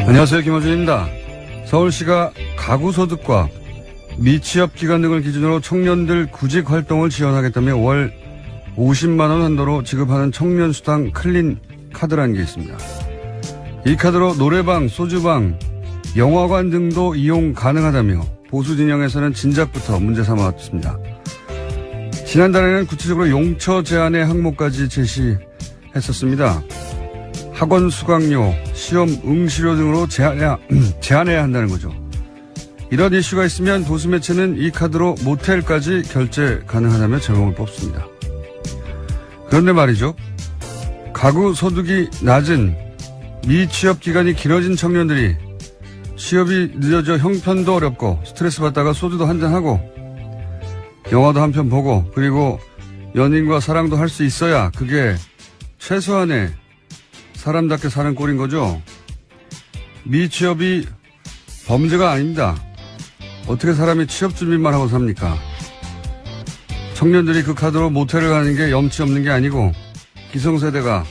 안녕하세요. 김호준입니다. 서울시가 가구소득과 미취업기간 등을 기준으로 청년들 구직 활동을 지원하겠다며 월 50만 원 한도로 지급하는 청년수당 클린 카드라는 게 있습니다. 이 카드로 노래방, 소주방, 영화관 등도 이용 가능하다며 보수 진영에서는 진작부터 문제 삼아왔습니다. 지난달에는 구체적으로 용처 제한의 항목까지 제시했었습니다. 학원 수강료, 시험 응시료 등으로 제한해야 한다는 거죠. 이런 이슈가 있으면 보수 매체는 이 카드로 모텔까지 결제 가능하다며 제목을 뽑습니다. 그런데 말이죠. 가구 소득이 낮은 미취업 기간이 길어진 청년들이 취업이 늦어져 형편도 어렵고 스트레스 받다가 소주도 한잔하고 영화도 한 편 보고 그리고 연인과 사랑도 할 수 있어야 그게 최소한의 사람답게 사는 꼴인 거죠. 미취업이 범죄가 아닙니다. 어떻게 사람이 취업 준비만 하고 삽니까? 청년들이 그 카드로 모텔을 가는 게 염치 없는 게 아니고 기성세대가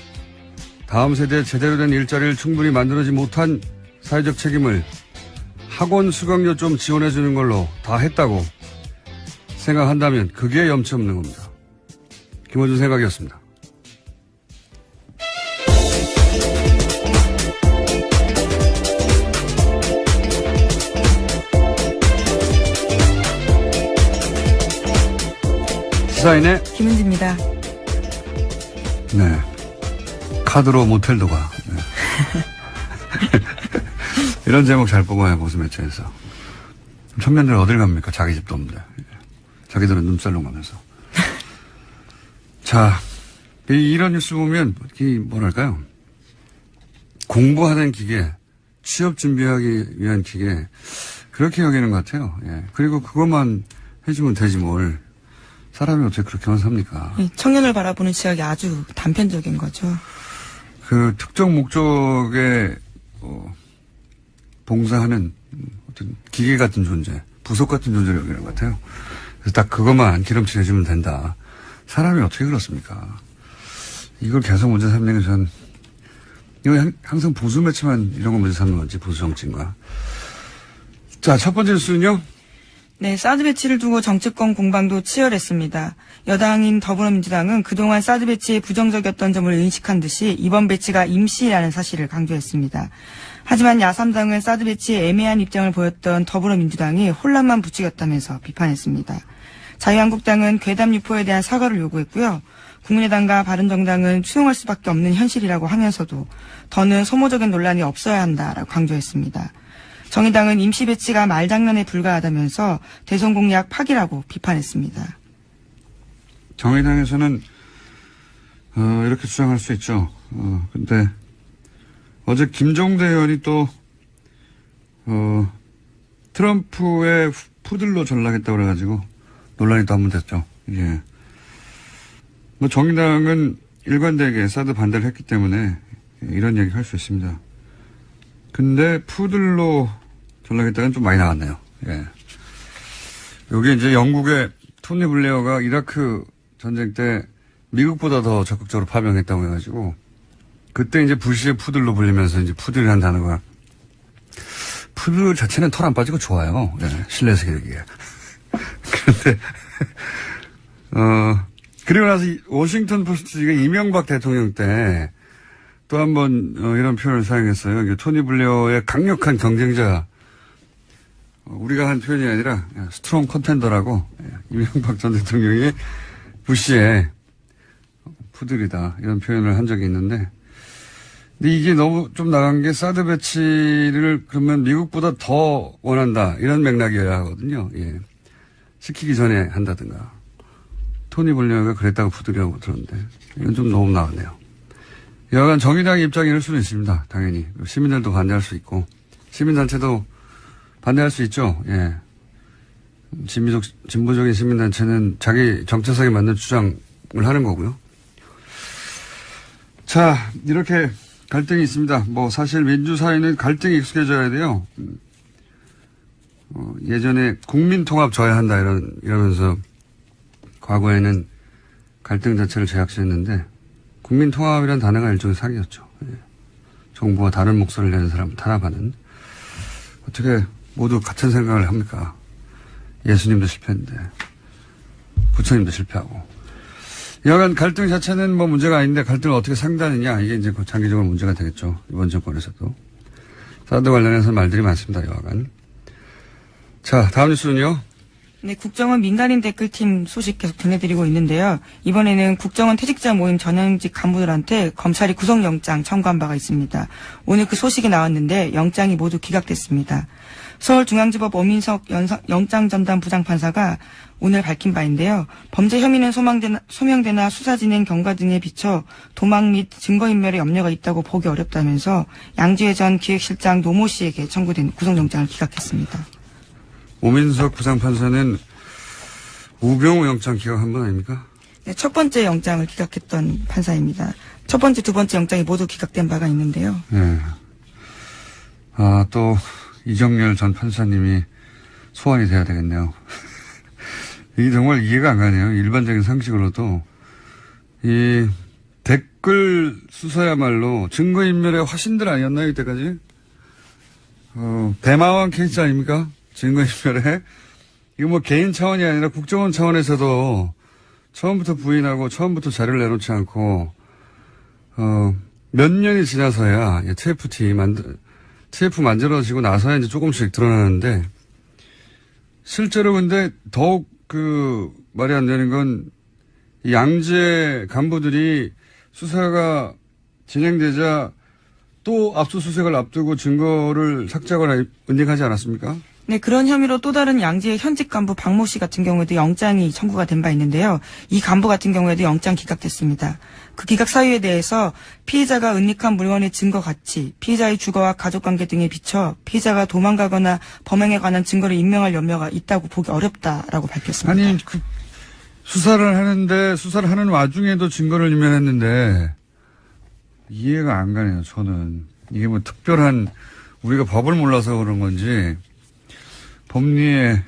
다음 세대에 제대로 된 일자리를 충분히 만들어지 못한 사회적 책임을 학원 수강료 좀 지원해 주는 걸로 다 했다고 생각한다면 그게 염치 없는 겁니다. 김호준 생각이었습니다. 시사인의 김은지입니다. 네. 카드로 모텔도 가. 네. 이런 제목 잘 뽑아요, 보수 매체에서. 청년들 어딜 갑니까? 자기 집도 없는데. 자기들은 눈살롱 가면서. 자, 이런 뉴스 보면, 뭐랄까요. 공부하는 기계, 취업 준비하기 위한 기계, 그렇게 여기는 것 같아요. 예. 그리고 그것만 해주면 되지 뭘. 사람이 어떻게 그렇게만 삽니까? 청년을 바라보는 시각이 아주 단편적인 거죠. 그 특정 목적에 봉사하는 어떤 기계 같은 존재, 부속 같은 존재를 여기는 것 같아요. 그래서 딱 그것만 기름칠 해주면 된다. 사람이 어떻게 그렇습니까? 이걸 계속 문제 삼는 게 전, 이거 항상 보수 매체만 이런 거 문제 삼는 건지, 보수 정치인가. 자, 첫 번째 뉴스는요? 네, 사드 배치를 두고 정치권 공방도 치열했습니다. 여당인 더불어민주당은 그동안 사드 배치에 부정적이었던 점을 인식한 듯이 이번 배치가 임시라는 사실을 강조했습니다. 하지만 야3당은 사드 배치에 애매한 입장을 보였던 더불어민주당이 혼란만 부추겼다면서 비판했습니다. 자유한국당은 괴담 유포에 대한 사과를 요구했고요. 국민의당과 바른정당은 수용할 수밖에 없는 현실이라고 하면서도 더는 소모적인 논란이 없어야 한다라고 강조했습니다. 정의당은 임시 배치가 말장난에 불과하다면서 대선 공약 파기라고 비판했습니다. 정의당에서는 이렇게 주장할 수 있죠. 근데 어제 김종대 의원이 또 트럼프의 푸들로 전락했다고 그래가지고 논란이 또 한 번 됐죠. 예. 뭐 정의당은 일관되게 사드 반대를 했기 때문에 이런 얘기 할 수 있습니다. 근데 푸들로 전락했다는 좀 많이 나왔네요. 예. 여기 이제 영국의 토니 블레어가 이라크 전쟁 때 미국보다 더 적극적으로 파병했다고 해가지고 그때 이제 부시의 푸들로 불리면서 이제 푸들이라는 단어가 푸들 자체는 털 안 빠지고 좋아요. 예. 실내에서 얘기해. 그런데 그리고 나서 워싱턴 포스트가 이명박 대통령 때 또 한 번 이런 표현을 사용했어요. 이게 토니 블레어의 강력한 경쟁자, 우리가 한 표현이 아니라 스트롱 컨텐더라고 이명박 전 대통령이 부시의 푸들이다 이런 표현을 한 적이 있는데, 근데 이게 너무 좀 나간 게 사드 배치를 그러면 미국보다 더 원한다 이런 맥락이어야 하거든요. 예. 시키기 전에 한다든가. 토니 블레어가 그랬다고 푸들이라고 들었는데 이건 좀 너무 나갔네요. 여하간 정의당의 입장이 이럴 수는 있습니다. 당연히. 시민들도 반대할 수 있고, 시민단체도 반대할 수 있죠. 예. 진보적인 시민단체는 자기 정체성에 맞는 주장을 하는 거고요. 자, 이렇게 갈등이 있습니다. 뭐, 사실 민주사회는 갈등이 익숙해져야 돼요. 예전에 국민통합 져야 한다 이러면서 과거에는 갈등 자체를 제약시했는데, 국민통합이라는 단어가 일종의 사기였죠. 예. 정부와 다른 목소리를 내는 사람을 탄압하는. 어떻게 모두 같은 생각을 합니까? 예수님도 실패했는데 부처님도 실패하고. 여간 갈등 자체는 뭐 문제가 아닌데 갈등을 어떻게 상대하느냐, 이게 이제 장기적으로 문제가 되겠죠. 이번 정권에서도. 사드 관련해서 말들이 많습니다. 여하간. 자, 다음 뉴스는요. 네, 국정원 민간인 댓글팀 소식 계속 전해드리고 있는데요. 이번에는 국정원 퇴직자 모임 전현직 간부들한테 검찰이 구속영장 청구한 바가 있습니다. 오늘 그 소식이 나왔는데 영장이 모두 기각됐습니다. 서울중앙지법 오민석 영장전담 부장판사가 오늘 밝힌 바인데요. 범죄 혐의는 소명되나 수사 진행 경과 등에 비춰 도망 및 증거인멸의 염려가 있다고 보기 어렵다면서 양지회 전 기획실장 노모 씨에게 청구된 구속영장을 기각했습니다. 오민석 부장판사는 우병우 영장 기각한 분 아닙니까? 네, 첫 번째 영장을 기각했던 판사입니다. 첫 번째, 두 번째 영장이 모두 기각된 바가 있는데요. 네. 아, 또 이정열 전 판사님이 소환이 돼야 되겠네요. 이게 정말 이해가 안 가네요. 일반적인 상식으로도. 이 댓글 수사야말로 증거인멸의 화신들 아니었나요, 이때까지? 대마왕 케이스 아닙니까? 증거인멸에. 이거 뭐 개인 차원이 아니라 국정원 차원에서도 처음부터 부인하고 처음부터 자료를 내놓지 않고, 몇 년이 지나서야 TF 만들어지고 나서야 이제 조금씩 드러나는데, 실제로 근데 더욱 말이 안 되는 건, 이 양재 간부들이 수사가 진행되자 또 압수수색을 앞두고 증거를 삭제하거나 은닉하지 않았습니까? 네, 그런 혐의로 또 다른 양지의 현직 간부 박모 씨 같은 경우에도 영장이 청구가 된 바 있는데요. 이 간부 같은 경우에도 영장 기각됐습니다. 그 기각 사유에 대해서 피해자가 은닉한 물건의 증거 가치, 피해자의 주거와 가족관계 등에 비춰 피해자가 도망가거나 범행에 관한 증거를 인멸할 염려가 있다고 보기 어렵다라고 밝혔습니다. 아니, 수사를 하는 와중에도 증거를 인멸했는데 이해가 안 가네요, 저는. 이게 뭐 특별한, 우리가 법을 몰라서 그런 건지 법리에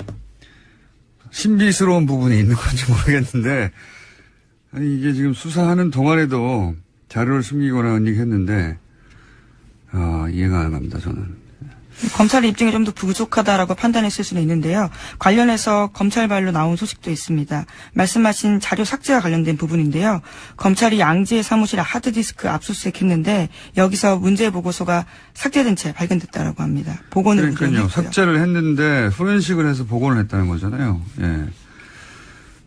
신비스러운 부분이 있는 건지 모르겠는데, 아니, 이게 지금 수사하는 동안에도 자료를 숨기거나 은닉했는데, 이해가 안 갑니다, 저는. 검찰의 입증이 좀 더 부족하다라고 판단했을 수는 있는데요. 관련해서 검찰발로 나온 소식도 있습니다. 말씀하신 자료 삭제와 관련된 부분인데요. 검찰이 양지의 사무실에 하드디스크 압수수색했는데 여기서 문제 보고서가 삭제된 채 발견됐다라고 합니다. 복원을 그러니까요. 삭제를 했는데 포렌식을 해서 복원을 했다는 거잖아요. 예.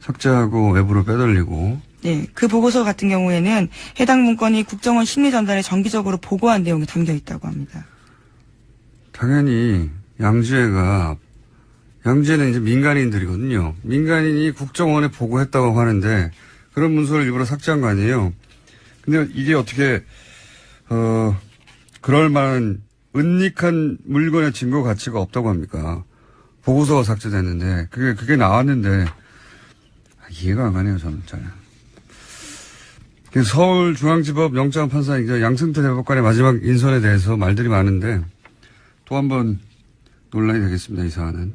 삭제하고 외부로 빼돌리고. 네, 그 보고서 같은 경우에는 해당 문건이 국정원 심리전단에 정기적으로 보고한 내용이 담겨 있다고 합니다. 당연히 양지회는 이제 민간인들이거든요. 민간인이 국정원에 보고했다고 하는데 그런 문서를 일부러 삭제한 거 아니에요. 근데 이게 어떻게 그럴 만한 은닉한 물건의 증거 가치가 없다고 합니까? 보고서가 삭제됐는데 그게 나왔는데 이해가 안 가네요, 저는 잘. 서울중앙지법 영장판사 양승태 대법관의 마지막 인선에 대해서 말들이 많은데 또 한 번 논란이 되겠습니다, 이 사안은.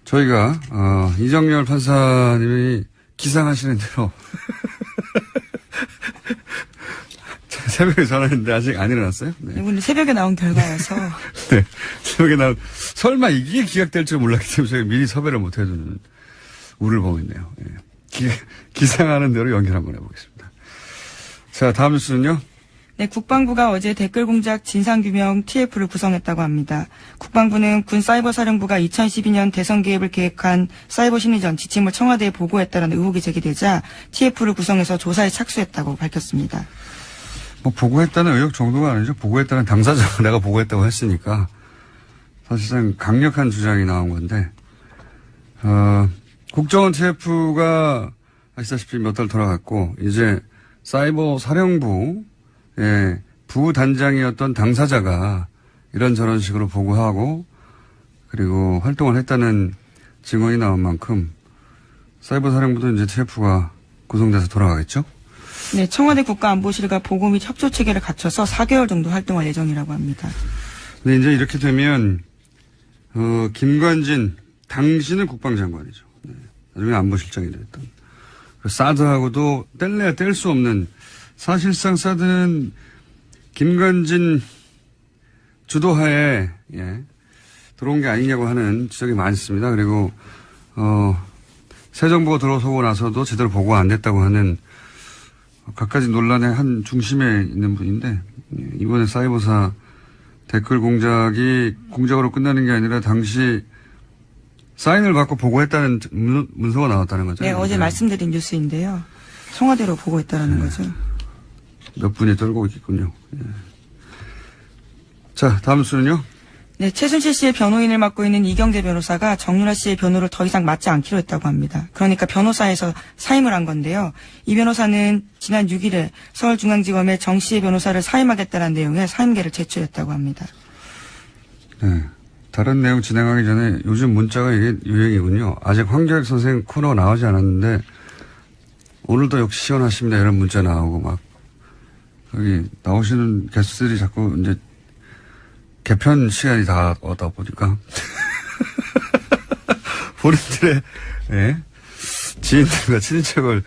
저희가, 이정열 판사님이 기상하시는 대로 새벽에 전화했는데 아직 안 일어났어요? 네. 오늘 새벽에 나온 결과여서. 네. 새벽에 설마 이게 기각될 줄 몰랐기 때문에 저희가 미리 섭외를 못 해주는 우를 보고 있네요. 예. 기상하는 대로 연결 한번 해보겠습니다. 자, 다음 뉴스는요? 네, 국방부가 어제 댓글 공작 진상규명 TF를 구성했다고 합니다. 국방부는 군사이버사령부가 2012년 대선 개입을 계획한 사이버 심리전 지침을 청와대에 보고했다는 의혹이 제기되자 TF를 구성해서 조사에 착수했다고 밝혔습니다. 뭐 보고했다는 의혹 정도가 아니죠. 보고했다는 당사자가 내가 보고했다고 했으니까 사실상 강력한 주장이 나온 건데 국정원 TF가 아시다시피 몇 달 돌아갔고 이제 사이버 사령부 부단장이었던 당사자가 이런저런 식으로 보고하고 그리고 활동을 했다는 증언이 나온 만큼 사이버 사령부도 이제 TF가 구성돼서 돌아가겠죠? 네, 청와대 국가안보실과 보고 및 협조 체계를 갖춰서 4개월 정도 활동할 예정이라고 합니다. 네, 이제 이렇게 되면 김관진 당신은 국방장관이죠. 네, 나중에 안보실장이 됐던. 사드하고도 뗄래야 뗄 수 없는, 사실상 사드는 김건진 주도하에, 예, 들어온 게 아니냐고 하는 지적이 많습니다. 그리고, 새 정부가 들어서고 나서도 제대로 보고가 안 됐다고 하는 갖가지 논란의 한 중심에 있는 분인데, 이번에 사이버사 댓글 공작이 공작으로 끝나는 게 아니라 당시 사인을 받고 보고했다는 문서가 나왔다는 거죠. 네, 어제 말씀드린 뉴스인데요. 청와대로 보고했다는 거죠. 몇 분이 떨고 있겠군요. 예. 자, 다음 수는요. 네, 최순실 씨의 변호인을 맡고 있는 이경재 변호사가 정유라 씨의 변호를 더 이상 맡지 않기로 했다고 합니다. 그러니까 변호사에서 사임을 한 건데요. 이 변호사는 지난 6일에 서울중앙지검에 정 씨의 변호사를 사임하겠다는 내용의 사임계를 제출했다고 합니다. 네. 다른 내용 진행하기 전에 요즘 문자가 이게 유행이군요. 아직 황교익 선생 코너 나오지 않았는데 오늘도 역시 시원하십니다. 이런 문자 나오고 막 여기 나오시는 게스트들이 자꾸 이제 개편 시간이 다 오다 보니까 본인들의, 예, 지인들과 친인척을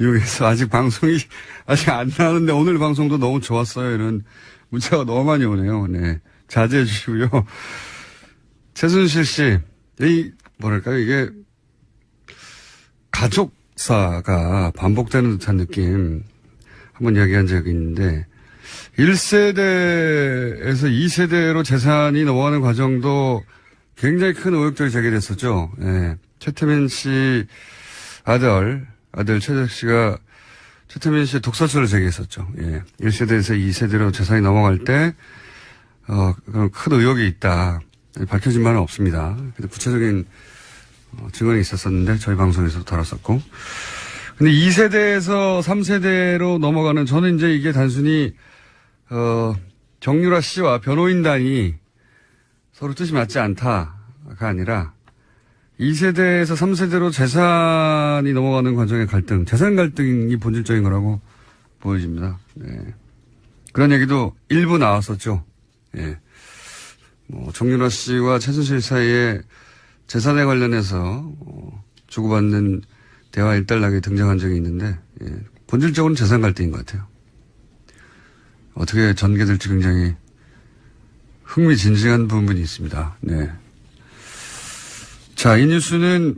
이용해서 아직 방송이 아직 안 나오는데 오늘 방송도 너무 좋았어요. 이런 문자가 너무 많이 오네요. 네. 자제해 주시고요. 최순실 씨, 뭐랄까요, 이게 가족사가 반복되는 듯한 느낌 한번 이야기한 적이 있는데 1세대에서 2세대로 재산이 넘어가는 과정도 굉장히 큰 의혹들이 제기됐었죠. 예. 최태민 씨 아들 최재석 씨가 최태민 씨의 독서서를 제기했었죠. 예. 1세대에서 2세대로 재산이 넘어갈 때 그런 큰 의혹이 있다. 밝혀진 바는 없습니다. 근데 구체적인 증언이 있었었는데 저희 방송에서도 다뤘었고. 근데 2세대에서 3세대로 넘어가는 저는 이제 이게 단순히 정유라 씨와 변호인단이 서로 뜻이 맞지 않다가 아니라 2세대에서 3세대로 재산이 넘어가는 과정의 갈등, 재산 갈등이 본질적인 거라고 보여집니다. 네. 그런 얘기도 일부 나왔었죠. 예. 정유라 씨와 최순실 사이에 재산에 관련해서 주고받는 대화 일단락이 등장한 적이 있는데, 예. 본질적으로는 재산 갈등인 것 같아요. 어떻게 전개될지 굉장히 흥미진진한 부분이 있습니다. 네. 자, 이 뉴스는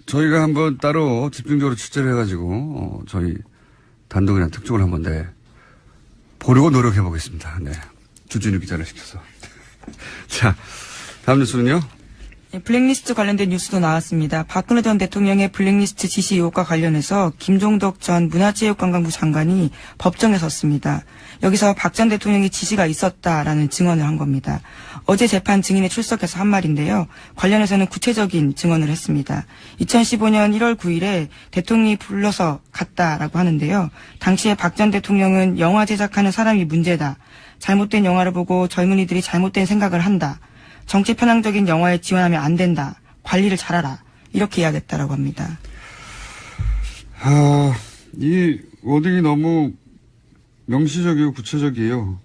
저희가 한번 따로 집중적으로 취재를 해가지고, 저희 단독이나 특종을 한번 보려고 노력해 보겠습니다. 네. 주진우 기자를 시켜서. 자, 다음 뉴스는요? 블랙리스트 관련된 뉴스도 나왔습니다. 박근혜 전 대통령의 블랙리스트 지시 의혹과 관련해서 김종덕 전 문화체육관광부 장관이 법정에 섰습니다. 여기서 박 전 대통령의 지시가 있었다라는 증언을 한 겁니다. 어제 재판 증인에 출석해서 한 말인데요. 관련해서는 구체적인 증언을 했습니다. 2015년 1월 9일에 대통령이 불러서 갔다라고 하는데요. 당시에 박 전 대통령은 영화 제작하는 사람이 문제다. 잘못된 영화를 보고 젊은이들이 잘못된 생각을 한다. 정치 편향적인 영화에 지원하면 안 된다. 관리를 잘하라. 이렇게 이야기했다라고 합니다. 이 워딩이 너무 명시적이고 구체적이에요.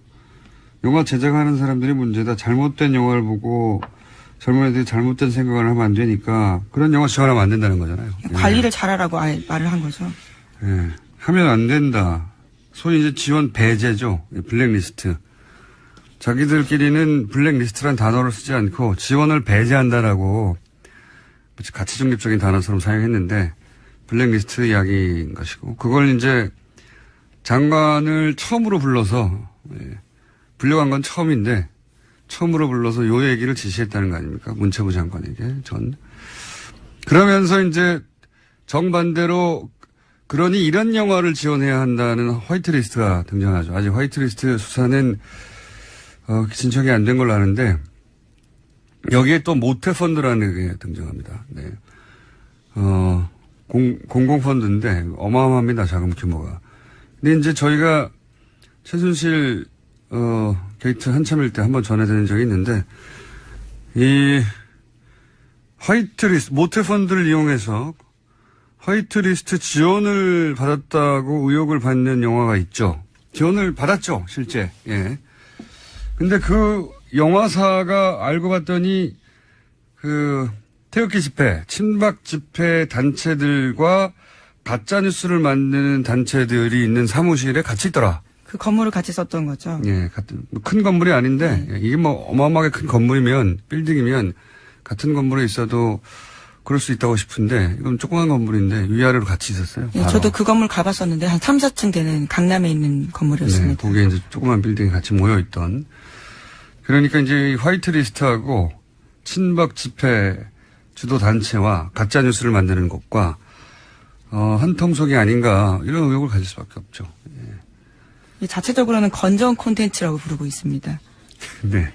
영화 제작하는 사람들이 문제다. 잘못된 영화를 보고 젊은이들이 잘못된 생각을 하면 안 되니까 그런 영화 지원하면 안 된다는 거잖아요. 관리를 잘하라고 아예 말을 한 거죠. 예. 하면 안 된다. 소위 이제 지원 배제죠. 블랙리스트. 자기들끼리는 블랙리스트란 단어를 쓰지 않고 지원을 배제한다라고 가치 중립적인 단어처럼 사용했는데 블랙리스트 이야기인 것이고 그걸 이제 장관을 처음으로 불러서 불려간 건 처음인데 처음으로 불러서 요 얘기를 지시했다는 거 아닙니까? 문체부 장관에게 그러면서 이제 정반대로 그러니 이런 영화를 지원해야 한다는 화이트리스트가 등장하죠. 아직 화이트리스트 수사는 진척이 안 된 걸로 아는데 여기에 또 모태펀드라는 게 등장합니다. 네. 공공펀드인데 어마어마합니다. 자금 규모가. 근데 이제 저희가 최순실 게이트 한참일 때 한번 전해드린 적이 있는데 이 화이트리스트 모태펀드를 이용해서 화이트리스트 지원을 받았다고 의혹을 받는 영화가 있죠. 지원을 받았죠, 실제. 예. 근데 그 영화사가 알고 봤더니 그 태극기 집회, 친박 집회 단체들과 가짜뉴스를 만드는 단체들이 있는 사무실에 같이 있더라. 그 건물을 같이 썼던 거죠. 예, 같은 큰 건물이 아닌데 이게 뭐 어마어마하게 큰 건물이면 빌딩이면 같은 건물에 있어도 그럴 수 있다고 싶은데 이건 조그만 건물인데 위아래로 같이 있었어요. 예, 저도 그 건물 가봤었는데 한 3, 4층 되는 강남에 있는 건물이었습니다. 네, 거기에 이제 조그만 빌딩이 같이 모여 있던. 그러니까 이제 이 화이트리스트하고 친박 집회 주도 단체와 가짜 뉴스를 만드는 것과 한 통속이 아닌가 이런 의혹을 가질 수밖에 없죠. 예. 자체적으로는 건전 콘텐츠라고 부르고 있습니다. 네,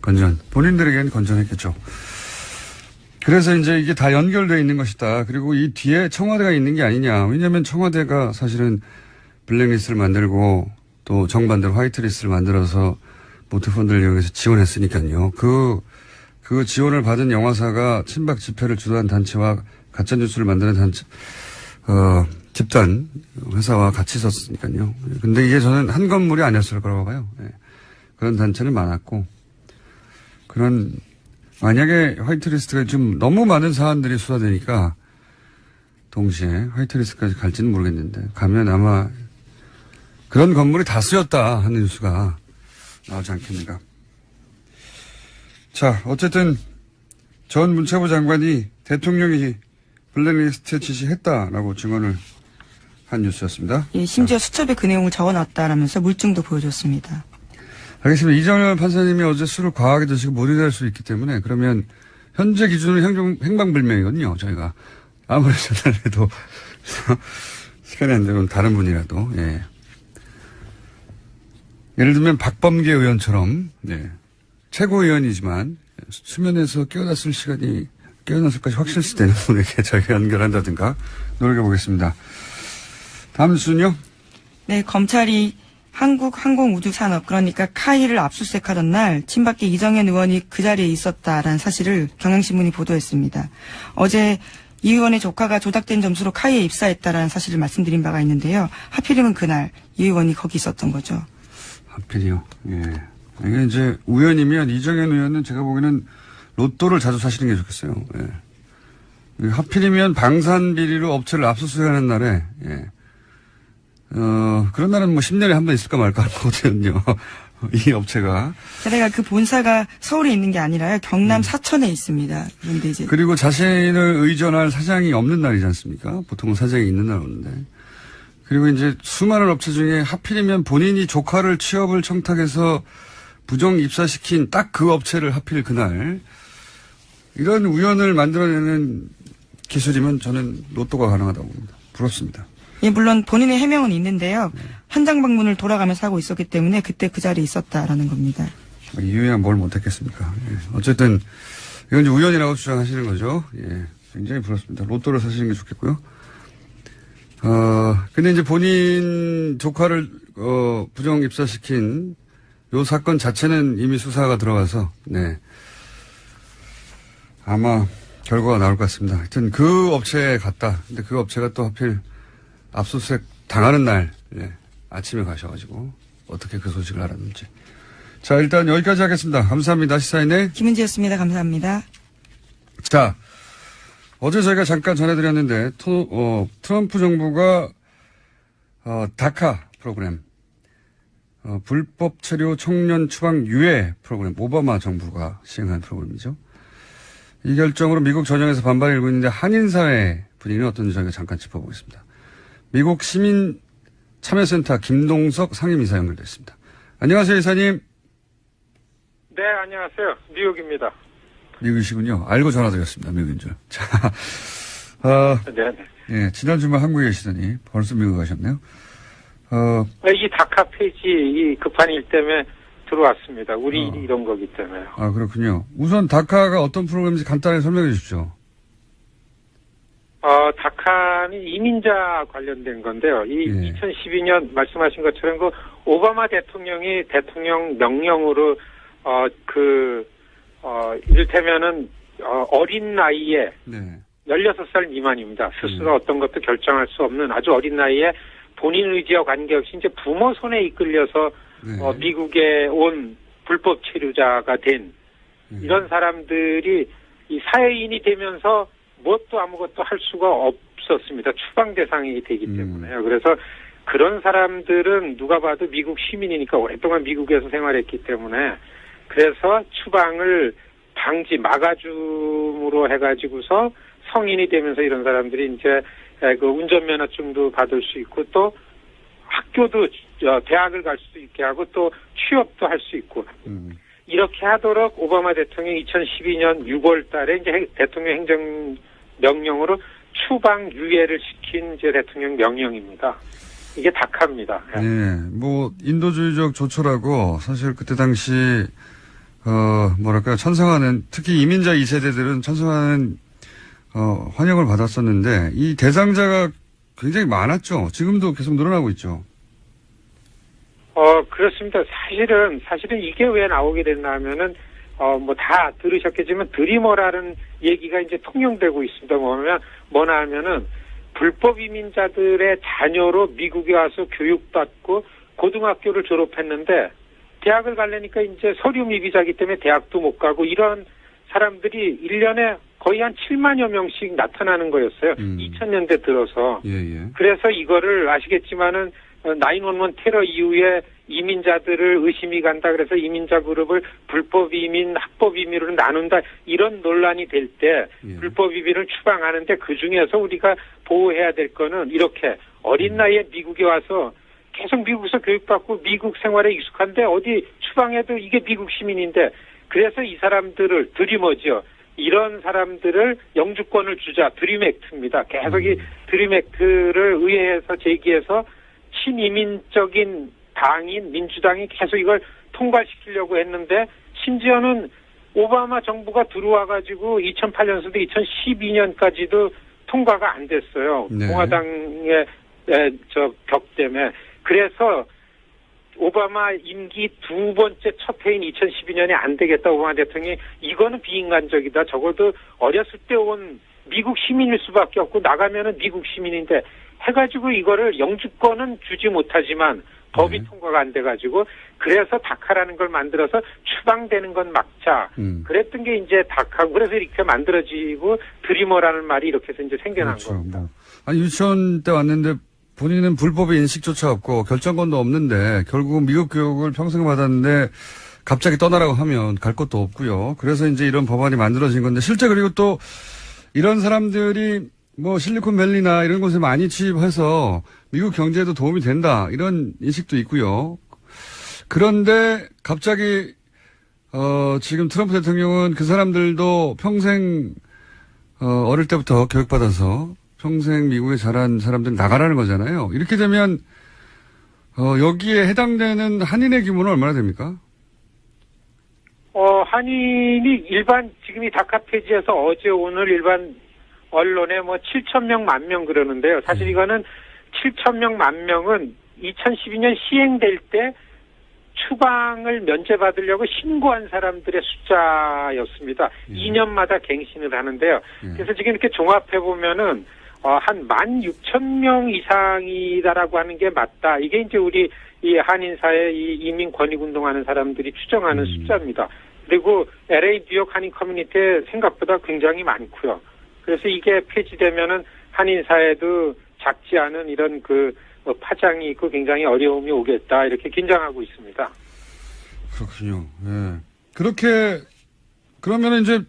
건전. 본인들에게는 건전했겠죠. 그래서 이제 이게 다 연결되어 있는 것이다. 그리고 이 뒤에 청와대가 있는 게 아니냐. 왜냐하면 청와대가 사실은 블랙리스트를 만들고 또 정반대로 화이트리스트를 만들어서 모태펀드를 이용해서 지원했으니까요. 그 지원을 받은 영화사가 친박 집회를 주도한 단체와 가짜뉴스를 만드는 단체, 집단 회사와 같이 있었으니까요. 근데 이게 저는 한 건물이 아니었을 거라고 봐요. 예. 그런 단체는 많았고, 만약에 화이트리스트가 좀 너무 많은 사안들이 수사되니까 동시에 화이트리스트까지 갈지는 모르겠는데 가면 아마 그런 건물이 다 쓰였다 하는 뉴스가 나오지 않겠는가. 자, 어쨌든 전 문체부 장관이 대통령이 블랙리스트 지시했다라고 증언을 한 뉴스였습니다. 예, 심지어 수첩에 그 내용을 적어놨다라면서 물증도 보여줬습니다. 알겠습니다. 이정열 판사님이 어제 술을 과하게 드시고 못 일어날 수 있기 때문에 그러면 현재 기준으로 행방불명이거든요. 저희가 아무리 전화를 해도 시간이 안 되면 다른 분이라도. 예. 예를 들면 박범계 의원처럼 최고위원이지만 수면에서 깨어났을 것이 확실시 되는 분에게 저희가 연결한다든가 노력해 보겠습니다. 다음 뉴스는요? 네, 검찰이 한국항공우주산업 그러니까 카이를 압수수색하던 날 친박계 이정현 의원이 그 자리에 있었다라는 사실을 경향신문이 보도했습니다. 어제 이 의원의 조카가 조작된 점수로 카이에 입사했다라는 사실을 말씀드린 바가 있는데요. 하필이면 그날 이 의원이 거기 있었던 거죠. 하필이요. 예. 이게 이제 우연이면 이정현 의원은 제가 보기에는 로또를 자주 사시는 게 좋겠어요. 예. 하필이면 방산비리로 업체를 압수수색하는 날에 그런 날은 뭐 10년에 한 번 있을까 말까 하거든요. 이 업체가. 게다가 그 본사가 서울에 있는 게 아니라요. 경남 사천에 있습니다. 그런데 이제. 그리고 자신을 의존할 사장이 없는 날이지 않습니까? 보통은 사장이 있는 날 오는데. 그리고 이제 수많은 업체 중에 하필이면 본인이 조카를 취업을 청탁해서 부정 입사시킨 딱 그 업체를 하필 그날. 이런 우연을 만들어내는 기술이면 저는 로또가 가능하다고 봅니다. 부럽습니다. 예, 물론 본인의 해명은 있는데요. 현장 방문을 돌아가면서 하고 있었기 때문에 그때 그 자리에 있었다라는 겁니다. 이유야 뭘 못했겠습니까? 예. 어쨌든 이건 이제 우연이라고 주장하시는 거죠. 예, 굉장히 부럽습니다. 로또를 사시는 게 좋겠고요. 근데 이제 본인 조카를 부정 입사시킨 요 사건 자체는 이미 수사가 들어가서 아마 결과가 나올 것 같습니다. 하여튼 그 업체에 갔다. 근데 그 업체가 또 하필 압수수색 당하는 날 아침에 가셔가지고 어떻게 그 소식을 알았는지. 자, 일단 여기까지 하겠습니다. 감사합니다. 시사인의 김은지였습니다. 감사합니다. 자, 어제 저희가 잠깐 전해드렸는데 트럼프 정부가 다카 프로그램 불법 체류 청년 추방 유예 프로그램 오바마 정부가 시행한 프로그램이죠. 이 결정으로 미국 전역에서 반발이 일고 있는데 한인사회 분위기는 어떤지 저희가 잠깐 짚어보겠습니다. 미국 시민참여센터 김동석 상임이사 연결됐습니다. 안녕하세요, 이사님. 네, 안녕하세요. 미국입니다. 미국이시군요. 알고 전화드렸습니다. 미국인 줄. 자, 네. 예, 지난 주말 한국에 계시더니 벌써 미국 가셨네요. 이 다카 페이지 이 급한 일 때문에 들어왔습니다. 우리 일이 이런 거기 때문에요. 아, 그렇군요. 우선 다카가 어떤 프로그램인지 간단히 설명해 주십시오. 다카는 이민자 관련된 건데요. 2012년 말씀하신 것처럼 그 오바마 대통령이 대통령 명령으로 이를테면은 어린 나이에 16살 미만입니다. 스스로 어떤 것도 결정할 수 없는 아주 어린 나이에 본인 의지와 관계없이 이제 부모 손에 이끌려서 미국에 온 불법 체류자가 된 이런 사람들이 이 사회인이 되면서 무엇도 아무것도 할 수가 없었습니다. 추방 대상이 되기 때문에요. 그래서 그런 사람들은 누가 봐도 미국 시민이니까 오랫동안 미국에서 생활했기 때문에 그래서 추방을 막아줌으로 해가지고서 성인이 되면서 이런 사람들이 이제 그 운전면허증도 받을 수 있고 또 학교도 대학을 갈 수 있게 하고 또 취업도 할 수 있고 이렇게 하도록 오바마 대통령이 2012년 6월 달에 이제 대통령 행정 명령으로 추방 유예를 시킨 이제 대통령 명령입니다. 이게 다카입니다. 네, 뭐 인도주의적 조처라고 사실 그때 당시 뭐랄까요 찬성하는 특히 이민자 2세대들은 찬성하는 환영을 받았었는데 이 대상자가 굉장히 많았죠. 지금도 계속 늘어나고 있죠. 그렇습니다. 사실은 이게 왜 나오게 됐나 하면은, 뭐 다 들으셨겠지만 드리머라는 얘기가 이제 통용되고 있습니다. 뭐나 하면은, 불법 이민자들의 자녀로 미국에 와서 교육받고 고등학교를 졸업했는데, 대학을 가려니까 이제 서류 미비자기 때문에 대학도 못 가고 이런 사람들이 1년에 거의 한 7만여 명씩 나타나는 거였어요. 2000년대 들어서. 예. 그래서 이거를 아시겠지만은 911 테러 이후에 이민자들을 의심이 간다 그래서 이민자 그룹을 불법 이민, 합법 이민으로 나눈다 이런 논란이 될 때 불법 이민을 추방하는데 그중에서 우리가 보호해야 될 거는 이렇게 어린 나이에 미국에 와서 계속 미국에서 교육받고 미국 생활에 익숙한데 어디 추방해도 이게 미국 시민인데 그래서 이 사람들을 드리머죠. 이런 사람들을 영주권을 주자. 드림 액트입니다. 계속 이 드림 액트를 의회에서 제기해서 친이민적인 당인 민주당이 계속 이걸 통과시키려고 했는데 심지어는 오바마 정부가 들어와가지고 2008년부터 2012년까지도 통과가 안 됐어요. 네. 공화당의 벽 때문에. 그래서 오바마 임기 두 번째 첫 해인 2012년에 안 되겠다 오바마 대통령이 이거는 비인간적이다. 적어도 어렸을 때 온 미국 시민일 수밖에 없고 나가면은 미국 시민인데 해가지고 이거를 영주권은 주지 못하지만 법이 통과가 안 돼가지고 그래서 다카라는 걸 만들어서 추방되는 건 막자. 그랬던 게 이제 다카고 그래서 이렇게 만들어지고 드리머라는 말이 이렇게 해서 이제 생겨난 그렇죠. 겁니다. 아니 유치원 때 왔는데 본인은 불법의 인식조차 없고 결정권도 없는데 결국은 미국 교육을 평생 받았는데 갑자기 떠나라고 하면 갈 곳도 없고요. 그래서 이제 이런 법안이 만들어진 건데 실제 그리고 또 이런 사람들이 뭐 실리콘밸리나 이런 곳에 많이 취입해서 미국 경제에도 도움이 된다 이런 인식도 있고요. 그런데 갑자기 지금 트럼프 대통령은 그 사람들도 평생 어릴 때부터 교육받아서 평생 미국에 자란 사람들 나가라는 거잖아요. 이렇게 되면 여기에 해당되는 한인의 규모는 얼마나 됩니까? 한인이 일반 지금 이 다카 폐지에서 어제 오늘 일반 언론에 뭐 7,000명, 10,000명 그러는데요. 사실 이거는 7,000명, 10,000명은 2012년 시행될 때 추방을 면제받으려고 신고한 사람들의 숫자였습니다. 2년마다 갱신을 하는데요. 그래서 지금 이렇게 종합해보면은 한 16,000명 이상이다라고 하는 게 맞다. 이게 이제 우리 이 한인사회 이 이민 권익운동하는 사람들이 추정하는 숫자입니다. 그리고 LA 뉴욕 한인 커뮤니티에 생각보다 굉장히 많고요. 그래서 이게 폐지되면은 한인사회도 작지 않은 이런 그 파장이 있고 굉장히 어려움이 오겠다 이렇게 긴장하고 있습니다. 그렇군요. 예. 그렇게 그러면은 이제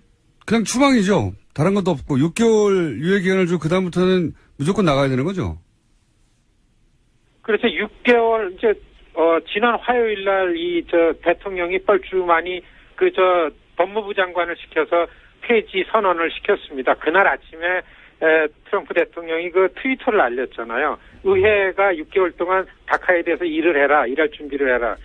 그냥 추방이죠. 다른 것도 없고 6개월 유예 기간을 주고 그다음부터는 무조건 나가야 되는 거죠? 그래서 6개월 이제 지난 화요일 날 이 대통령이 뻘쭘하니 법무부 장관을 시켜서 폐지 선언을 시켰습니다. 그날 아침에 트럼프 대통령이 그 트위터를 알렸잖아요. 의회가 6개월 동안 다카에 대해서 일할 준비를 해라.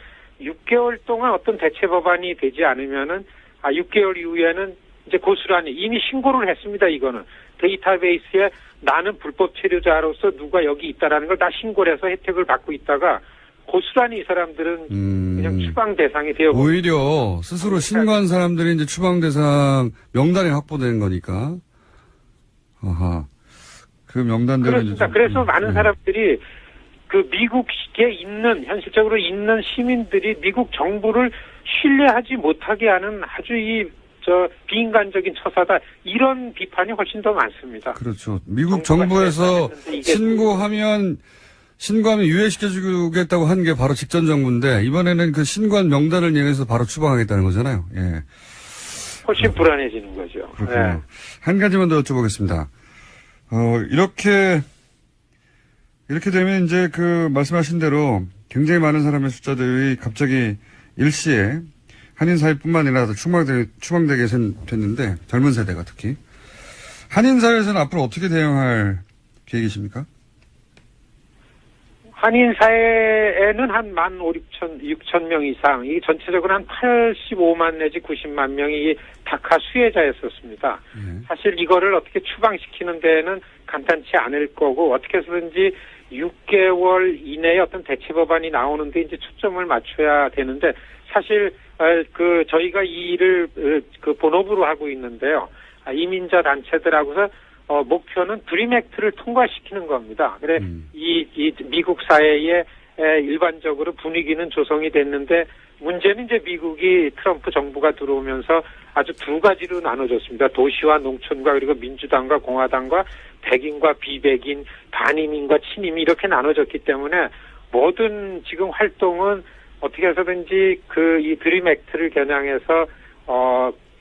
6개월 동안 어떤 대체 법안이 되지 않으면은 6개월 이후에는 이제 고스란히 이미 신고를 했습니다. 이거는 데이터베이스에 나는 불법 체류자로서 누가 여기 있다라는 걸 다 신고를 해서 혜택을 받고 있다가 고스란히 이 사람들은 그냥 추방 대상이 되어버립니다. 오히려 스스로 신고한 사람들이 이제 추방 대상 명단이 확보되는 거니까. 아하. 그 명단들은 그렇습니다. 그래서 많은 사람들이 그 미국에 있는 현실적으로 있는 시민들이 미국 정부를 신뢰하지 못하게 하는 아주 비인간적인 처사다. 이런 비판이 훨씬 더 많습니다. 그렇죠. 미국 정부에서 신고하면 신고하면 유예시켜주겠다고 한 게 바로 직전 정부인데 이번에는 그 신고한 명단을 이용해서 바로 추방하겠다는 거잖아요. 예. 훨씬 불안해지는 거죠. 그렇군요. 네. 한 가지만 더 여쭤보겠습니다. 이렇게 되면 이제 그 말씀하신 대로 굉장히 많은 사람의 숫자들이 갑자기 일시에 한인 사회뿐만 아니라 추방되게 됐는데 젊은 세대가 특히 한인 사회에서는 앞으로 어떻게 대응할 계획이십니까? 한인 사회에는 한 15,6천 명 이상, 이 전체적으로 한 85만 내지 90만 명이 다카 수혜자였었습니다. 사실 이거를 어떻게 추방시키는 데는 간단치 않을 거고 어떻게 해서든지 6개월 이내에 어떤 대체 법안이 나오는데 이제 초점을 맞춰야 되는데 사실 저희가 이 일을 본업으로 하고 있는데요. 이민자 단체들하고서 목표는 드림 액트를 통과시키는 겁니다. 그래 이 미국 사회에 일반적으로 분위기는 조성이 됐는데 문제는 이제 미국이 트럼프 정부가 들어오면서 아주 두 가지로 나눠졌습니다. 도시와 농촌과 그리고 민주당과 공화당과 백인과 비백인, 반이민과 친이민 이렇게 나눠졌기 때문에 모든 지금 활동은 어떻게 해서든지 이 드림 액트를 겨냥해서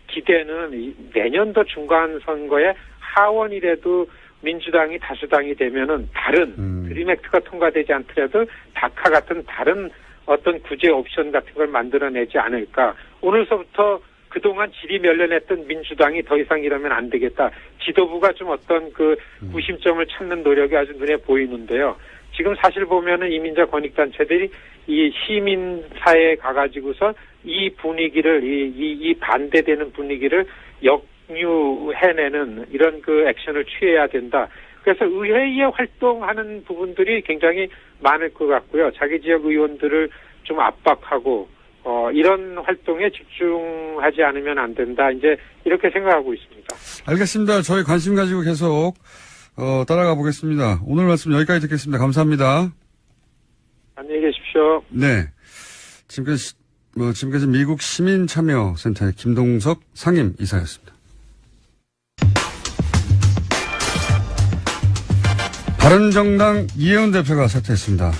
기대는 내년도 중간 선거에 하원이라도 민주당이 다수당이 되면은 다른 드림 액트가 통과되지 않더라도 다카 같은 다른 어떤 구제 옵션 같은 걸 만들어내지 않을까. 오늘서부터 그동안 질이 멸련했던 민주당이 더 이상 이러면 안 되겠다. 지도부가 좀 어떤 구심점을 찾는 노력이 아주 눈에 보이는데요. 지금 사실 보면은 이민자 권익단체들이 이 시민사회에 가가지고서 이 분위기를, 이 반대되는 분위기를 역류해내는 이런 액션을 취해야 된다. 그래서 의회에 활동하는 부분들이 굉장히 많을 것 같고요. 자기 지역 의원들을 좀 압박하고, 이런 활동에 집중하지 않으면 안 된다. 이제 이렇게 생각하고 있습니다. 알겠습니다. 저희 관심 가지고 계속, 따라가 보겠습니다. 오늘 말씀 여기까지 듣겠습니다. 감사합니다. 안녕히 계십시오. 네. 지금까지 미국 시민참여센터의 김동석 상임 이사였습니다. 바른정당 이혜원 대표가 사퇴했습니다.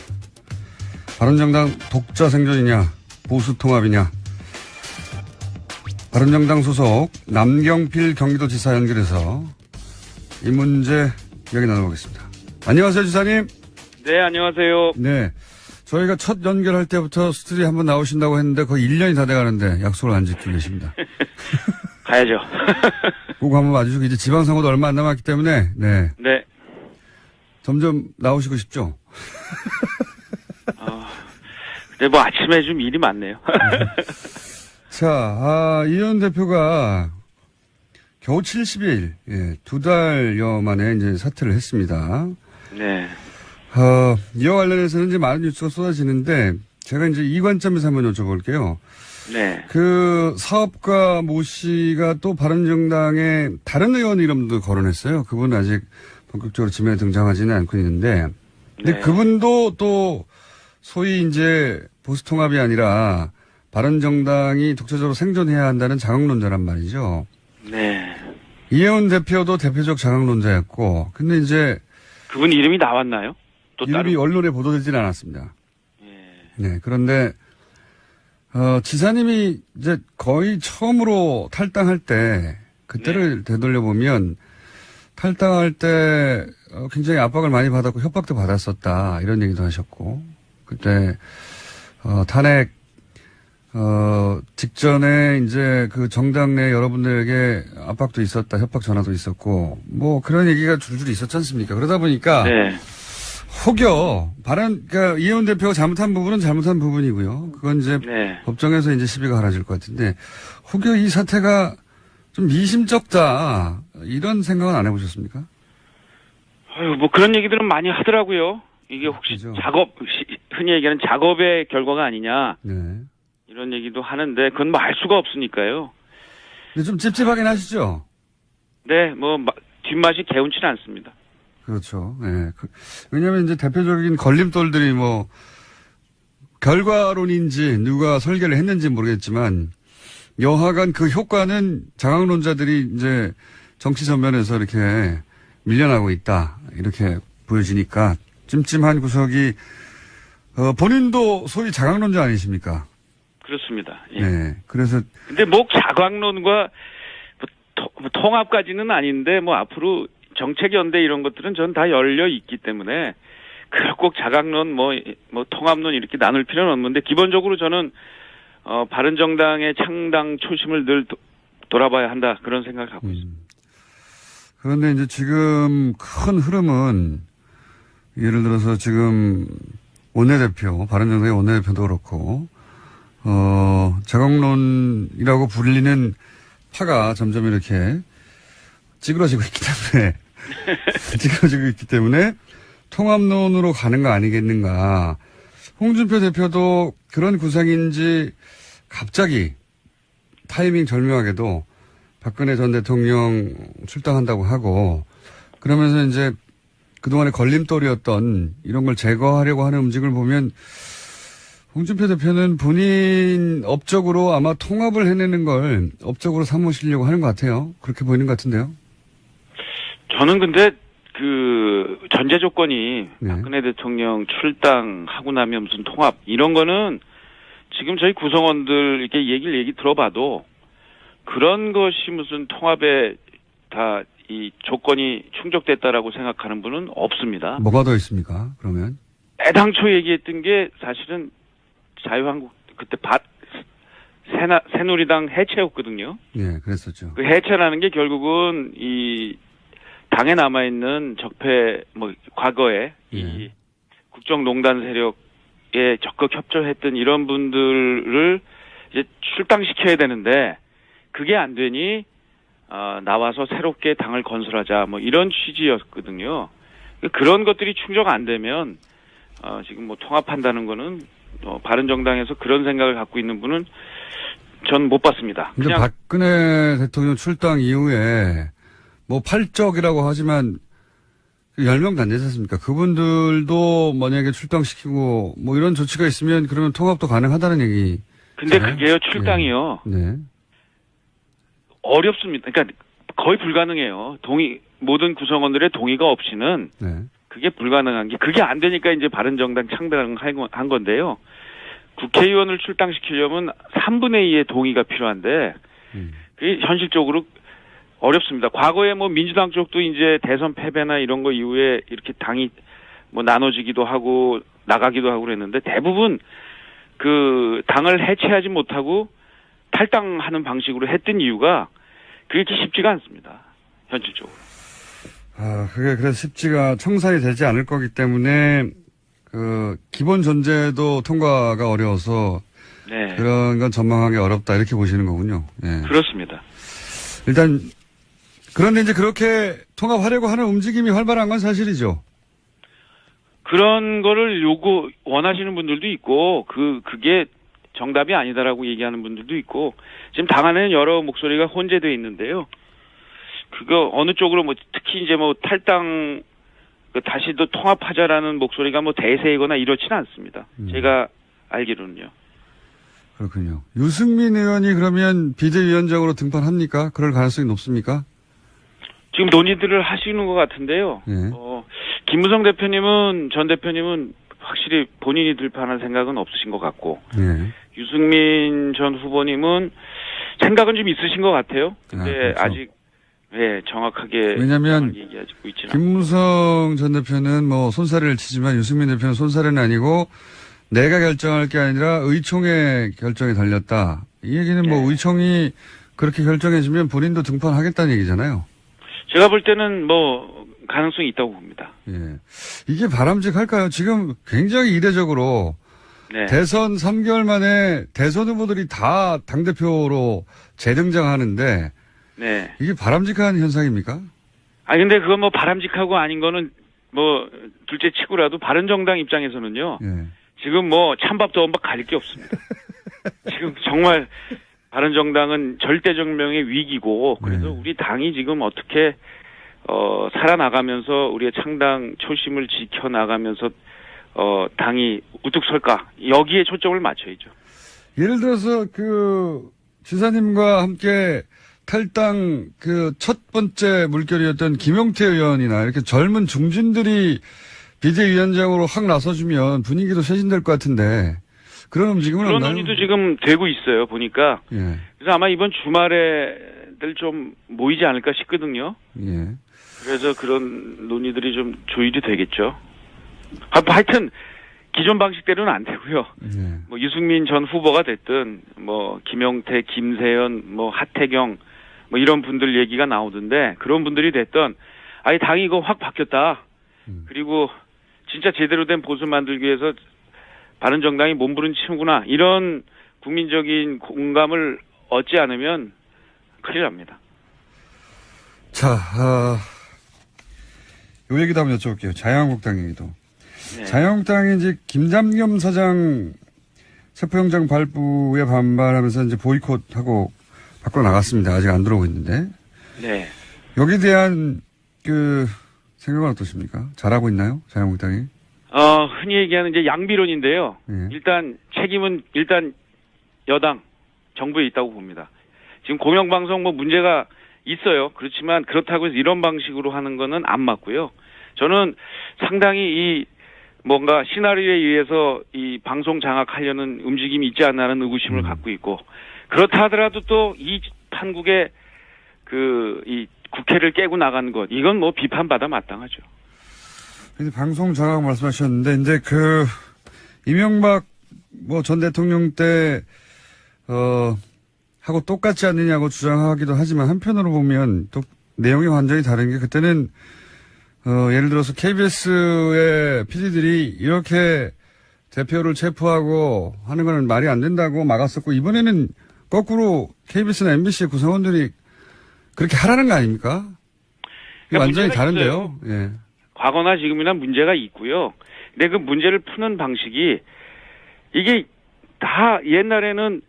바른정당 독자 생존이냐 보수 통합이냐. 바른정당 소속 남경필 경기도지사 연결해서 이 문제 이야기 나눠보겠습니다. 안녕하세요, 지사님. 네, 안녕하세요. 네. 저희가 첫 연결할 때부터 스튜디오에 한번 나오신다고 했는데 거의 1년이 다 돼가는데 약속을 안 지키고 계십니다. 가야죠. 꼭 한번 와주시고 이제 지방선거도 얼마 안 남았기 때문에 네. 네. 점점 나오시고 싶죠? 근데 아침에 좀 일이 많네요. 자, 이현 대표가 겨우 70일, 두 달여 만에 이제 사퇴를 했습니다. 네. 이와 관련해서는 이제 많은 뉴스가 쏟아지는데, 제가 이제 이 관점에서 한번 여쭤볼게요. 네. 그 사업가 모 씨가 또 바른정당의 다른 의원 이름도 거론했어요. 그분은 아직 본격적으로 지면에 등장하지는 않고 있는데, 근데 네. 그분도 또 소위 이제 보수통합이 아니라 바른정당이 독자적으로 생존해야 한다는 장악론자란 말이죠. 네. 이혜원 대표도 대표적 장악론자였고, 근데 이제 그분 이름이 나왔나요? 또 이름이 따로? 언론에 보도되지는 않았습니다. 예. 네, 그런데 지사님이 이제 거의 처음으로 탈당할 때 그때를 되돌려보면 탈당할 때 굉장히 압박을 많이 받았고 협박도 받았었다 이런 얘기도 하셨고 그때 탄핵 직전에 이제 그 정당 내 여러분들에게 압박도 있었다 협박 전화도 있었고 뭐 그런 얘기가 줄줄이 있었지 않습니까? 그러다 보니까 네. 혹여 그러니까 이혜원 대표가 잘못한 부분은 잘못한 부분이고요. 그건 이제 네. 법정에서 이제 시비가 갈라질 것 같은데 혹여 이 사태가 좀 미심쩍다 이런 생각은 안 해보셨습니까? 뭐 그런 얘기들은 많이 하더라고요. 이게 혹시 그죠. 흔히 얘기하는 작업의 결과가 아니냐. 네. 이런 얘기도 하는데 그건 뭐 알 수가 없으니까요. 근데 좀 찝찝하긴 하시죠? 네, 뒷맛이 개운치는 않습니다. 그렇죠. 네. 왜냐하면 이제 대표적인 걸림돌들이 뭐 결과론인지 누가 설계를 했는지 모르겠지만 여하간 그 효과는 장악론자들이 이제 정치 전면에서 이렇게 밀려나고 있다 이렇게 보여지니까 찜찜한 구석이, 본인도 소위 자강론자 아니십니까? 그렇습니다. 예. 네. 그래서. 근데 뭐 자광론과 뭐 통합까지는 아닌데 뭐 앞으로 정책연대 이런 것들은 전 다 열려 있기 때문에 그걸 꼭 자강론 뭐 통합론 이렇게 나눌 필요는 없는데 기본적으로 저는 바른정당의 창당 초심을 늘 돌아봐야 한다 그런 생각을 갖고 있습니다. 그런데 이제 지금 큰 흐름은 예를 들어서 지금 원내대표, 바른정당의 원내대표도 그렇고 자강론이라고 불리는 파가 점점 이렇게 찌그러지고 있기 때문에 통합론으로 가는 거 아니겠는가. 홍준표 대표도 그런 구상인지 갑자기 타이밍 절묘하게도 박근혜 전 대통령 출당한다고 하고 그러면서 이제 그동안의 걸림돌이었던 이런 걸 제거하려고 하는 움직임을 보면 홍준표 대표는 본인 업적으로 아마 통합을 해내는 걸 업적으로 삼으시려고 하는 것 같아요. 그렇게 보이는 것 같은데요. 저는 근데 그 전제 조건이 네. 박근혜 대통령 출당하고 나면 무슨 통합 이런 거는 지금 저희 구성원들 이렇게 얘기 들어봐도 그런 것이 무슨 통합에 다 이 조건이 충족됐다라고 생각하는 분은 없습니다. 뭐가 더 있습니까? 그러면 애당초 얘기했던 게 사실은 자유한국 그때 새누리당 해체였거든요. 예, 그랬었죠. 그 해체라는 게 결국은 이 당에 남아있는 적폐 과거에 이 국정농단 세력에 적극 협조했던 이런 분들을 이제 출당시켜야 되는데 그게 안 되니 나와서 새롭게 당을 건설하자 이런 취지였거든요. 그런 것들이 충족 안 되면 지금 통합한다는 거는 바른정당에서 그런 생각을 갖고 있는 분은 전 못 봤습니다. 근데 그냥 박근혜 대통령 출당 이후에 8적이라고 하지만 10명 안 되지 않습니까? 그분들도 만약에 출당시키고 이런 조치가 있으면 그러면 통합도 가능하다는 얘기. 근데 그게요, 출당이요. 네. 어렵습니다. 그러니까 거의 불가능해요. 모든 구성원들의 동의가 없이는 네. 그게 불가능한 게 그게 안 되니까 이제 바른정당 창당한 건데요. 국회의원을 출당시키려면 3분의 2의 동의가 필요한데 그게 현실적으로 어렵습니다. 과거에 민주당 쪽도 이제 대선 패배나 이런 거 이후에 이렇게 당이 나눠지기도 하고 나가기도 하고 그랬는데 대부분 그 당을 해체하지 못하고 탈당하는 방식으로 했던 이유가 그게 쉽지가 않습니다. 현실적으로. 그게 그래서 쉽지가 청산이 되지 않을 거기 때문에 기본 전제도 통과가 어려워서 네. 그런 건 전망하기 어렵다 이렇게 보시는 거군요. 예. 그렇습니다. 일단 그런데 이제 그렇게 통합하려고 하는 움직임이 활발한 건 사실이죠. 그런 거를 원하시는 분들도 있고 그게 정답이 아니다라고 얘기하는 분들도 있고 지금 당 안에는 여러 목소리가 혼재되어 있는데요. 그거 어느 쪽으로 특히 이제 탈당 다시 또 통합하자라는 목소리가 대세이거나 이렇지는 않습니다. 제가 알기로는요. 그렇군요. 유승민 의원이 그러면 비대위원장으로 등판합니까? 그럴 가능성이 높습니까? 지금 논의들을 하시는 것 같은데요. 네. 김무성 전 대표님은 확실히 본인이 들판할 생각은 없으신 것 같고, 네. 유승민 전 후보님은 생각은 좀 있으신 것 같아요. 근데 그렇죠. 아직 정확하게 왜냐하면 얘기하고 있지는 김무성 전 대표는 손사래를 치지만 유승민 대표는 손사래는 아니고 내가 결정할 게 아니라 의총의 결정에 달렸다. 이 얘기는 의총이 그렇게 결정해주면 본인도 등판하겠다는 얘기잖아요. 제가 볼 때는 가능성이 있다고 봅니다. 예. 이게 바람직할까요? 지금 굉장히 이례적으로 네. 대선 3개월 만에 대선 후보들이 다 당대표로 재등장하는데 네. 이게 바람직한 현상입니까? 근데 그거 바람직하고 아닌 거는 둘째 치고라도 바른정당 입장에서는요. 예. 지금 찬밥 더운밥 가릴 게 없습니다. 지금 정말 바른정당은 절대정명의 위기고 그래서 우리 당이 지금 어떻게 살아나가면서 우리의 창당 초심을 지켜나가면서 당이 우뚝 설까 여기에 초점을 맞춰야죠. 예를 들어서 지사님과 함께 탈당 첫 번째 물결이었던 김용태 의원이나 이렇게 젊은 중진들이 비대위원장으로 확 나서주면 분위기도 쇄신될 것 같은데 그런 움직임은 그런 없나요? 논의도 지금 되고 있어요. 보니까. 예. 그래서 아마 이번 주말에들 좀 모이지 않을까 싶거든요. 예. 그래서 그런 논의들이 좀 조율이 되겠죠. 하여튼 기존 방식대로는 안 되고요. 예. 뭐 유승민 전 후보가 됐든 뭐 김용태, 김세연, 뭐 하태경 뭐 이런 분들 얘기가 나오던데 그런 분들이 됐던 아예 당이 이거 확 바뀌었다. 그리고 진짜 제대로 된 보수 만들기 위해서 바른정당이 몸부림치는구나. 이런 국민적인 공감을 얻지 않으면 큰일 납니다. 자, 요 얘기도 한번 여쭤볼게요. 자유한국당 얘기도. 네. 자유한국당이 이제 김장겸 사장 체포영장 발부에 반발하면서 이제 보이콧하고 밖으로 나갔습니다. 아직 안 들어오고 있는데. 네. 여기에 대한 그 생각은 어떠십니까? 잘하고 있나요? 자유한국당이? 흔히 얘기하는 이제 양비론인데요. 예. 일단 책임은 일단 여당, 정부에 있다고 봅니다. 지금 공영방송 뭐 문제가 있어요. 그렇지만 그렇다고 해서 이런 방식으로 하는 거는 안 맞고요. 저는 상당히 이 뭔가 시나리오에 의해서 이 방송 장악하려는 움직임이 있지 않나는 의구심을 갖고 있고 그렇다 하더라도 또 이 판국의 이 국회를 깨고 나가는 것 이건 뭐 비판받아 마땅하죠. 근데 방송 장악 말씀하셨는데 이제 이명박 뭐 전 대통령 때 하고 똑같지 않느냐고 주장하기도 하지만 한편으로 보면 또 내용이 완전히 다른 게 그때는 예를 들어서 KBS의 PD들이 이렇게 대표를 체포하고 하는 거는 말이 안 된다고 막았었고 이번에는 거꾸로 KBS나 MBC의 구성원들이 그렇게 하라는 거 아닙니까? 이게 그러니까 완전히 다른데요. 예. 과거나 지금이나 문제가 있고요. 근데 그 문제를 푸는 방식이 이게 다 옛날에는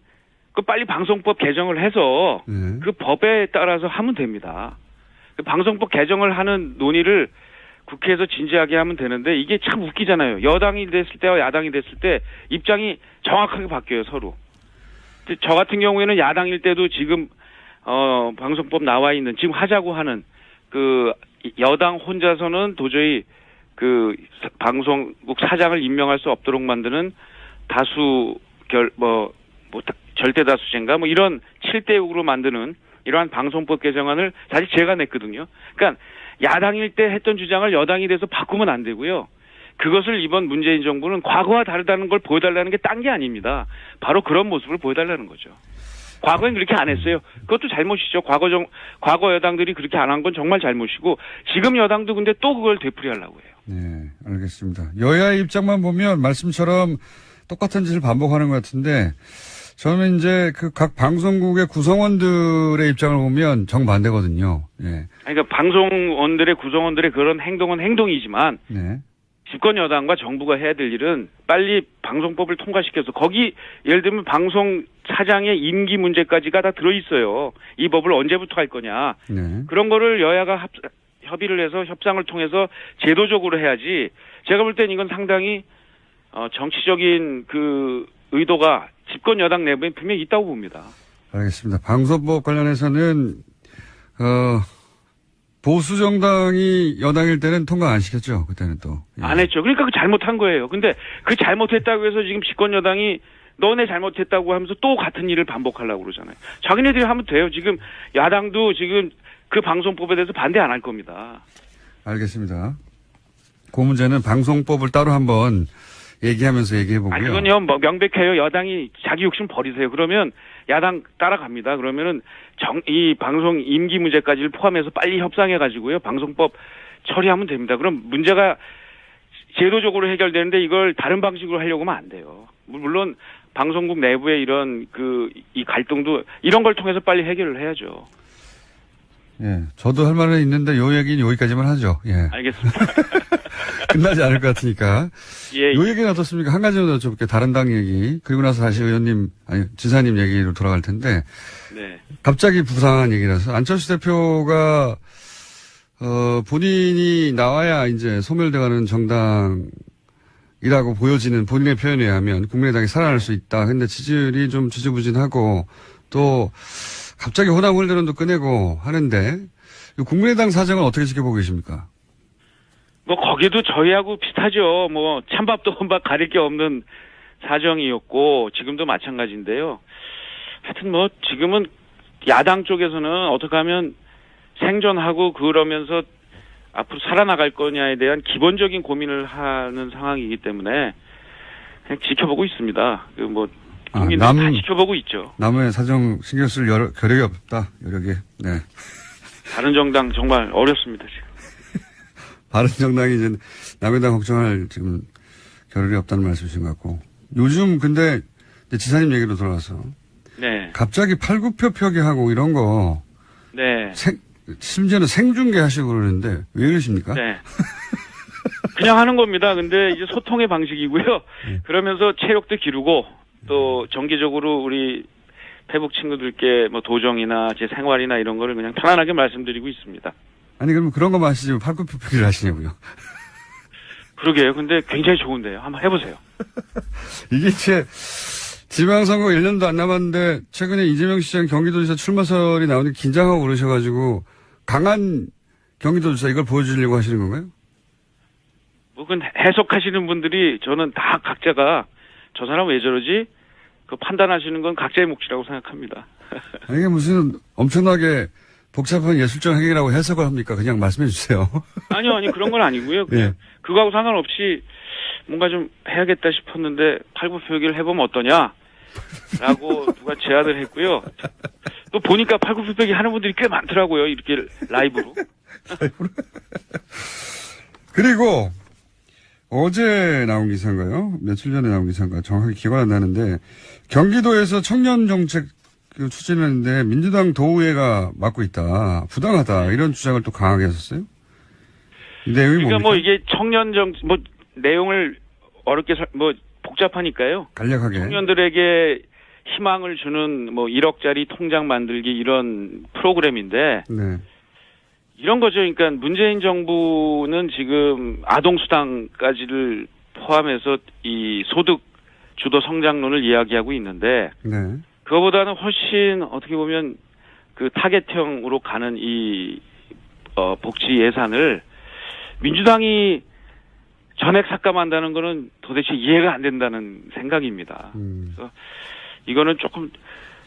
그 빨리 방송법 개정을 해서 그 법에 따라서 하면 됩니다. 그 방송법 개정을 하는 논의를 국회에서 진지하게 하면 되는데 이게 참 웃기잖아요. 여당이 됐을 때와 야당이 됐을 때 입장이 정확하게 바뀌어요, 서로. 저 같은 경우에는 야당일 때도 지금 방송법 나와 있는 지금 하자고 하는 그 여당 혼자서는 도저히 그 방송국 사장을 임명할 수 없도록 만드는 절대 다수제인가 뭐 이런 7대 6으로 만드는 이러한 방송법 개정안을 사실 제가 냈거든요. 그러니까 야당일 때 했던 주장을 여당이 돼서 바꾸면 안 되고요. 그것을 이번 문재인 정부는 과거와 다르다는 걸 보여달라는 게 딴 게 아닙니다. 바로 그런 모습을 보여달라는 거죠. 과거엔 그렇게 안 했어요. 그것도 잘못이죠. 과거 여당들이 그렇게 안 한 건 정말 잘못이고 지금 여당도 근데 또 그걸 되풀이하려고 해요. 네, 알겠습니다. 여야의 입장만 보면 말씀처럼 똑같은 짓을 반복하는 것 같은데 저는 이제 그 각 방송국의 구성원들의 입장을 보면 정반대거든요. 예. 그러니까 방송원들의 구성원들의 그런 행동은 행동이지만 네. 집권 여당과 정부가 해야 될 일은 빨리 방송법을 통과시켜서 거기 예를 들면 방송 사장의 임기 문제까지가 다 들어있어요. 이 법을 언제부터 할 거냐. 네. 그런 거를 여야가 협의를 해서 협상을 통해서 제도적으로 해야지. 제가 볼 땐 이건 상당히 정치적인 그 의도가 집권 여당 내부에 분명히 있다고 봅니다. 알겠습니다. 방송법 관련해서는 보수 정당이 여당일 때는 통과 안 시켰죠. 그때는 또. 예. 안 했죠. 그러니까 그 잘못한 거예요. 근데 그 잘못했다고 해서 지금 집권 여당이 너네 잘못했다고 하면서 또 같은 일을 반복하려고 그러잖아요. 자기네들이 하면 돼요. 지금 야당도 지금 그 방송법에 대해서 반대 안 할 겁니다. 알겠습니다. 그 문제는 방송법을 따로 한번 얘기하면서 얘기해보고요. 그건요, 명백해요. 여당이 자기 욕심 버리세요. 그러면 야당 따라갑니다. 그러면은 이 방송 임기 문제까지를 포함해서 빨리 협상해가지고요. 방송법 처리하면 됩니다. 그럼 문제가 제도적으로 해결되는데 이걸 다른 방식으로 하려고 하면 안 돼요. 물론 방송국 내부의 이런 이 갈등도 이런 걸 통해서 빨리 해결을 해야죠. 예, 저도 할 말은 있는데 요 얘기는 여기까지만 하죠. 예. 알겠습니다. 끝나지 않을 것 같으니까. 예. 요 얘기는 어떻습니까? 한 가지만 더 여쭤볼게요. 다른 당 얘기. 그리고 나서 다시 지사님 얘기로 돌아갈 텐데. 네. 갑자기 부상한 얘기라서 안철수 대표가 본인이 나와야 이제 소멸돼가는 정당이라고 보여지는 본인의 표현에 의하면 국민의당이 살아날 수 있다. 근데 지지율이 좀 지지부진하고 또 갑자기 호남홀대론도 꺼내고 하는데 국민의당 사정은 어떻게 지켜보고 계십니까? 뭐 거기도 저희하고 비슷하죠. 뭐 찬밥도 혼밥 가릴 게 없는 사정이었고 지금도 마찬가지인데요. 하여튼 뭐 지금은 야당 쪽에서는 어떻게 하면 생존하고 그러면서 앞으로 살아나갈 거냐에 대한 기본적인 고민을 하는 상황이기 때문에 그냥 지켜보고 있습니다. 그 뭐 국민들이 다 지켜보고 있죠. 남의 사정 신경 쓸 겨력이 없다. 여력이. 네. 바른정당 정말 어렵습니다 지금. 바른정당이 이제 남의 당 걱정할 지금 겨를이 없다는 말씀이신 것 같고. 요즘 근데 지사님 얘기로 돌아와서. 네. 갑자기 팔굽혀펴기하고 이런 거. 네. 심지어는 생중계 하시고 그러는데 왜 그러십니까? 네. 그냥 하는 겁니다. 근데 이제 소통의 방식이고요. 그러면서 체력도 기르고 또 정기적으로 우리 페북 친구들께 뭐 도정이나 제 생활이나 이런 거를 그냥 편안하게 말씀드리고 있습니다. 아니 그러면 그런 거 마시지 팔굽혀펴기를 하시냐고요? 그러게요. 근데 굉장히 좋은데요. 한번 해보세요. 이게 지방선거 1년도 안 남았는데 최근에 이재명 시장 경기도지사 출마설이 나오니 긴장하고 그러셔가지고 강한 경기도지사 이걸 보여주려고 하시는 건가요? 뭐 그건 해석하시는 분들이 저는 다 각자가 저 사람 왜 저러지? 그 판단하시는 건 각자의 몫이라고 생각합니다. 아니, 이게 무슨 엄청나게 복잡한 예술적 행위라고 해석을 합니까? 그냥 말씀해 주세요. 아니요, 그런 건 아니고요. 그냥 네. 그거하고 상관없이 뭔가 좀 해야겠다 싶었는데 팔굽혀펴기를 해보면 어떠냐? 라고 누가 제안을 했고요. 또 보니까 팔굽혀펴기 하는 분들이 꽤 많더라고요. 이렇게 라이브로. 그리고 어제 나온 기사인가요? 며칠 전에 나온 기사인가? 정확하게 기억은 안 나는데 경기도에서 청년 정책 추진하는데 민주당 도의회가 맡고 있다. 부당하다. 이런 주장을 또 강하게 했었어요. 이 내용이 그러니까 뭡니까? 뭐 이게 청년 뭐 내용을 어렵게 뭐 복잡하니까요. 간략하게. 청년들에게 희망을 주는 뭐 1억짜리 통장 만들기 이런 프로그램인데 네. 이런 거죠. 그러니까 문재인 정부는 지금 아동수당까지를 포함해서 이 소득 주도 성장론을 이야기하고 있는데 네. 그거보다는 훨씬 어떻게 보면 그 타겟형으로 가는 이 복지 예산을 민주당이 전액 삭감한다는 거는 도대체 이해가 안 된다는 생각입니다. 그래서 이거는 조금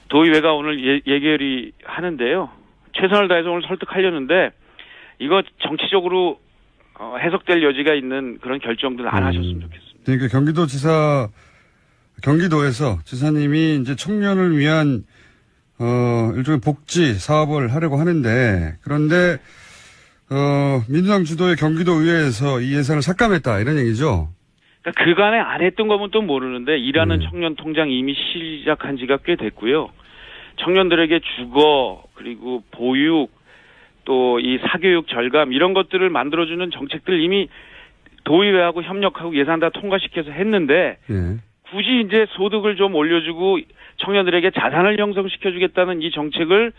도의회가 오늘 예결위 하는데요. 최선을 다해서 오늘 설득하려는데 이거 정치적으로 해석될 여지가 있는 그런 결정들 안 하셨으면 좋겠습니다. 그러니까 경기도에서 지사님이 이제 청년을 위한 일종의 복지 사업을 하려고 하는데 그런데 민주당 주도의 경기도의회에서 이 예산을 삭감했다 이런 얘기죠. 그러니까 그간에 안 했던 거면 또 모르는데 일하는 청년 통장 이미 시작한 지가 꽤 됐고요. 청년들에게 주거 그리고 보육 또 이 사교육 절감 이런 것들을 만들어주는 정책들 이미 도의회하고 협력하고 예산 다 통과시켜서 했는데 예. 굳이 이제 소득을 좀 올려주고 청년들에게 자산을 형성시켜주겠다는 이 정책을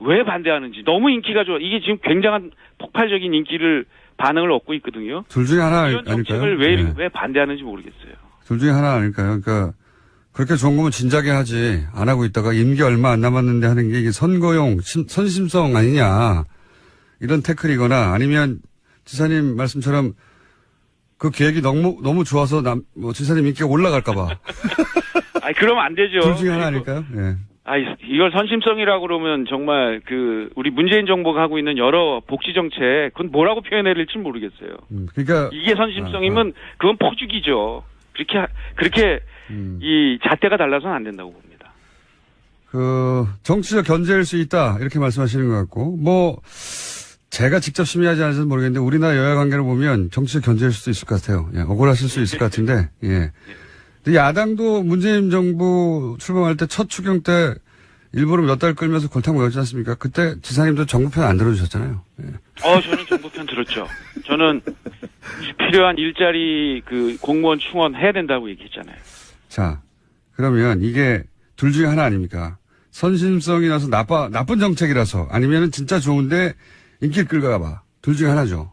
왜 반대하는지 너무 인기가 좋아. 이게 지금 굉장한 폭발적인 인기를 반응을 얻고 있거든요. 둘 중에 하나 이런 아닐까요? 정책을 왜 반대하는지 모르겠어요. 둘 중에 하나 아닐까요? 그러니까 그렇게 좋은 거면 진작에 하지 안 하고 있다가 임기 얼마 안 남았는데 하는 게 이게 선거용 선심성 아니냐 이런 태클이거나 아니면 지사님 말씀처럼 그 계획이 너무 좋아서 지사님 인기가 올라갈까 봐. 아니 그러면 안 되죠. 둘 중에 하나 아닐까요? 예. 이걸 선심성이라고 그러면 정말 우리 문재인 정부가 하고 있는 여러 복지 정책 그건 뭐라고 표현해야 될지 모르겠어요. 그러니까 이게 선심성이면 그건 포죽이죠. 그렇게 이 잣대가 달라서는 안 된다고 봅니다. 정치적 견제일 수 있다 이렇게 말씀하시는 것 같고 제가 직접 심의하지 않아서 모르겠는데 우리나라 여야 관계를 보면 정치적 견제일 수도 있을 것 같아요. 예, 억울하실 수 있을 것 같은데 예. 근데 야당도 문재인 정부 출범할 때 첫 추경 때 일부러 몇 달 끌면서 골탕 먹였지 않습니까? 그때 지사님도 정부 편 안 들어주셨잖아요. 예. 저는 정부 편 들었죠. 저는 필요한 일자리 공무원 충원 해야 된다고 얘기했잖아요. 자, 그러면 이게 둘 중에 하나 아닙니까? 선심성이라서 나쁜 정책이라서 아니면은 진짜 좋은데 인기를 끌까 봐. 둘 중에 하나죠.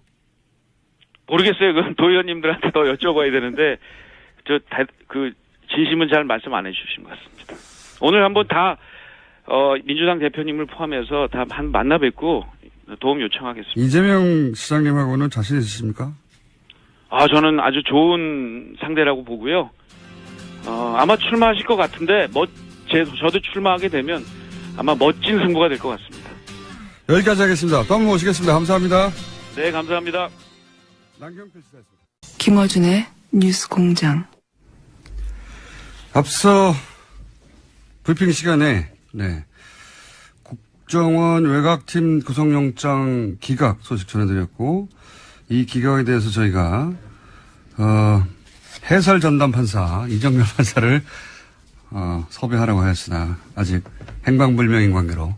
모르겠어요. 그건 도의원님들한테 더 여쭤봐야 되는데 진심은 잘 말씀 안 해주신 것 같습니다. 오늘 한번 다 민주당 대표님을 포함해서 다 만나 뵙고 도움 요청하겠습니다. 이재명 시장님하고는 자신 있으십니까? 저는 아주 좋은 상대라고 보고요. 아마 출마하실 것 같은데, 저도 출마하게 되면 아마 멋진 승부가 될 것 같습니다. 여기까지 하겠습니다. 또 한 번 모시겠습니다. 감사합니다. 네, 감사합니다. 남경필 시사였습니다. 김어준의 뉴스 공장. 앞서 브리핑 시간에 국정원 외곽팀 구속영장 기각 소식 전해드렸고, 이 기각에 대해서 저희가 해설 전담 판사 이정렬 판사를 섭외하라고 하였으나 아직 행방불명인 관계로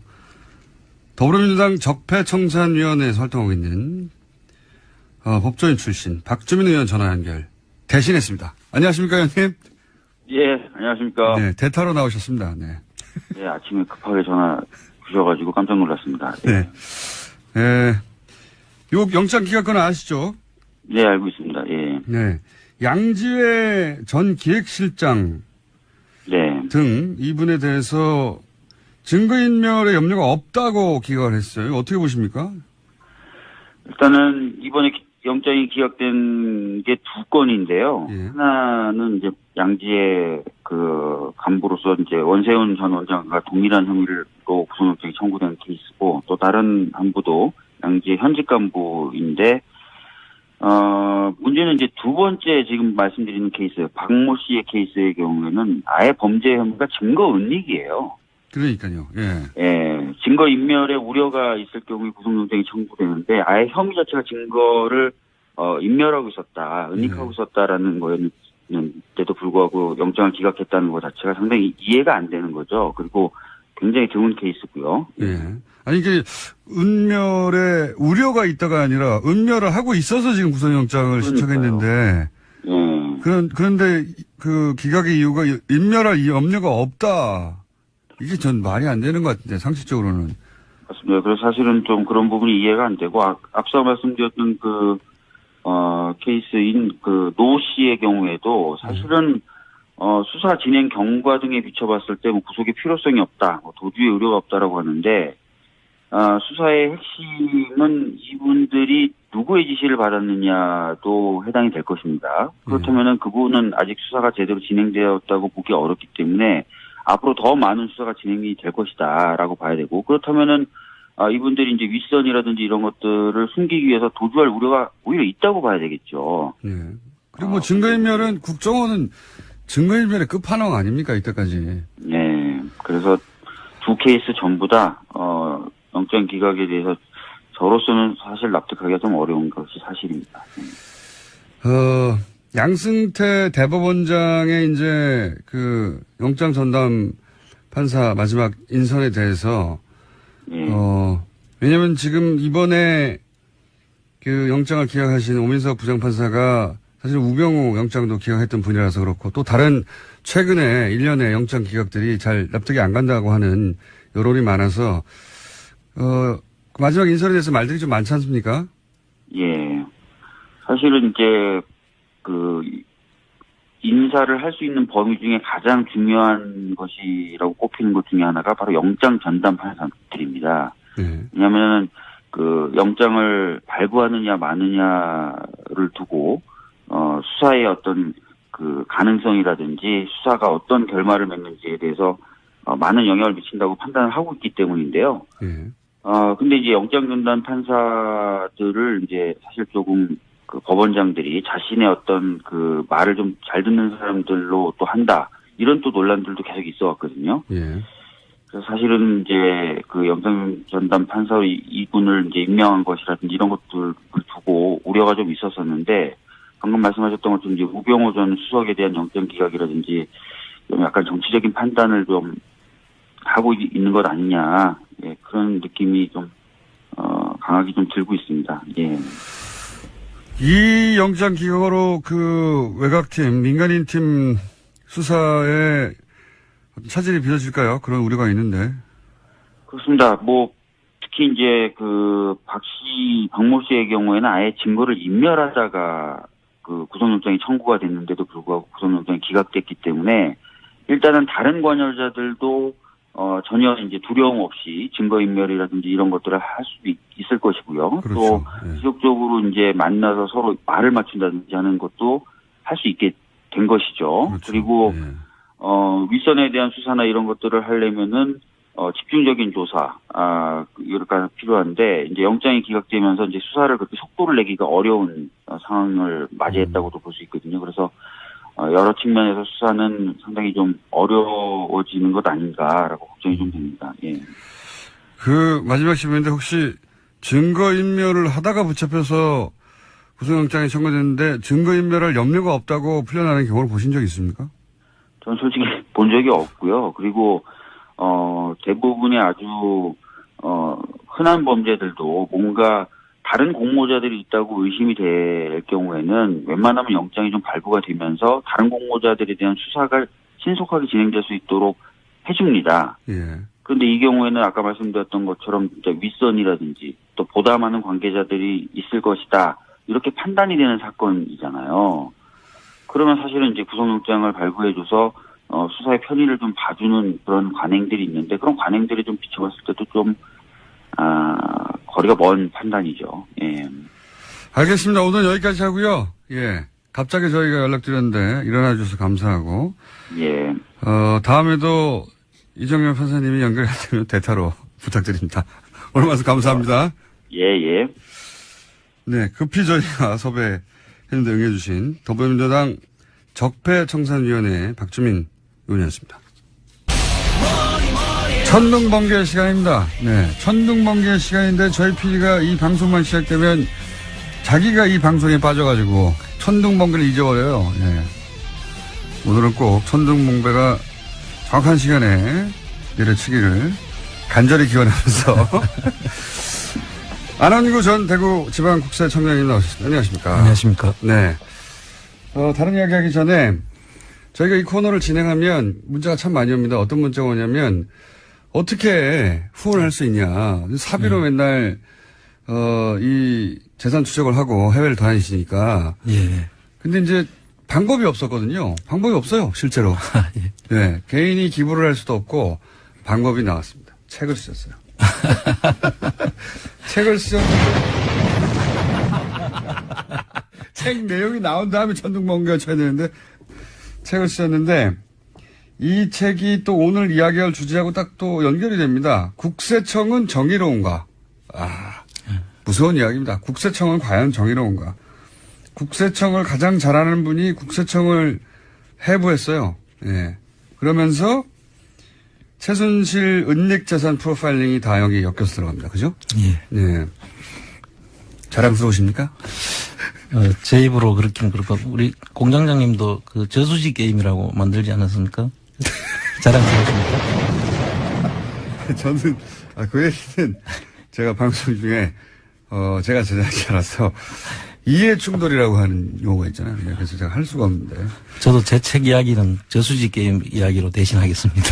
더불어민주당 적폐청산위원회에서 활동하고 있는 법조인 출신 박주민 의원 전화 연결 대신했습니다. 안녕하십니까, 의원님? 예, 안녕하십니까. 네, 대타로 나오셨습니다. 네. 네, 아침에 급하게 전화 주셔가지고 깜짝 놀랐습니다. 네. 요 영장 기각건 아시죠? 네, 알고 있습니다. 예. 네. 양지회 전 기획실장 네. 등 이분에 대해서 증거인멸의 염려가 없다고 기각을 했어요. 어떻게 보십니까? 일단은 이번에 영장이 기각된 게 두 건인데요. 예. 하나는 이제 양지의 그 간부로서 이제 원세훈 전 원장과 동일한 혐의로 구속영장이 청구된 케이스고, 또 다른 간부도 양지의 현직 간부인데, 문제는 이제 두 번째 지금 말씀드리는 케이스, 박모 씨의 케이스의 경우에는 아예 범죄 혐의가 증거 은닉이에요. 그러니까요. 예. 예, 증거 인멸의 우려가 있을 경우에 구속영장이 청구되는데, 아예 혐의 자체가 증거를 인멸하고 있었다, 은닉하고 있었다라는 거였는데도 불구하고 영장을 기각했다는 것 자체가 상당히 이해가 안 되는 거죠. 그리고 굉장히 드문 케이스고요. 예. 아니, 이게, 은멸에 우려가 있다가 아니라, 은멸을 하고 있어서 지금 구속영장을 신청했는데, 예. 그런데 그 기각의 이유가 인멸할 염려가 없다. 이게 전 말이 안 되는 것 같은데, 상식적으로는. 맞습니다. 그래서 사실은 좀 그런 부분이 이해가 안 되고, 앞서 말씀드렸던 케이스인 노 씨의 경우에도 사실은 수사 진행 경과 등에 비춰봤을 때 구속의 필요성이 없다, 도주의 우려가 없다라고 하는데, 수사의 핵심은 이분들이 누구의 지시를 받았느냐도 해당이 될 것입니다. 그렇다면은 그분은 아직 수사가 제대로 진행되었다고 보기 어렵기 때문에 앞으로 더 많은 수사가 진행이 될 것이다라고 봐야 되고, 그렇다면은 이분들이 이제 윗선이라든지 이런 것들을 숨기기 위해서 도주할 우려가 오히려 있다고 봐야 되겠죠. 네. 그리고 증거인멸은 국정원은 증거인멸의 끝판왕 아닙니까, 이때까지? 네. 그래서 두 케이스 전부 다 영장 기각에 대해서 저로서는 사실 납득하기가 좀 어려운 것이 사실입니다. 양승태 대법원장의 이제 그 영장 전담 판사 마지막 인선에 대해서 왜냐면 지금 이번에 그 영장을 기각하신 오민석 부장판사가 사실 우병우 영장도 기각했던 분이라서 그렇고, 또 다른 최근에 1년의 영장 기각들이 잘 납득이 안 간다고 하는 여론이 많아서 마지막 인선에 대해서 말들이 좀 많지 않습니까? 예. 사실은 이제 인사를 할 수 있는 범위 중에 가장 중요한 것이라고 꼽히는 것 중에 하나가 바로 영장 전담 판사들입니다. 왜냐하면 영장을 발부하느냐 마느냐를 두고 수사의 어떤 가능성이라든지 수사가 어떤 결말을 맺는지에 대해서 많은 영향을 미친다고 판단을 하고 있기 때문인데요. 근데 이제 영장 전담 판사들을 이제 사실 조금 법원장들이 자신의 어떤 말을 좀 잘 듣는 사람들로 또 한다, 이런 또 논란들도 계속 있어 왔거든요. 그래서 사실은 이제 영장 전담 판사 이분을 이제 임명한 것이라든지 이런 것들을 두고 우려가 좀 있었었는데, 방금 말씀하셨던 것처럼 이제 우병우 전 수석에 대한 영장 기각이라든지 좀 약간 정치적인 판단을 좀 하고 있는 것 아니냐, 예, 그런 느낌이 좀 강하게 좀 들고 있습니다. 예. 이 영장 기각으로 외곽팀, 민간인팀 수사에 차질이 빚어질까요? 그런 우려가 있는데. 그렇습니다. 특히 이제 박모 씨의 경우에는 아예 증거를 인멸하다가 구속영장이 청구가 됐는데도 불구하고 구속영장이 기각됐기 때문에, 일단은 다른 관여자들도 전혀 이제 두려움 없이 증거인멸이라든지 이런 것들을 할 수도 있을 것이고요. 그렇죠. 또 예. 지속적으로 이제 만나서 서로 말을 맞춘다든지 하는 것도 할 수 있게 된 것이죠. 그렇죠. 그리고 예. 윗선에 대한 수사나 이런 것들을 하려면은 집중적인 조사, 이렇게 필요한데, 이제 영장이 기각되면서 이제 수사를 그렇게 속도를 내기가 어려운 상황을 맞이했다고도 볼 수 있거든요. 그래서, 여러 측면에서 수사는 상당히 좀 어려워지는 것 아닌가라고 걱정이 좀 됩니다. 예. 그 마지막 질문인데 혹시 증거인멸을 하다가 붙잡혀서 구속영장이 청구됐는데 증거인멸할 염려가 없다고 풀려나는 경우를 보신 적 있습니까? 저는 솔직히 본 적이 없고요. 그리고 대부분의 아주 흔한 범죄들도 뭔가 다른 공모자들이 있다고 의심이 될 경우에는 웬만하면 영장이 좀 발부가 되면서 다른 공모자들에 대한 수사가 신속하게 진행될 수 있도록 해줍니다. 예. 그런데 이 경우에는 아까 말씀드렸던 것처럼 진짜 윗선이라든지 또 보다 많은 관계자들이 있을 것이다. 이렇게 판단이 되는 사건이잖아요. 그러면 사실은 이제 구속영장을 발부해줘서 수사의 편의를 좀 봐주는 그런 관행들이 있는데 그런 관행들이 좀 비춰봤을 때도 좀 거리가 먼 판단이죠. 예. 알겠습니다. 오늘 여기까지 하고요. 예. 갑자기 저희가 연락드렸는데 일어나 주셔서 감사하고. 예. 다음에도 이정현 판사님이 연결되면 대타로 부탁드립니다. 오늘 말씀 감사합니다. 예. 네. 급히 저희가 섭외했는데 응해주신 더불어민주당 적폐청산위원회 박주민 의원이었습니다. 천둥번개 시간입니다. 네. 천둥번개 시간인데 저희 PD가 이 방송만 시작되면 자기가 이 방송에 빠져가지고 천둥번개를 잊어버려요. 네. 오늘은 꼭 천둥번개가 정확한 시간에 내려치기를 간절히 기원하면서 안원구 전 대구지방국세청장님 나오셨습니다. 안녕하십니까. 안녕하십니까. 네. 다른 이야기 하기 전에 저희가 이 코너를 진행하면 문자가 참 많이 옵니다. 어떤 문자가 오냐면 어떻게 후원할 수 있냐. 사비로 맨날 이 재산 추적을 하고 해외를 다니시니까. 예. 근데 이제 방법이 없었거든요. 방법이 없어요, 실제로. 예. 네. 개인이 기부를 할 수도 없고 방법이 나왔습니다. 책을 쓰셨어요. 책을 쓰셨는데 책 내용이 나온 다음에 천둥번개가 쳐야 되는데 책을 쓰셨는데 이 책이 또 오늘 이야기할 주제하고 딱 또 연결이 됩니다. 국세청은 정의로운가? 무서운 이야기입니다. 국세청은 과연 정의로운가? 국세청을 가장 잘하는 분이 국세청을 해부했어요. 예. 그러면서 최순실 은닉재산 프로파일링이 다 여기 엮여서 들어갑니다. 그죠? 예. 예. 자랑스러우십니까? 제 입으로 그렇긴 그렇고, 우리 공장장님도 그 저수지 게임이라고 만들지 않았습니까? 자랑스러우십니까? 저는, 그 얘기는 제가 방송 중에, 제가 제작하지 않아서 이해 충돌이라고 하는 용어가 있잖아요. 그래서 제가 할 수가 없는데. 저도 제 책 이야기는 저수지 게임 이야기로 대신하겠습니다.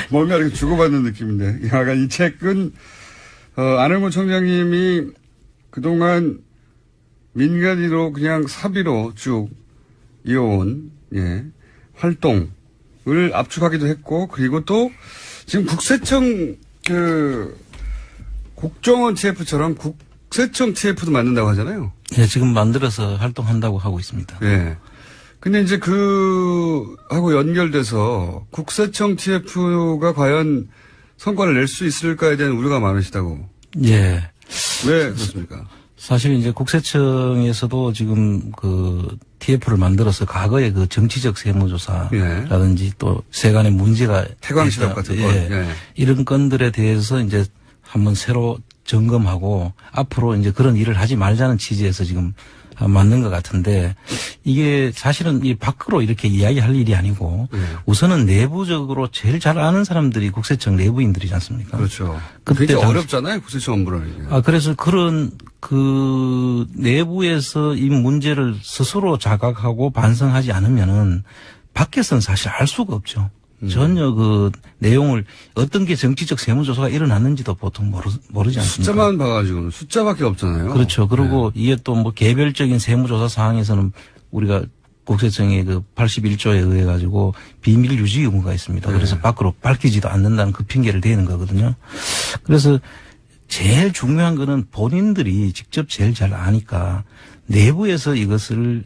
뭔가 이렇게 주고받는 느낌인데. 약간 이 책은, 안원구 청장님이 그동안 민간인으로 그냥 사비로 쭉 이어온, 예, 활동을 압축하기도 했고, 그리고 또 지금 국세청 국정원 TF처럼 국세청 TF도 만든다고 하잖아요. 예, 지금 만들어서 활동한다고 하고 있습니다. 예. 근데 이제 하고 연결돼서 국세청 TF가 과연 성과를 낼 수 있을까에 대한 우려가 많으시다고. 예. 왜 그렇습니까? 사실 이제 국세청에서도 지금 TF를 만들어서 과거의 정치적 세무조사라든지 또 세간의 문제가 태광실업 같은 건. 예. 이런 건들에 대해서 이제 한번 새로 점검하고 앞으로 이제 그런 일을 하지 말자는 취지에서 지금 맞는 것 같은데 이게 사실은 이 밖으로 이렇게 이야기할 일이 아니고 우선은 내부적으로 제일 잘 아는 사람들이 국세청 내부인들이지 않습니까? 그렇죠. 그때 굉장히 어렵잖아요, 국세청 업무라는 게. 그래서 그런 내부에서 이 문제를 스스로 자각하고 반성하지 않으면은 밖에서는 사실 알 수가 없죠. 전혀 내용을 어떤 게 정치적 세무조사가 일어났는지도 보통 모르지 않습니까? 숫자만 봐가지고는 숫자밖에 없잖아요. 그렇죠. 그리고 이게 또 개별적인 세무조사 사항에서는 우리가 국세청의 그 81조에 의해 가지고 비밀 유지 의무가 있습니다. 그래서 밖으로 밝히지도 않는다는 그 핑계를 대는 거거든요. 그래서 제일 중요한 거는 본인들이 직접 제일 잘 아니까 내부에서 이것을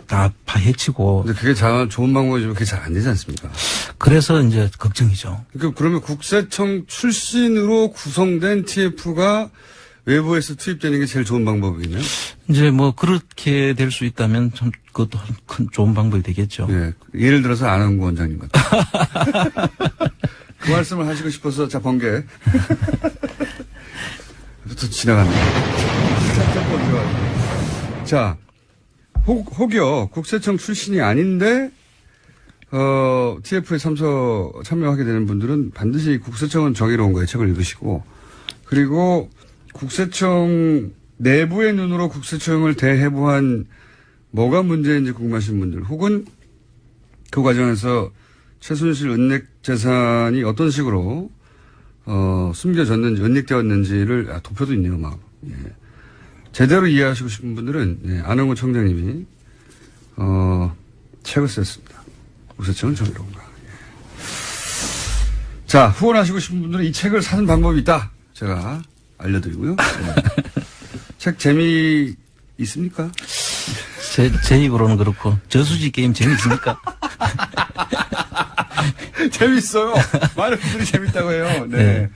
다 파헤치고. 근데 그게 좋은 방법이지만 그게 잘 안 되지 않습니까? 그래서 이제 걱정이죠. 그러면 국세청 출신으로 구성된 TF가 외부에서 투입되는 게 제일 좋은 방법이겠네요? 이제 뭐 그렇게 될 수 있다면 참 그것도 큰 좋은 방법이 되겠죠. 예. 예를 들어서 안원구 원장님 같은. 그 말씀을 하시고 싶어서 자 번개. 또 지나갔네. 자, 혹여 국세청 출신이 아닌데 TF에 참여하게 되는 분들은 반드시 국세청은 정의로운가의 책을 읽으시고, 그리고 국세청 내부의 눈으로 국세청을 대해부한 뭐가 문제인지 궁금하신 분들, 혹은 그 과정에서 최순실 은닉 재산이 어떤 식으로 숨겨졌는지, 은닉되었는지를 도표도 있네요, 막. 예. 제대로 이해하시고 싶은 분들은, 예, 안원구 청장님이 책을 썼습니다. 국세청은 정의로운가. 예. 자, 후원하시고 싶은 분들은 이 책을 사는 방법이 있다. 제가 알려드리고요. 네. 책 재미 있습니까? 제 입으로는 그렇고 저수지 게임 재미있습니까? 재밌어요. 많은 분들이 재밌다고 해요. 네.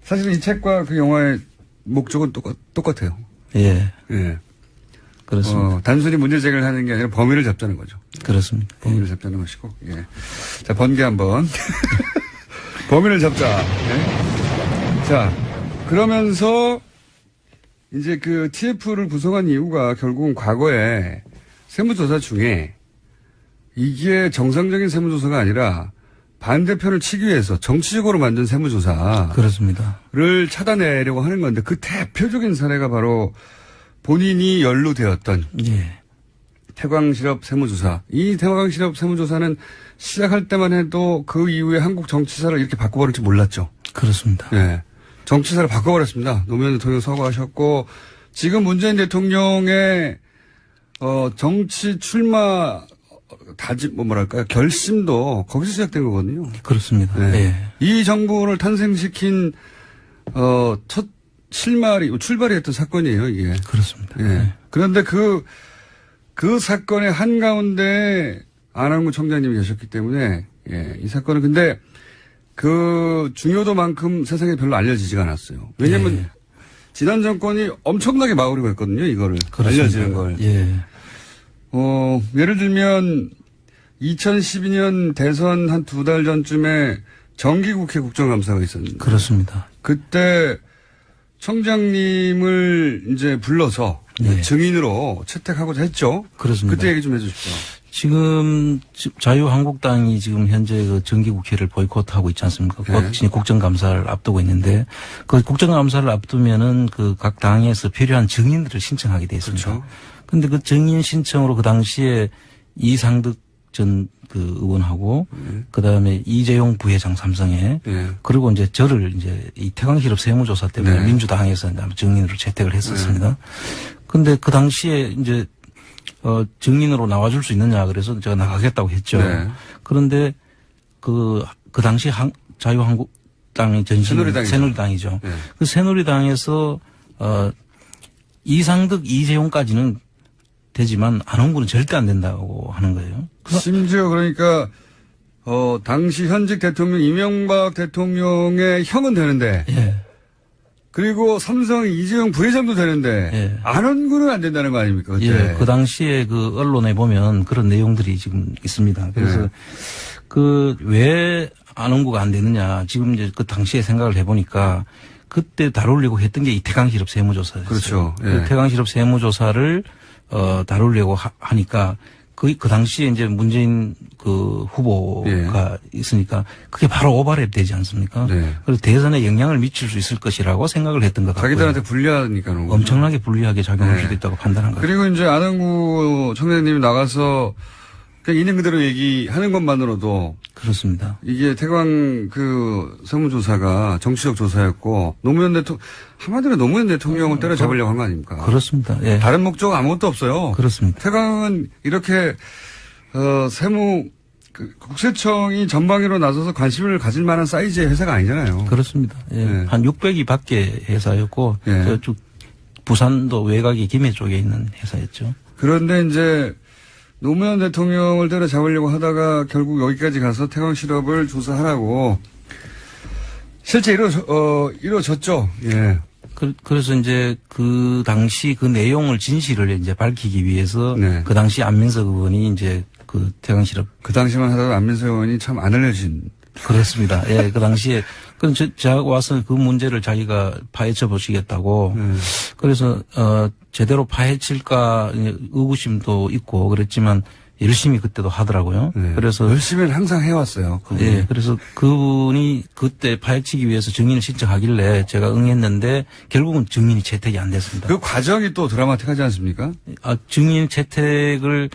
사실은 이 책과 그 영화의 목적은 똑같아요. 예. 예. 그렇습니다. 단순히 문제 제기를 하는 게 아니라 범위를 잡자는 거죠. 그렇습니다. 범위를 잡자는 것이고, 예. 자, 번개 한번. 범위를 잡자. 예. 자, 그러면서 이제 그 TF를 구성한 이유가 결국은 과거에 세무조사 중에 이게 정상적인 세무조사가 아니라 반대편을 치기 위해서 정치적으로 만든 세무조사. 그렇습니다. 를 차단하려고 하는 건데 그 대표적인 사례가 바로 본인이 연루되었던. 예. 태광실업 세무조사. 이 태광실업 세무조사는 시작할 때만 해도 그 이후에 한국 정치사를 이렇게 바꿔버릴 줄 몰랐죠. 그렇습니다. 네. 정치사를 바꿔버렸습니다. 노무현 대통령 서거하셨고, 지금 문재인 대통령의, 정치 출마 뭐랄까요. 결심도 거기서 시작된 거거든요. 그렇습니다. 네. 예. 이 정부를 탄생시킨, 첫 출발이 했던 사건이에요, 이게. 그렇습니다. 예. 네. 그런데 그 사건의 한가운데 안원구 청장님이 계셨기 때문에, 예, 이 사건은 근데 그 중요도만큼 세상에 별로 알려지지가 않았어요. 왜냐면 예. 지난 정권이 엄청나게 막으려고 했거든요, 이거를. 그렇습니다. 알려지는 걸. 예. 예를 들면 2012년 대선 한 2달 전쯤에 정기국회 국정감사가 있었는데. 그렇습니다. 그때 청장님을 이제 불러서 예. 증인으로 채택하고자 했죠. 그렇습니다. 그때 얘기 좀 해 주십시오. 지금 자유한국당이 지금 현재 그 정기국회를 보이콧하고 있지 않습니까? 네. 국정감사를 앞두고 있는데 그 국정감사를 앞두면은 그 각 당에서 필요한 증인들을 신청하게 돼 있습니다. 그렇죠. 근데 그 증인 신청으로 그 당시에 이상득 전 그 의원하고 그다음에 이재용 부회장 삼성에 그리고 이제 저를 이제 이 태광실업 세무조사 때문에 민주당에서 증인으로 채택을 했었습니다. 근데 그 당시에 이제 증인으로 나와줄 수 있느냐 그래서 제가 나가겠다고 했죠. 그런데 그 당시 자유한국당의 전신 새누리당이죠. 그 새누리당에서 이상득 이재용까지는 되지만 안원구는 절대 안 된다고 하는 거예요. 심지어 그러니까 당시 현직 대통령 이명박 대통령의 형은 되는데 예. 그리고 삼성 이재용 부회장도 되는데 예. 안원구는 안 된다는 거 아닙니까? 그때. 예. 그 당시에 그 언론에 보면 그런 내용들이 지금 있습니다. 그래서 왜 안원구가 안 되느냐 지금 이제 그 당시에 생각을 해보니까 그때 다루려고 했던 게 이 태광실업 세무조사였어요. 그렇죠. 예. 그 태광실업 세무조사를 다루려고 하니까 그 당시에 이제 문재인 그 후보가 있으니까 그게 바로 오버랩 되지 않습니까? 그래서 대선에 영향을 미칠 수 있을 것이라고 생각을 했던 것 같고요. 자기들한테 불리하니까 엄청나게 불리하게 작용할 수도 있다고 판단한 거죠. 그리고 이제 안원구 청장님이 나가서 그냥 있는 그대로 얘기하는 것만으로도 그렇습니다. 이게 태광 그 세무조사가 정치적 조사였고 한마디로 노무현 대통령을 때려잡으려고 한 거 아닙니까? 그렇습니다. 예. 다른 목적 아무것도 없어요. 그렇습니다. 태광은 이렇게 국세청이 전방위로 나서서 관심을 가질 만한 사이즈의 회사가 아니잖아요. 그렇습니다. 예. 네. 한 600위 밖에 회사였고 예. 저쪽 부산도 외곽의 김해 쪽에 있는 회사였죠. 그런데 이제 노무현 대통령을 때려잡으려고 하다가 결국 여기까지 가서 태광 실업을 조사하라고 실제 이루어졌죠. 예. 그래서 이제 그 당시 그 내용을 진실을 이제 밝히기 위해서 네. 그 당시 안민석 의원이 이제 그 태광 실업 그 당시만 하다가 안민석 의원이 참 안 알려진. 그렇습니다. 예, 그 당시에 그럼 제가 와서 그 문제를 자기가 파헤쳐 보시겠다고 그래서 제대로 파헤칠까 의구심도 있고 그랬지만 열심히 그때도 하더라고요. 네. 그래서 열심히는 항상 해왔어요. 예, 그래서 그분이 그때 파헤치기 위해서 증인을 신청하길래 제가 응했는데 결국은 증인이 채택이 안 됐습니다. 그 과정이 또 드라마틱하지 않습니까? 증인 채택을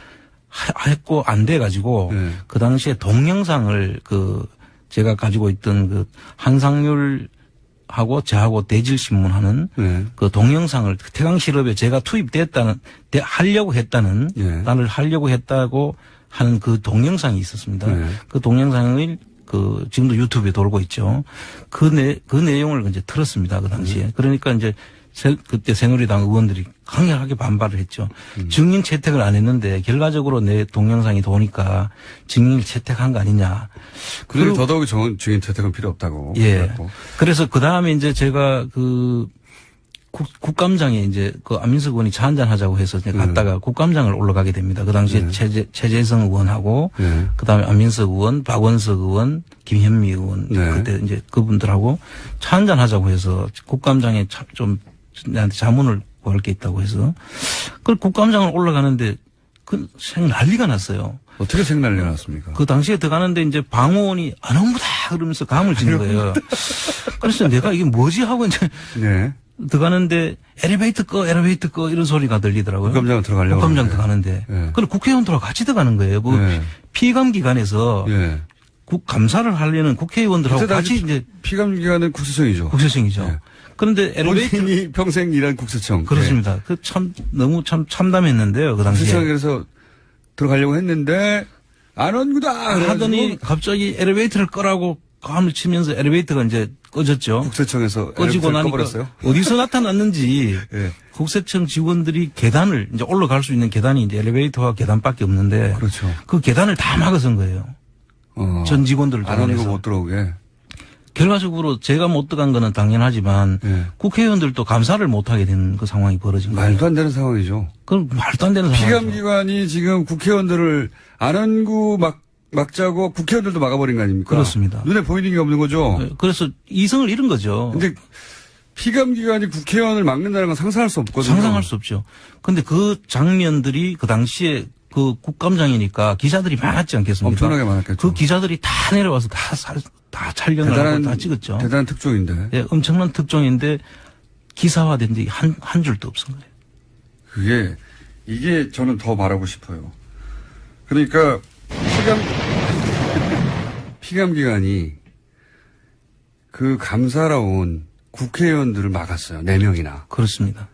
했고 안 돼 가지고 네. 그 당시에 동영상을 제가 가지고 있던 그 한상률하고 저하고 대질신문하는 네. 그 동영상을 태광 실업에 제가 하려고 했다는 네. 나를 하려고 했다고 하는 그 동영상이 있었습니다. 네. 그 동영상을 지금도 유튜브에 돌고 있죠. 그 내용을 이제 틀었습니다. 그 당시에. 그러니까 이제 그때 새누리당 의원들이 강력하게 반발을 했죠. 증인 채택을 안 했는데 결과적으로 내 동영상이 도니까 증인을 채택한 거 아니냐. 그리고 더더욱이 증인 채택은 필요 없다고. 예. 그랬고. 그래서 그 다음에 이제 제가 국감장에 이제 안민석 의원이 차 한잔 하자고 해서 이제 갔다가 국감장을 올라가게 됩니다. 그 당시에 최재성 의원하고 그 다음에 안민석 의원, 박원석 의원, 김현미 의원 그때 이제 그분들하고 차 한잔 하자고 해서 국감장에 좀 나한테 자문을 구할 게 있다고 해서 그 국감장을 올라가는데 난리가 났어요. 어떻게 생난리가 났습니까? 그 당시에 들어가는데 이제 방호원이 안 옵니다 그러면서 감을 지는 거예요. 그래서 내가 이게 뭐지 하고 이제 네. 들어가는데 엘리베이터 꺼 이런 소리가 들리더라고요. 국감장 들어가려고. 국감장 들어가는데. 네. 그럼 국회의원들하고 같이 들어가는 거예요. 피감 기관에서 감사를 하려는 국회의원들하고 같이 이제 피감 기관은 국세청이죠. 국세청이죠. 네. 그런데 엘리베이터 본인이 평생 일한 국세청. 그렇습니다. 그 너무 참담했는데요. 그 당시에. 국세청에서 들어가려고 했는데 안 온구다 하더니 갑자기 엘리베이터를 끄라고 감을 치면서 엘리베이터가 이제 꺼졌죠. 국세청에서 꺼지고 나니까 꺼버렸어요? 어디서 나타났는지 네. 국세청 직원들이 계단을 이제 올라갈 수 있는 계단이 이제 엘리베이터와 계단밖에 없는데 그렇죠. 그 계단을 다 막아선 거예요. 전 직원들을 안 오는 거 못 들어오게. 결과적으로 제가 못 들어간 거는 당연하지만 국회의원들도 감사를 못 하게 되는 그 상황이 벌어진 거예요. 말도 안 되는 상황이죠. 그럼 말도 안 되는 상황이죠. 피감기관이 지금 국회의원들을 안원구 막자고 국회의원들도 막아버린 거 아닙니까? 그렇습니다. 눈에 보이는 게 없는 거죠. 그래서 이성을 잃은 거죠. 근데 피감기관이 국회의원을 막는다는 건 상상할 수 없거든요. 상상할 수 없죠. 근데 그 장면들이 그 당시에 그 국감장이니까 기자들이 많았지 않겠습니까? 엄청나게 많았겠죠. 그 기자들이 다 내려와서 다 촬영을 하고 다 찍었죠. 대단한 특종인데. 예, 엄청난 특종인데 기사화된 지 한 줄도 없은 거예요. 이게 저는 더 말하고 싶어요. 그러니까 피감기관이 그 감사로 온 국회의원들을 막았어요. 4명이나. 그렇습니다.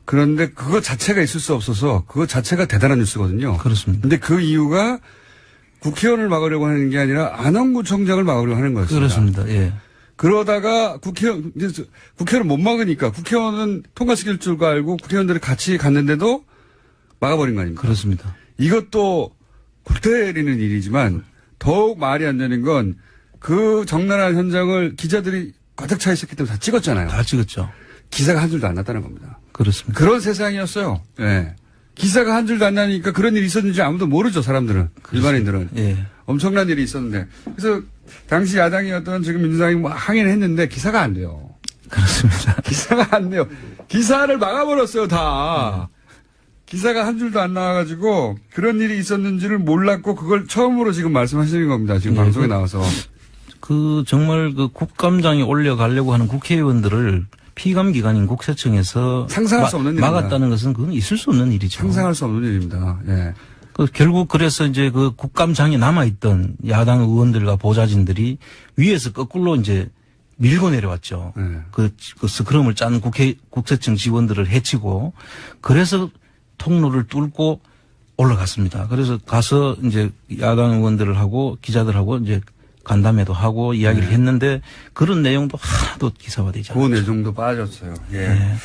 그런데 그거 자체가 있을 수 없어서 그거 자체가 대단한 뉴스거든요. 그렇습니다. 근데 그 이유가 국회의원을 막으려고 하는 게 아니라 안원구청장을 막으려고 하는 거였습니다. 그렇습니다. 예. 그러다가 국회의원을 못 막으니까 국회의원은 통과시킬 줄 알고 국회의원들이 같이 갔는데도 막아버린 거 아닙니까? 그렇습니다. 이것도 골 때리는 일이지만 더욱 말이 안 되는 건 그 적나라한 현장을 기자들이 가득 차 있었기 때문에 다 찍었잖아요. 다 찍었죠. 기사가 한 줄도 안 났다는 겁니다. 그렇습니다. 그런 세상이었어요. 예. 기사가 한 줄도 안 나니까 그런 일이 있었는지 아무도 모르죠, 사람들은. 일반인들은. 예. 엄청난 일이 있었는데. 그래서 당시 야당이었던 지금 민주당이 항의를 했는데 기사가 안 돼요. 그렇습니다. 기사가 안 돼요. 기사를 막아버렸어요, 다. 기사가 한 줄도 안 나와가지고 그런 일이 있었는지를 몰랐고 그걸 처음으로 지금 말씀하시는 겁니다. 지금 방송에 나와서. 정말 국감장에 올려가려고 하는 국회의원들을 피감기관인 국세청에서 상상할 수 없는 일입니다. 막았다는 것은 그건 있을 수 없는 일이죠. 상상할 수 없는 일입니다. 예. 결국 그래서 이제 그 국감장에 남아있던 야당 의원들과 보좌진들이 위에서 거꾸로 이제 밀고 내려왔죠. 그 스크럼을 짠 국세청 직원들을 해치고 그래서 통로를 뚫고 올라갔습니다. 그래서 가서 이제 야당 의원들하고 기자들하고 이제 간담회도 하고 이야기를 했는데 그런 내용도 하나도 기사화되지 않았죠. 그 내용도 빠졌어요. 예.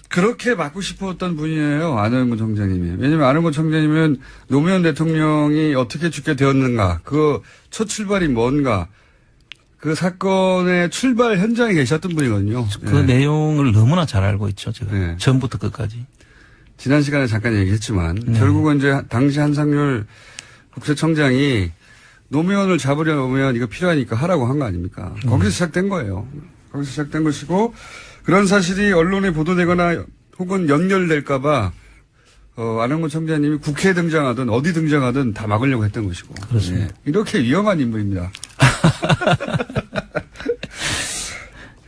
그렇게 맡고 싶었던 분이에요. 안영구 청장님이. 왜냐면 안영구 청장님은 노무현 대통령이 어떻게 죽게 되었는가, 그 첫 출발이 뭔가, 그 사건의 출발 현장에 계셨던 분이거든요. 그 내용을 너무나 잘 알고 있죠. 제가 처음부터 끝까지. 지난 시간에 잠깐 얘기했지만 결국은 이제 당시 한상률 국세청장이 노무현을 잡으려면 이거 필요하니까 하라고 한 거 아닙니까? 거기서 시작된 거예요. 거기서 시작된 것이고, 그런 사실이 언론에 보도되거나 혹은 연결될까봐 안영구 청장님이 국회에 등장하든 어디 등장하든 다 막으려고 했던 것이고. 그렇습니다. 예. 이렇게 위험한 인물입니다.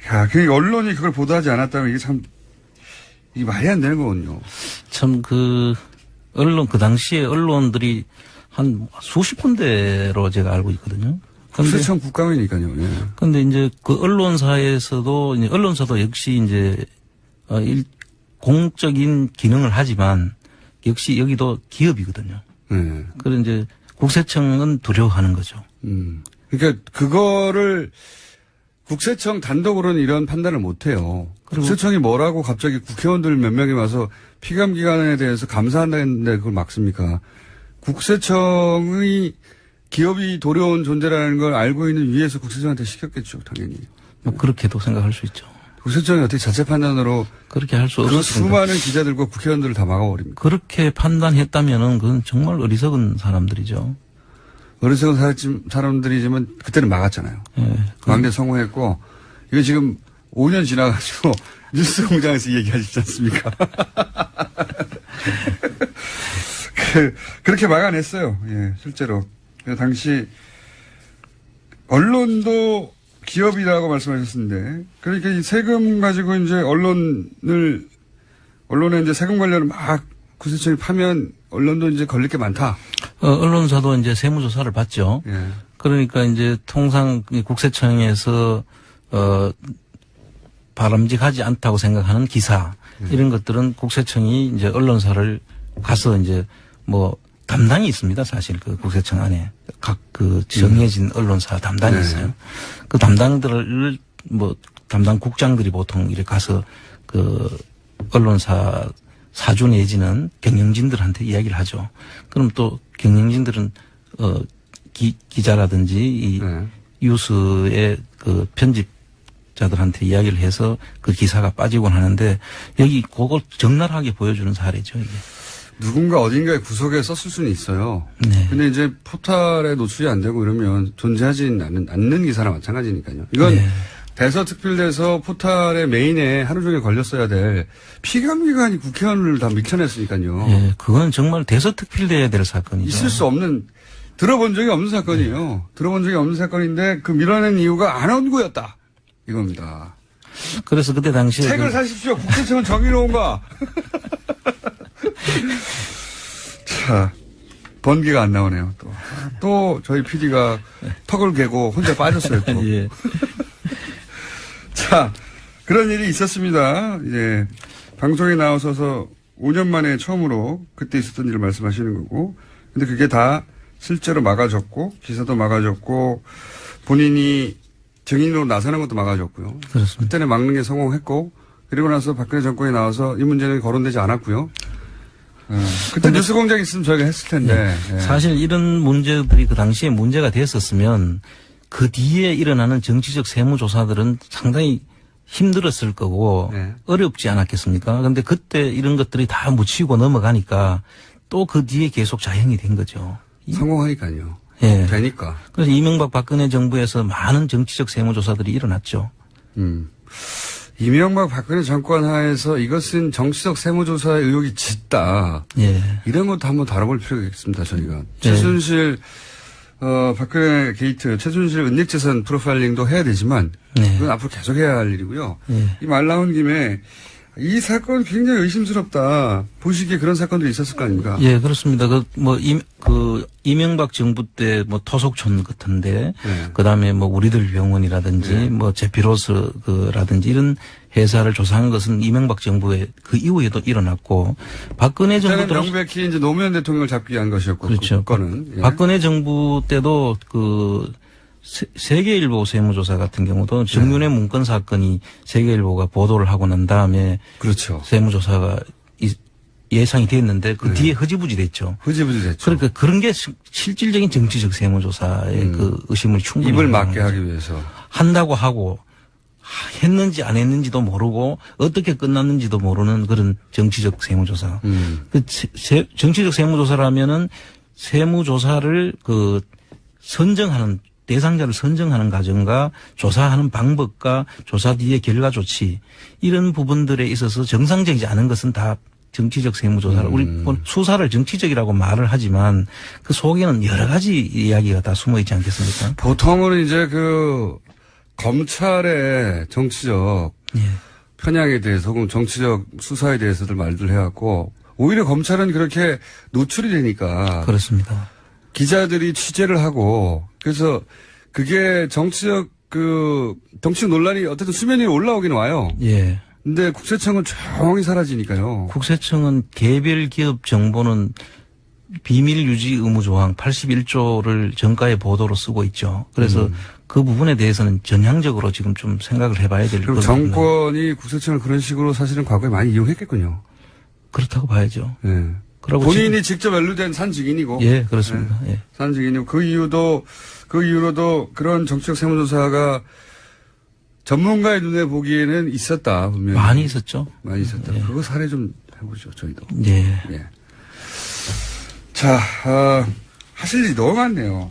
야, 그 언론이 그걸 보도하지 않았다면 이게 참, 이게 말이 안 되는 거군요. 참 그 당시에 언론들이 한 수십 군데로 제가 알고 있거든요. 국세청 국감이니까요. 예. 근데 이제 그 언론사에서도 이제 언론사도 역시 이제 공적인 기능을 하지만 역시 여기도 기업이거든요. 네. 그래서 이제 국세청은 두려워하는 거죠. 그러니까 그거를 국세청 단독으로는 이런 판단을 못 해요. 국세청이 뭐라고 갑자기 국회의원들 몇 명이 와서 피감기관에 대해서 감사한다는데 그걸 막습니까? 국세청의 기업이 도려운 존재라는 걸 알고 있는 위에서 국세청한테 시켰겠죠, 당연히. 뭐 그렇게도 생각할 수 있죠. 국세청이 어떻게 자체 판단으로 그렇게 할 수 없습니다. 그 수많은 기자들과 국회의원들을 다 막아버립니다. 그렇게 판단했다면은 그건 정말 어리석은 사람들이죠. 어리석은 사람들이지만 그때는 막았잖아요. 예. 광대 성공했고 이거 지금 5년 지나가지고 뉴스 공장에서 얘기하시지 않습니까? 그렇게 막아냈어요. 예, 실제로. 당시 언론도 기업이라고 말씀하셨는데, 그러니까 이 세금 가지고 이제 언론에 이제 세금 관련을 막 국세청이 파면 언론도 이제 걸릴 게 많다. 언론사도 이제 세무조사를 받죠. 예. 그러니까 이제 통상 국세청에서 바람직하지 않다고 생각하는 기사 이런 것들은 국세청이 이제 언론사를 가서 이제 뭐 담당이 있습니다. 사실 그 국세청 안에 각 그 정해진 언론사 담당이 있어요. 그 담당들을 뭐 담당 국장들이 보통 이렇게 가서 그 언론사 사주 내지는 경영진들한테 이야기를 하죠. 그럼 또 경영진들은 기자라든지 이 뉴스의 그 편집자들한테 이야기를 해서 그 기사가 빠지곤 하는데 여기 그걸 적나라하게 보여주는 사례죠, 이게. 누군가 어딘가에 구석에 썼을 수는 있어요. 네. 근데 이제 포탈에 노출이 안 되고 이러면 존재하지 않는 기사나 마찬가지니까요. 이건 네. 대서특필돼서 포탈의 메인에 하루 종일 걸렸어야 될 피감기관이 국회의원을 다 밀쳐냈으니까요. 네, 그건 정말 대서특필돼야 될 사건이죠. 있을 수 없는, 들어본 적이 없는 사건이에요. 네. 들어본 적이 없는 사건인데 그 밀어낸 이유가 안원구였다. 이겁니다. 그래서 그때 당시에 책을 사십시오. 국세청은 정의로운가. 자, 번개가 안 나오네요. 또 저희 PD가 턱을 개고 혼자 빠졌어요. 또. 예. 자, 그런 일이 있었습니다. 이제 방송에 나오셔서 5년 만에 처음으로 그때 있었던 일을 말씀하시는 거고, 근데 그게 다 실제로 막아졌고 기사도 막아졌고 본인이 증인으로 나서는 것도 막아졌고요. 그렇습니다. 그때는 막는 게 성공했고, 그리고 나서 박근혜 정권이 나와서 이 문제는 거론되지 않았고요. 그때 뉴스 공장 있으면 저희가 했을 텐데. 네. 사실 이런 문제들이 그 당시에 문제가 됐었으면 그 뒤에 일어나는 정치적 세무조사들은 상당히 힘들었을 거고 어렵지 않았겠습니까? 그런데 그때 이런 것들이 다 묻히고 넘어가니까 또 그 뒤에 계속 자행이 된 거죠. 성공하니까요. 예. 되니까. 그래서 이명박 박근혜 정부에서 많은 정치적 세무조사들이 일어났죠. 이명박 박근혜 정권 하에서 이것은 정치적 세무조사의 의혹이 짙다. 예. 이런 것도 한번 다뤄볼 필요가 있습니다, 저희가. 최순실, 박근혜 게이트, 최순실 은닉재산 프로파일링도 해야 되지만, 그건 앞으로 계속 해야 할 일이고요. 이 말 나온 김에, 이 사건 굉장히 의심스럽다. 보시기에 그런 사건들이 있었을 거 아닙니까? 예, 그렇습니다. 이명박 정부 때 토속촌 같은데, 네. 그 다음에 우리들 병원이라든지, 네. 제피로스라든지 이런 회사를 조사한 것은 이명박 정부의 그 이후에도 일어났고, 박근혜 정부 저는 명백히 이제 노무현 대통령을 잡기 위한 것이었고. 그렇죠. 그 건은. 예. 박근혜 정부 때도 세계일보 세무조사 같은 경우도 정윤회 문건 사건이 세계일보가 보도를 하고 난 다음에 그렇죠. 세무조사가 예상이 됐는데 그 뒤에 흐지부지 됐죠. 흐지부지 됐죠. 그러니까 그런 게 실질적인 정치적 세무조사의 그 의심을 충분히 입을 막게 하기 위해서. 한다고 하고 했는지 안 했는지도 모르고 어떻게 끝났는지도 모르는 그런 정치적 세무조사. 정치적 세무조사라면은 세무조사를 선정하는 대상자를 선정하는 과정과 조사하는 방법과 조사 뒤의 결과 조치 이런 부분들에 있어서 정상적이지 않은 것은 다 정치적 세무조사를 우리 수사를 정치적이라고 말을 하지만 그 속에는 여러 가지 이야기가 다 숨어 있지 않겠습니까? 보통은 이제 검찰의 정치적 편향에 대해서 혹은 정치적 수사에 대해서들 말들 해왔고 오히려 검찰은 그렇게 노출이 되니까 그렇습니다. 기자들이 취재를 하고 그래서 그게 정치적 논란이 어쨌든 수면 위에 올라오긴 와요. 예. 근데 국세청은 조용히 사라지니까요. 국세청은 개별 기업 정보는 비밀 유지 의무 조항 81조를 정가의 보도로 쓰고 있죠. 그래서 그 부분에 대해서는 전향적으로 지금 좀 생각을 해봐야 될 그럼 거거든요. 정권이 국세청을 그런 식으로 사실은 과거에 많이 이용했겠군요. 그렇다고 봐야죠. 예. 본인이 직접 연루된 산증인이고. 예, 그렇습니다. 예. 산증인이고 그 이후로도 그런 정치적 세무조사가 전문가의 눈에 보기에는 있었다. 분명히. 많이 있었죠. 많이 있었다. 예. 그거 사례 좀 해보죠, 저희도. 예. 예. 자, 하실 일이 너무 많네요.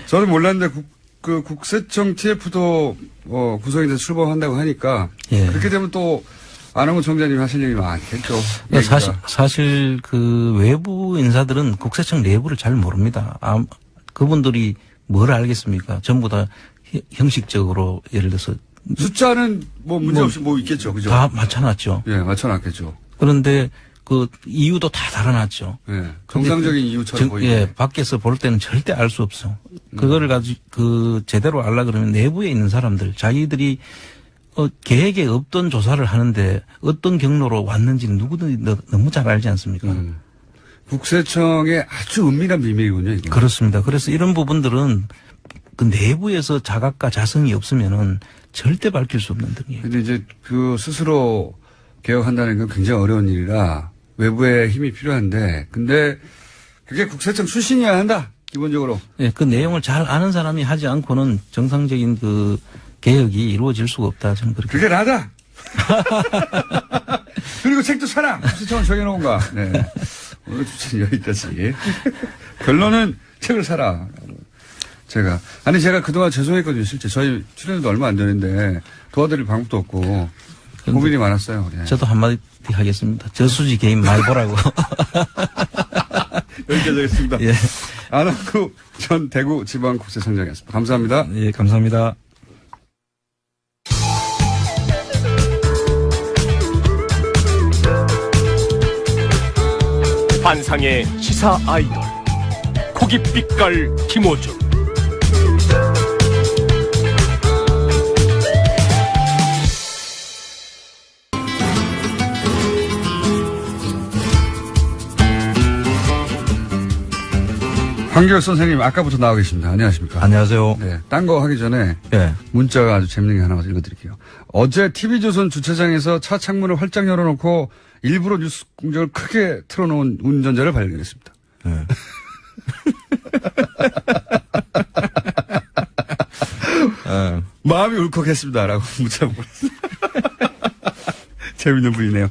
저는 몰랐는데 국세청 TF도 구성이 돼서 출범한다고 하니까 예. 그렇게 되면 또 안홍근 청장님 하실 일이 많겠죠. 사실 외부 인사들은 국세청 내부를 잘 모릅니다. 그분들이 뭘 알겠습니까? 전부 다 형식적으로 예를 들어서 숫자는 문제 없이 있겠죠, 그죠? 다 맞춰놨죠. 예, 맞춰놨겠죠. 그런데 이유도 다 달아놨죠. 예, 정상적인 이유처럼 보이고. 예, 밖에서 볼 때는 절대 알 수 없어. 그거를 가지고 제대로 알라 그러면 내부에 있는 사람들 자기들이 계획에 없던 조사를 하는데 어떤 경로로 왔는지는 누구든지 너무 잘 알지 않습니까? 국세청의 아주 은밀한 비밀이군요, 이거. 그렇습니다. 그래서 이런 부분들은 그 내부에서 자각과 자성이 없으면은 절대 밝힐 수 없는 등이에요. 근데 이제 스스로 개혁한다는 건 굉장히 어려운 일이라 외부의 힘이 필요한데, 근데 그게 국세청 출신이어야 한다, 기본적으로. 예, 그 내용을 잘 아는 사람이 하지 않고는 정상적인 개혁이 이루어질 수가 없다. 저는 그렇게. 그게 나다! 그리고 책도 사라! 국세청은 정해놓은 거. 네. 오늘 주제는 여기까지. 결론은 책을 사라. 제가 그동안 죄송했거든요, 실제. 저희 출연도 얼마 안 되는데 도와드릴 방법도 없고 고민이 많았어요. 네. 저도 한마디 하겠습니다. 저수지 게임 많이 보라고. 여기까지 하겠습니다. 예. 안홍근 전 대구지방국세청장이었습니다. 감사합니다. 예, 감사합니다. 환상의 시사 아이돌 고깃빛깔 김호준. 황교익 선생님 아까부터 나와 계십니다. 안녕하십니까? 안녕하세요. 네, 딴 거 하기 전에 네. 문자가 아주 재밌는 게 하나 읽어드릴게요. 어제 TV조선 주차장에서 차 창문을 활짝 열어놓고 일부러 뉴스 공장을 크게 틀어놓은 운전자를 발견했습니다. 네. 마음이 울컥했습니다라고 문자 보냈어요. 재밌는 분이네요.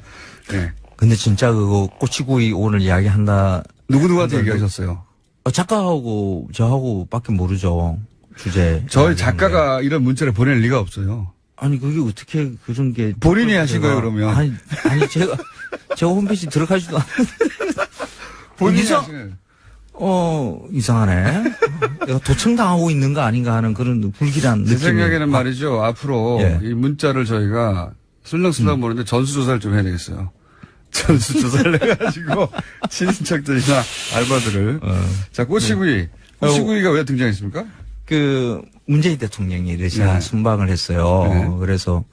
네. 근데 진짜 그거 꼬치구이 오늘 이야기한다. 누구한테 얘기하셨어요? 작가하고 저하고 밖에 모르죠. 주제. 저희 작가가 이런 문자를 보낼 리가 없어요. 아니 그게 어떻게 그런 게. 본인이 하신 거예요 그러면? 아니 제가 홈페이지 들어가지도 않는데. 본인이 하신 거예요. 이상하네. 내가 도청당하고 있는 거 아닌가 하는 그런 불길한 느낌. 제 생각에는 말이죠. 앞으로 예. 이 문자를 저희가 슬렁슬렁 모르는데 전수조사를 좀 해야 되겠어요. 전수조사를 해가지고 친인척들이나 알바들을. 자, 꼬치구이. 꼬치구이가 왜 등장했습니까? 그 문재인 대통령이 러시아 네. 순방을 했어요. 네. 그래서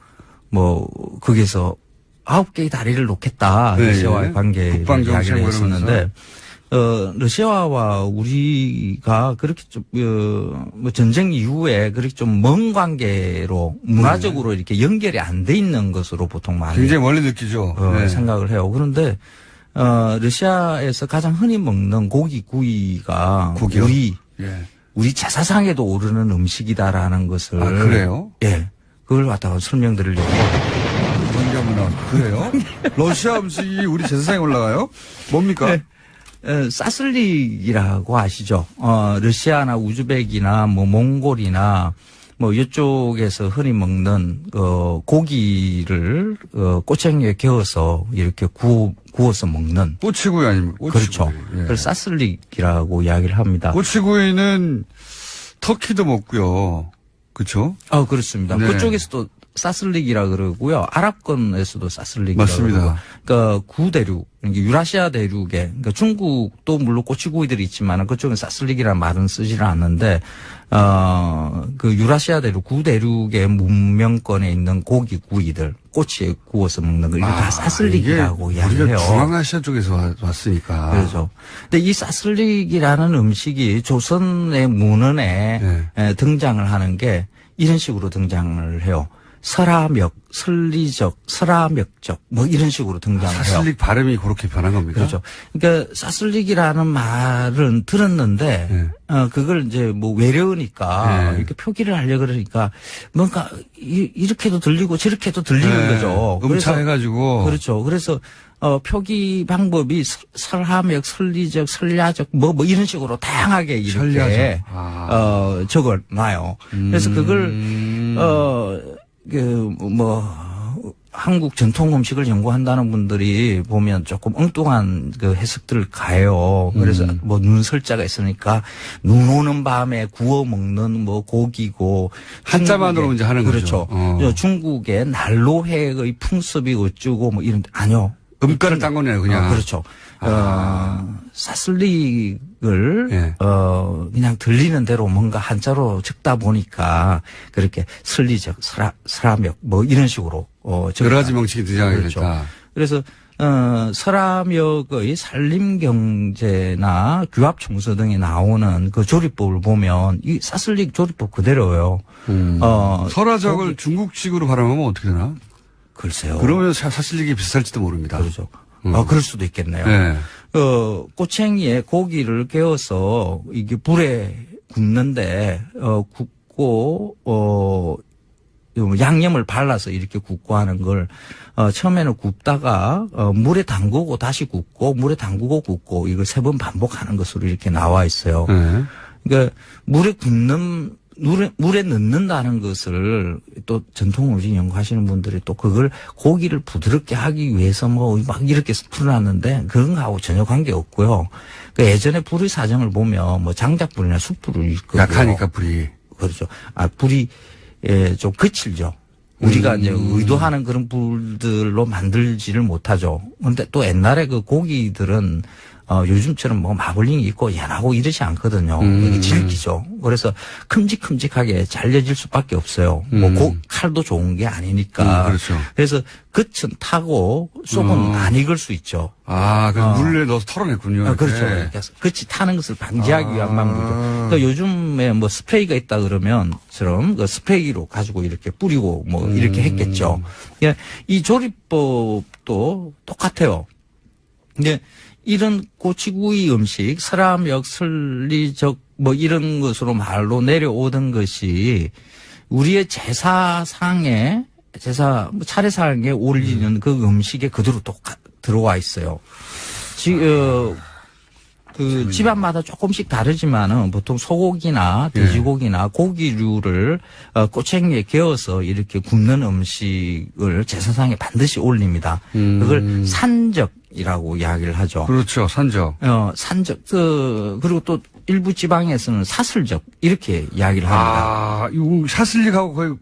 뭐 거기서 9개의 다리를 놓겠다. 네, 러시아와의 예. 관계를 국방정책 이야기를 뭐 했었는데 러시아와 우리가 그렇게 좀 뭐 전쟁 이후에 그렇게 좀 먼 관계로 문화적으로 이렇게 연결이 안 돼 있는 것으로 보통 많이 굉장히 멀리 느끼죠. 네. 생각을 해요. 그런데 러시아에서 가장 흔히 먹는 고기구이가 고기요? 우리 제사상에도 오르는 음식이다라는 것을. 아, 그래요? 예. 그걸 갖다가 설명드리려고. 그래요? 러시아 음식이 우리 제사상에 올라가요? 뭡니까? 네. 사슬릭이라고 아시죠? 러시아나 우즈벡이나 뭐 몽골이나 뭐 이쪽에서 흔히 먹는 고기를 꼬챙이에 개어서 이렇게 구워서 먹는. 꼬치구이 아닙니까? 꼬치구이. 그렇죠. 예. 그걸 사슬릭이라고 이야기를 합니다. 꼬치구이는 터키도 먹고요. 그렇죠? 그렇습니다. 네. 그쪽에서도 사슬릭이라 그러고요. 아랍권에서도 사슬릭이라 맞습니다. 그러고. 그러니까 구대륙, 유라시아 대륙에, 그러니까 중국도 물론 꼬치구이들이 있지만 그쪽은 사슬릭이라는 말은 쓰지를 않는데 그 유라시아 대륙, 구대륙의 문명권에 있는 고기구이들, 꼬치에 구워서 먹는 거 이거 다 사슬릭이라고 이야기해요. 우리가 중앙아시아 쪽에서 왔으니까. 그렇죠. 근데 이 사슬릭이라는 음식이 조선의 문헌에 등장을 하는 게 이런 식으로 등장을 해요. 설화멱, 설리적, 설화멱적 뭐 이런 식으로 등장을 해요. 사슬릭 발음이 그렇게 변한 겁니까? 그렇죠. 그러니까 사슬릭이라는 말은 들었는데 그걸 이제 뭐 외려우니까 이렇게 표기를 하려고 그러니까 뭔가 이렇게도 들리고 저렇게도 들리는 거죠. 음차해가지고. 그렇죠. 그래서 표기 방법이 설화멱, 설리적, 설야적 뭐 이런 식으로 다양하게 이렇게 적어놔요. 그래서 그걸 한국 전통 음식을 연구한다는 분들이 보면 조금 엉뚱한 그 해석들을 가해요. 그래서 뭐 눈설자가 있으니까 눈 오는 밤에 구워 먹는 뭐 고기고. 한자만으로 이제 하는 거죠. 그렇죠. 중국의 난로회의 풍습이 어쩌고 뭐 이런, 아니요. 음가를 딴 거네요, 그냥. 그렇죠. 사슬릭을, 그냥 들리는 대로 뭔가 한자로 적다 보니까 그렇게 설리적, 설화멱 뭐 이런 식으로, 여러 가지 명칭이 등장하게 그렇죠. 됐다. 그래서, 설화멱의 산림경제나 규합총서 등에 나오는 그 조리법을 보면 이 사슬릭 조리법 그대로예요. 설화적을 중국식으로 발음하면 어떻게 되나? 글쎄요. 그러면 사슬릭이 비슷할지도 모릅니다. 그렇죠. 그럴 수도 있겠네요. 네. 꼬챙이에 고기를 개어서 이게 불에 굽는데, 굽고, 양념을 발라서 이렇게 굽고 하는 걸, 처음에는 굽다가, 물에 담그고 다시 굽고, 물에 담그고 굽고, 이걸 3번 반복하는 것으로 이렇게 나와 있어요. 그러니까, 물에 넣는다는 것을 또 전통 음식 연구하시는 분들이 또 그걸 고기를 부드럽게 하기 위해서 뭐 막 이렇게 풀어놨는데 그런 거하고 전혀 관계 없고요. 그러니까 예전에 불의 사정을 보면 뭐 장작불이나 숯불이 있거든요. 약하니까 불이. 그렇죠. 불이 좀 거칠죠. 우리가 이제 의도하는 그런 불들로 만들지를 못하죠. 그런데 또 옛날에 그 고기들은 요즘처럼 뭐 마블링이 있고 연하고 이러지 않거든요. 이게 질기죠. 그래서 큼직큼직하게 잘려질 수밖에 없어요. 뭐 칼도 좋은 게 아니니까. 그렇죠. 그래서 겉은 타고 속은 안 익을 수 있죠. 그래서 물에 넣어서 털어냈군요. 그렇죠. 그러니까 겉이 타는 것을 방지하기 위한 방법이죠. 그러니까 요즘에 뭐 스프레이가 있다 그러면처럼 그 스프레이로 가지고 이렇게 뿌리고 뭐 이렇게 했겠죠. 그러니까 이 조리법도 똑같아요. 근데 이런 꼬치구이 음식, 설화멱, 설리적 뭐 이런 것으로 말로 내려오던 것이 우리의 제사상에 차례상에 올리는 그 음식에 그대로 들어와 있어요. 그 집안마다 조금씩 다르지만은 보통 소고기나 돼지고기나 고기류를 꼬챙이에 개어서 이렇게 굽는 음식을 제사상에 반드시 올립니다. 그걸 산적이라고 이야기를 하죠. 그렇죠. 산적. 산적. 그리고 또 일부 지방에서는 사슬적 이렇게 이야기를 합니다. 이거 사슬릭하고 거의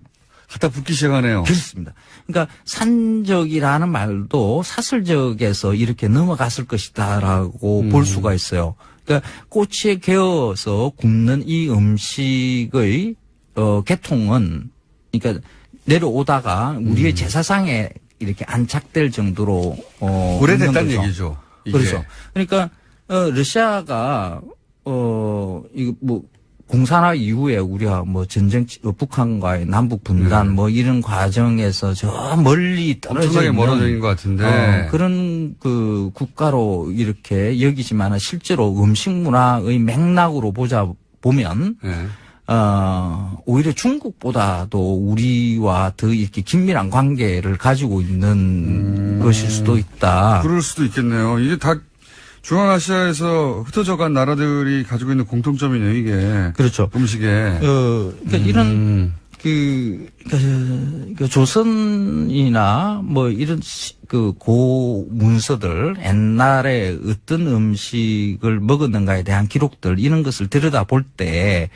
갖다 붙기 시작하네요. 그렇습니다. 그러니까 산적이라는 말도 사슬적에서 이렇게 넘어갔을 것이다라고 볼 수가 있어요. 그러니까 꼬치에 개어서 굽는 이 음식의 계통은 그러니까 내려오다가 우리의 제사상에 이렇게 안착될 정도로 오래됐다는 얘기죠. 이게. 그렇죠. 그러니까 러시아가 이거 뭐 공산화 이후에 우리가 뭐 전쟁 북한과의 남북 분단 뭐 이런 과정에서 저 멀리 떨어져 엄청나게 있는 멀어져 있는 것 같은데 그런 그 국가로 이렇게 여기지만 실제로 음식 문화의 맥락으로 보면 네. 오히려 중국보다도 우리와 더 이렇게 긴밀한 관계를 가지고 있는 것일 수도 있다. 그럴 수도 있겠네요. 이게 다 중앙아시아에서 흩어져간 나라들이 가지고 있는 공통점이네요, 이게. 그렇죠. 음식에. 그러니까 이런 그 조선이나 뭐 이런 그 고 문서들 옛날에 어떤 음식을 먹었는가에 대한 기록들 이런 것을 들여다 볼 때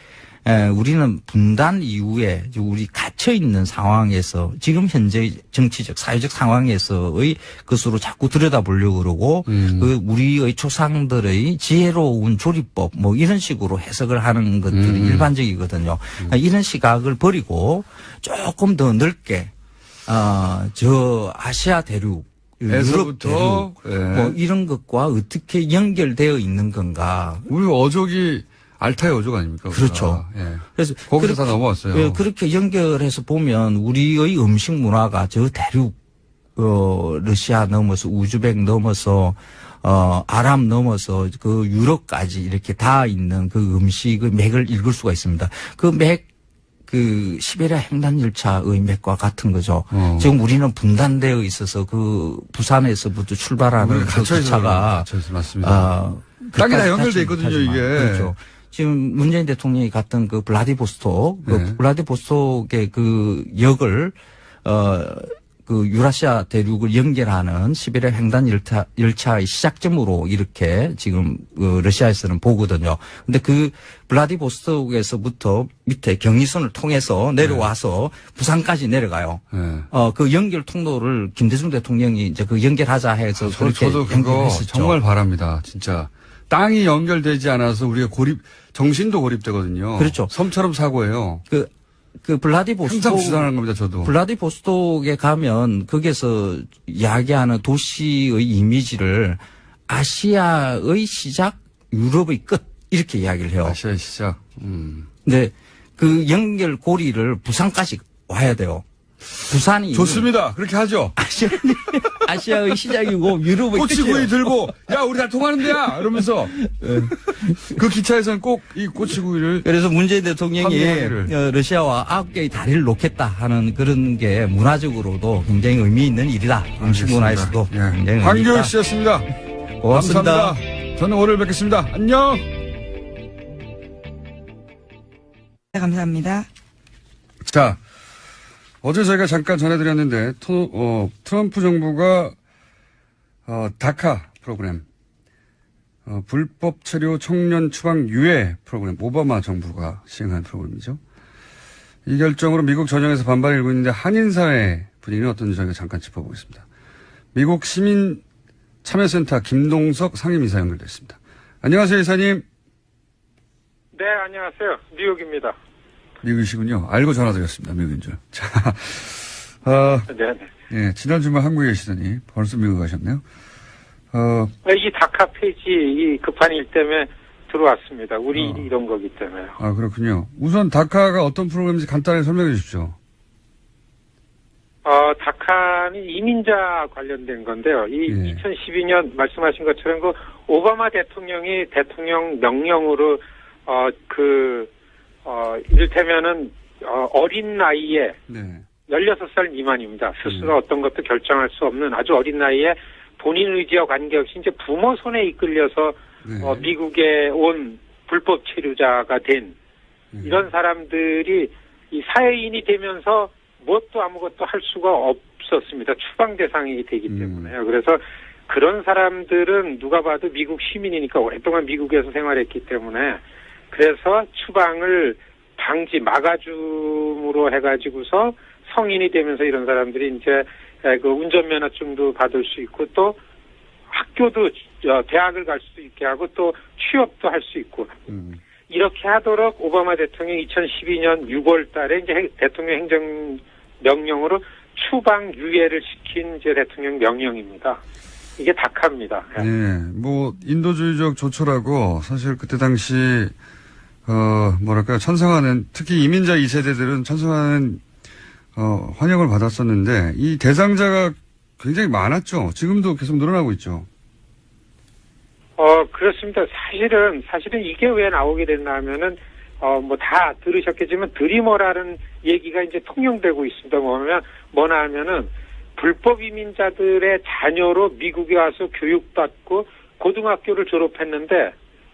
우리는 분단 이후에 우리 갇혀 있는 상황에서 지금 현재 정치적 사회적 상황에서의 것으로 자꾸 들여다보려고 그러고 그 우리의 조상들의 지혜로운 조리법 뭐 이런 식으로 해석을 하는 것들이 일반적이거든요. 이런 시각을 버리고 조금 더 넓게 저 아시아 대륙 유럽 대륙 뭐 이런 것과 어떻게 연결되어 있는 건가. 우리 어족이 알타의 어족 아닙니까? 그렇죠. 예. 그래서 거기서 다 넘어왔어요. 예, 그렇게 연결해서 보면 우리의 음식 문화가 저 대륙 러시아 넘어서 우즈벡 넘어서 아랍 넘어서 그 유럽까지 이렇게 다 있는 그 음식의 맥을 읽을 수가 있습니다. 그 맥 그 시베리아 횡단 열차의 맥과 같은 거죠. 지금 우리는 분단되어 있어서 그 부산에서부터 출발하는 그 차가 맞습니다. 땅이 다 연결돼 있거든요, 이게. 그렇죠. 지금 문재인 대통령이 갔던 그 블라디보스톡, 그 블라디보스톡의 그 역을 그 유라시아 대륙을 연결하는 시베리아 횡단 열차의 시작점으로 이렇게 지금 러시아에서는 보거든요. 근데 그 블라디보스톡에서부터 밑에 경의선을 통해서 내려와서 부산까지 내려가요. 그 연결 통로를 김대중 대통령이 이제 그 연결하자 해서 그렇게 저도 그거 연결했었죠. 정말 바랍니다. 진짜. 땅이 연결되지 않아서 우리가 정신도 고립되거든요. 그렇죠. 섬처럼 사고예요. 그 블라디보스톡. 항상 주장하는 겁니다, 저도. 블라디보스톡에 가면 거기서 이야기하는 도시의 이미지를 아시아의 시작, 유럽의 끝 이렇게 이야기를 해요. 아시아의 시작. 근데 그 연결 고리를 부산까지 와야 돼요. 부산이 좋습니다. 그렇게 하죠. 아시아의 시작이고 유럽의 꼬치구이 끝이에요. 들고 야 우리 다 통하는 데야 이러면서 그 기차에서는 꼭 이 꼬치구이를. 그래서 문재인 대통령이 러시아와 9개의 다리를 놓겠다 하는 그런 게 문화적으로도 굉장히 의미 있는 일이다. 음식 문화에서도 굉장히 황교익 씨였습니다. 고맙습니다. 감사합니다. 저는 오늘 뵙겠습니다. 안녕. 네, 감사합니다. 자, 어제 저희가 잠깐 전해드렸는데 트럼프 정부가 다카 프로그램, 불법 체류 청년 추방 유예 프로그램, 오바마 정부가 시행한 프로그램이죠. 이 결정으로 미국 전역에서 반발이 일고 있는데 한인사회 분위기는 어떤지 저희가 잠깐 짚어보겠습니다. 미국 시민참여센터 김동석 상임이사 연결됐습니다. 안녕하세요, 이사님. 네, 안녕하세요. 뉴욕입니다. 미국이시군요. 알고 전화드렸습니다. 미국인 줄. 자, 네. 예, 지난 주말 한국에 계시더니 벌써 미국 가셨네요. 이 다카 페이지 이 급한 일 때문에 들어왔습니다. 우리 일이 이런 거기 때문에요. 아, 그렇군요. 우선 다카가 어떤 프로그램인지 간단히 설명해 주십시오. 다카는 이민자 관련된 건데요. 2012년 말씀하신 것처럼 그 오바마 대통령이 대통령 명령으로 이를테면은 어린 나이에 16살 미만입니다. 스스로 어떤 것도 결정할 수 없는 아주 어린 나이에 본인 의지와 관계없이 이제 부모 손에 이끌려서 미국에 온 불법 체류자가 된 이런 사람들이 이 사회인이 되면서 무엇도 아무것도 할 수가 없었습니다. 추방 대상이 되기 때문에요. 그래서 그런 사람들은 누가 봐도 미국 시민이니까 오랫동안 미국에서 생활했기 때문에 그래서 추방을 막아줌으로 해가지고서 성인이 되면서 이런 사람들이 이제 그 운전면허증도 받을 수 있고 또 학교도 대학을 갈 수 있게 하고 또 취업도 할 수 있고 이렇게 하도록 오바마 대통령이 2012년 6월 달에 이제 대통령 행정 명령으로 추방 유예를 시킨 이제 대통령 명령입니다. 이게 닥합니다. 네, 뭐 인도주의적 조처라고 사실 그때 당시 뭐랄까요 찬성하는 특히 이민자 2세대들은 찬성하는 환영을 받았었는데 이 대상자가 굉장히 많았죠. 지금도 계속 늘어나고 있죠. 그렇습니다. 사실은 이게 왜 나오게 됐나 하면은, 뭐 다 들으셨겠지만 드리머라는 얘기가 이제 통용되고 있습니다. 뭐냐 하면은, 불법 이민자들의 자녀로 미국에 와서 교육받고 고등학교를 졸업했는데,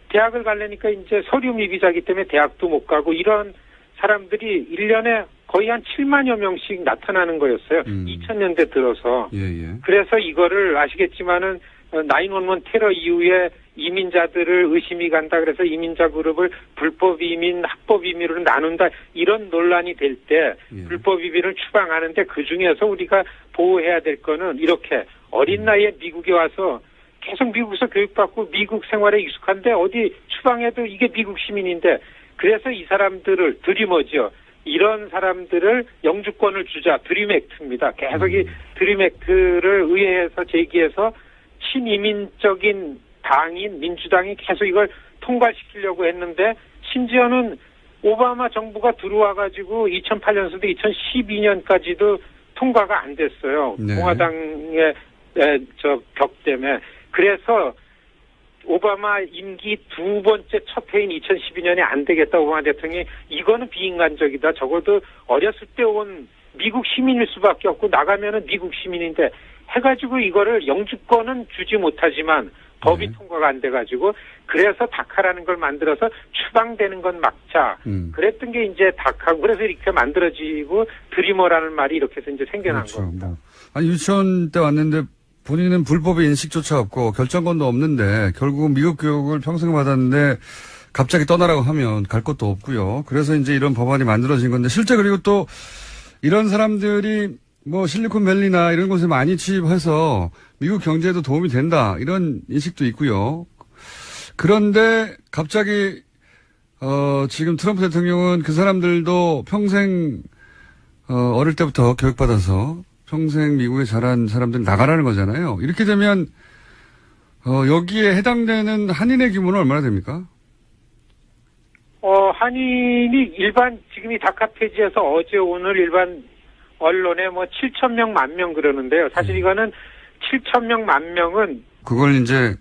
대학을 가려니까 이제 서류 미비자기 때문에 대학도 못 가고 이런 사람들이 1년에 거의 한 7만여 명씩 나타나는 거였어요. 2000년대 들어서. 예. 그래서 이거를 아시겠지만은 911 테러 이후에 이민자들을 의심이 간다 그래서 이민자 그룹을 불법 이민, 합법 이민으로 나눈다 이런 논란이 될 때 불법 이민을 추방하는데 그중에서 우리가 보호해야 될 거는 이렇게 어린 나이에 미국에 와서 계속 미국에서 교육받고 미국 생활에 익숙한데 어디 추방해도 이게 미국 시민인데 그래서 이 사람들을 드리머죠. 이런 사람들을 영주권을 주자. 드림 액트입니다. 계속 이 드림 액트를 의회에서 제기해서 친이민적인 당인 민주당이 계속 이걸 통과시키려고 했는데 심지어는 오바마 정부가 들어와가지고 2008년부터 2012년까지도 통과가 안 됐어요. 네. 공화당의 벽 때문에. 그래서 오바마 임기 두 번째 첫 해인 2012년에 안 되겠다 오바마 대통령이 이거는 비인간적이다. 적어도 어렸을 때 온 미국 시민일 수밖에 없고 나가면은 미국 시민인데 해가지고 이거를 영주권은 주지 못하지만 법이 통과가 안 돼가지고 그래서 다카라는 걸 만들어서 추방되는 건 막자. 그랬던 게 이제 다카고 그래서 이렇게 만들어지고 드리머라는 말이 이렇게 해서 이제 생겨난 그렇죠. 겁니다. 아니 유치원 때 왔는데 본인은 불법의 인식조차 없고 결정권도 없는데 결국 미국 교육을 평생 받았는데 갑자기 떠나라고 하면 갈 곳도 없고요. 그래서 이제 이런 법안이 만들어진 건데 실제 그리고 또 이런 사람들이 뭐 실리콘밸리나 이런 곳에 많이 취입해서 미국 경제에도 도움이 된다 이런 인식도 있고요. 그런데 갑자기 지금 트럼프 대통령은 그 사람들도 평생 어릴 때부터 교육받아서 평생 미국에 자란 사람들 나가라는 거잖아요. 이렇게 되면 여기에 해당되는 한인의 규모는 얼마나 됩니까? 한인이 지금 이 다카 폐지에서 어제 오늘 일반 언론에 뭐 7,000명, 10,000명 그러는데요. 사실 이거는 7,000명, 10,000명은 그걸 이제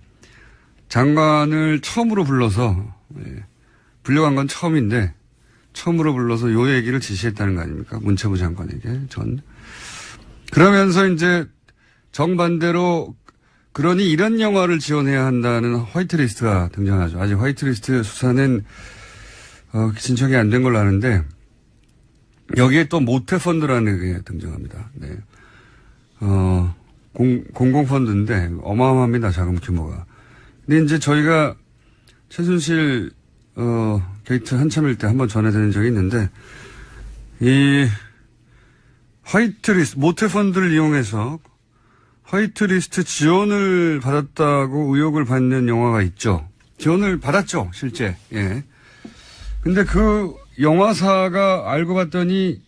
장관을 처음으로 불러서 불려간 건 처음인데 처음으로 불러서 요 얘기를 지시했다는 거 아닙니까? 문체부 장관에게 그러면서 이제 정반대로 그러니 이런 영화를 지원해야 한다는 화이트리스트가 등장하죠. 아직 화이트리스트 수사는 진척이 안 된 걸로 아는데 여기에 또 모태펀드라는 게 등장합니다. 네. 공공펀드인데 어마어마합니다. 자금 규모가. 근데 이제 저희가 최순실 게이트 한참일 때 한번 전해드린 적이 있는데 이 화이트리스트 모태펀드를 이용해서 화이트리스트 지원을 받았다고 의혹을 받는 영화가 있죠. 지원을 받았죠, 실제. 예. 근데 그 영화사가 알고 봤더니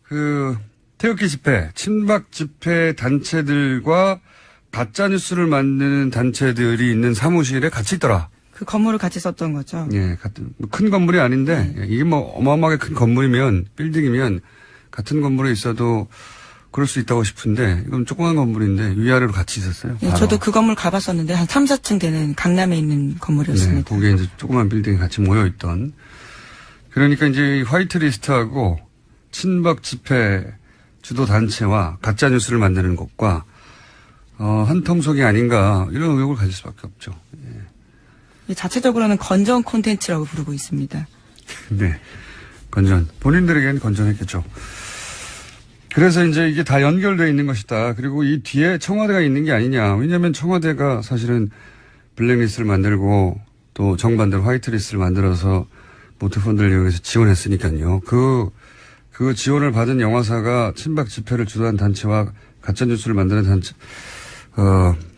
그 태극기 집회, 친박 집회 단체들과 가짜 뉴스를 만드는 단체들이 있는 사무실에 같이 있더라. 그 건물을 같이 썼던 거죠. 예, 큰 건물이 아닌데 이게 뭐 어마어마하게 큰 건물이면 빌딩이면 같은 건물에 있어도 그럴 수 있다고 싶은데 이건 조그만 건물인데 위아래로 같이 있었어요. 네, 저도 그 건물 가봤었는데 한 3, 4층 되는 강남에 있는 건물이었습니다. 네, 거기에 이제 조그만 빌딩이 같이 모여있던. 그러니까 이제 화이트리스트하고 친박 집회 주도 단체와 가짜 뉴스를 만드는 것과 한 통속이 아닌가 이런 의혹을 가질 수밖에 없죠. 예. 자체적으로는 건전 콘텐츠라고 부르고 있습니다. 네, 건전. 본인들에게는 건전했겠죠. 그래서 이제 이게 다 연결되어 있는 것이다. 그리고 이 뒤에 청와대가 있는 게 아니냐. 왜냐하면 청와대가 사실은 블랙리스트를 만들고 또 정반대로 화이트리스트를 만들어서 모태펀드를 이용해서 지원했으니까요. 그 그 지원을 받은 영화사가 친박 집회를 주도한 단체와 가짜뉴스를 만드는 단체,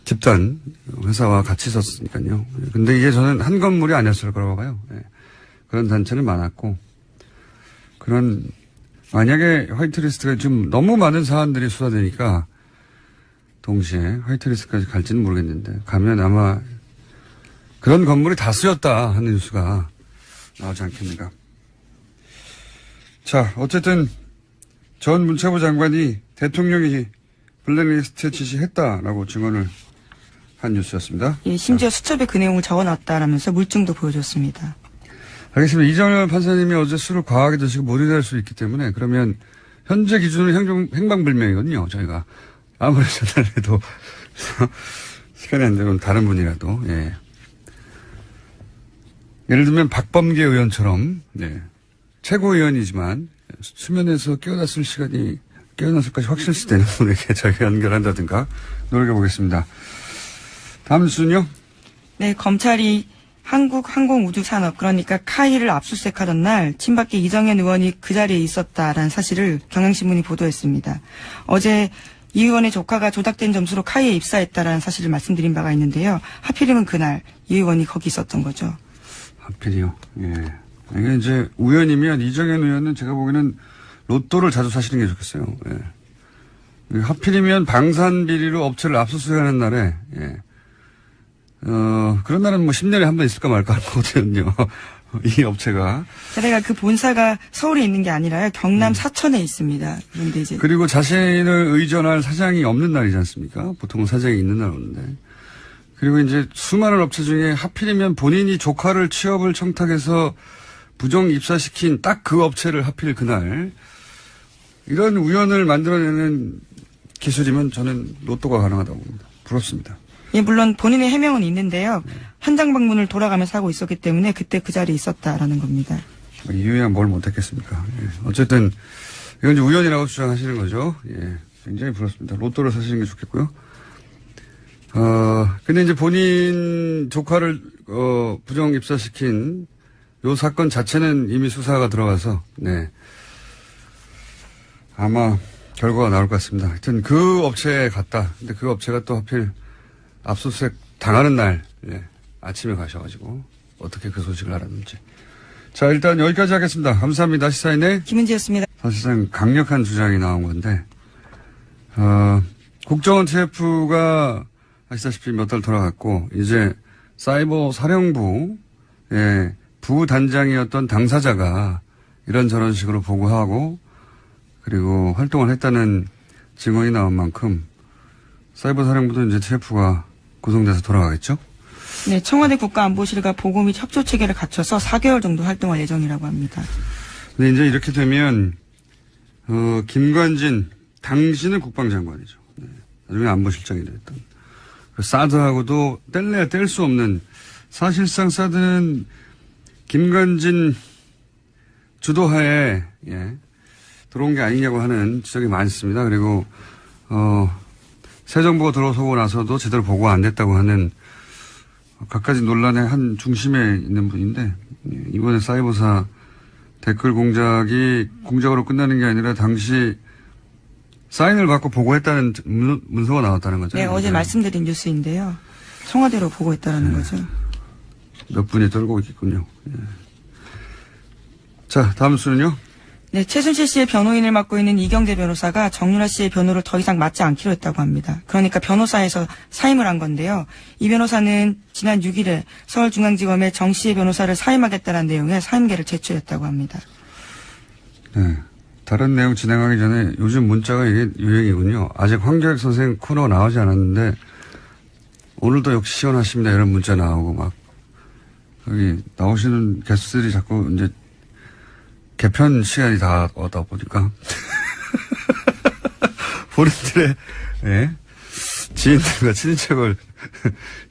집단, 회사와 같이 있었으니까요. 근데 이게 저는 한 건물이 아니었을 거라고 봐요. 예. 그런 단체는 많았고, 만약에 화이트리스트가 지금 너무 많은 사안들이 수사되니까, 동시에 화이트리스트까지 갈지는 모르겠는데, 가면 아마 그런 건물이 다 쓰였다 하는 뉴스가 나오지 않겠는가. 자, 어쨌든 전 문체부 장관이 대통령이 블랙리스트 지시했다라고 증언을 한 뉴스였습니다. 예, 심지어 수첩에 그 내용을 적어놨다라면서 물증도 보여줬습니다. 알겠습니다. 이정현 판사님이 어제 술을 과하게 드시고 못 일어날 수 있기 때문에 그러면 현재 기준으로 행방불명이거든요. 저희가 아무리 전화를 해도 시간이 안 되면 다른 분이라도. 예. 예를 들면 박범계 의원처럼 최고위원이지만 수면에서 깨어났을까지 확실시 되는 분에게 저희가 연결한다든가 노력해보겠습니다. 다음 뉴스는요? 네, 검찰이 한국항공우주산업 그러니까 카이를 압수수색하던 날 친박계 이정현 의원이 그 자리에 있었다라는 사실을 경향신문이 보도했습니다. 어제 이 의원의 조카가 조작된 점수로 카이에 입사했다라는 사실을 말씀드린 바가 있는데요. 하필이면 그날 이 의원이 거기 있었던 거죠. 하필이요. 예. 이게 이제 우연이면 이정현 의원은 제가 보기에는 로또를 자주 사시는 게 좋겠어요. 예. 하필이면 방산비리로 업체를 압수수색하는 날에, 예. 그런 날은 뭐 10년에 한 번 있을까 말까 하거든요. 이 업체가. 게다가 그 본사가 서울에 있는 게 아니라요. 경남 사천에 있습니다. 그런데 이제. 그리고 자신을 의존할 사장이 없는 날이지 않습니까? 보통은 사장이 있는 날 오는데. 그리고 이제 수많은 업체 중에 하필이면 본인이 조카를 취업을 청탁해서 부정 입사시킨 딱 그 업체를 하필 그날 이런 우연을 만들어내는 기술이면 저는 로또가 가능하다고 봅니다. 부럽습니다. 예, 물론 본인의 해명은 있는데요. 현장 방문을 돌아가면서 하고 있었기 때문에 그때 그 자리에 있었다라는 겁니다. 이유야 뭘 못했겠습니까? 예. 어쨌든 이건 이제 우연이라고 주장하시는 거죠. 예, 굉장히 부럽습니다. 로또를 사시는 게 좋겠고요. 근데 이제 본인 조카를 부정 입사시킨 요 사건 자체는 이미 수사가 들어가서 네. 아마 결과가 나올 것 같습니다. 하여튼 그 업체에 갔다. 근데 그 업체가 또 하필 압수수색 당하는 날 아침에 가셔가지고 어떻게 그 소식을 알았는지. 자, 일단 여기까지 하겠습니다. 감사합니다. 시사인의 김은지였습니다. 사실상 강력한 주장이 나온 건데 국정원 TF가 아시다시피 몇 달 돌아갔고 이제 사이버 사령부의 부단장이었던 당사자가 이런저런 식으로 보고하고 그리고 활동을 했다는 증언이 나온 만큼 사이버 사령부도 이제 TF가 구성돼서 돌아가겠죠? 네, 청와대 국가안보실과 보고 및 협조 체계를 갖춰서 4개월 정도 활동할 예정이라고 합니다. 근데 이제 이렇게 되면 김관진 당신은 국방장관이죠. 네, 나중에 안보실장이 됐던. 사드하고도 뗄래야 뗄 수 없는 사실상 사드는 김관진 주도하에 들어온 게 아니냐고 하는 지적이 많습니다. 그리고 새 정부가 들어서고 나서도 제대로 보고가 안 됐다고 하는 갖가지 논란의 한 중심에 있는 분인데 이번에 사이버사 댓글 공작이 공작으로 끝나는 게 아니라 당시 사인을 받고 보고했다는 문서가 나왔다는 거죠. 네, 어제 말씀드린 뉴스인데요. 청와대로 보고했다는 거죠. 몇 분이 떨고 있겠군요. 예. 자, 다음 수는요. 네, 최순실 씨의 변호인을 맡고 있는 이경재 변호사가 정유라 씨의 변호를 더 이상 맡지 않기로 했다고 합니다. 그러니까 변호사에서 사임을 한 건데요. 이 변호사는 지난 6일에 서울중앙지검에 정 씨의 변호사를 사임하겠다는 내용의 사임계를 제출했다고 합니다. 네. 다른 내용 진행하기 전에 요즘 문자가 이게 유행이군요. 아직 황교익 선생 코너가 나오지 않았는데 오늘도 역시 시원하십니다. 이런 문자 나오고 막 여기 나오시는 게스트들이 자꾸 이제 개편 시간이 다 오다 보니까 본인들의 지인들과 친인척을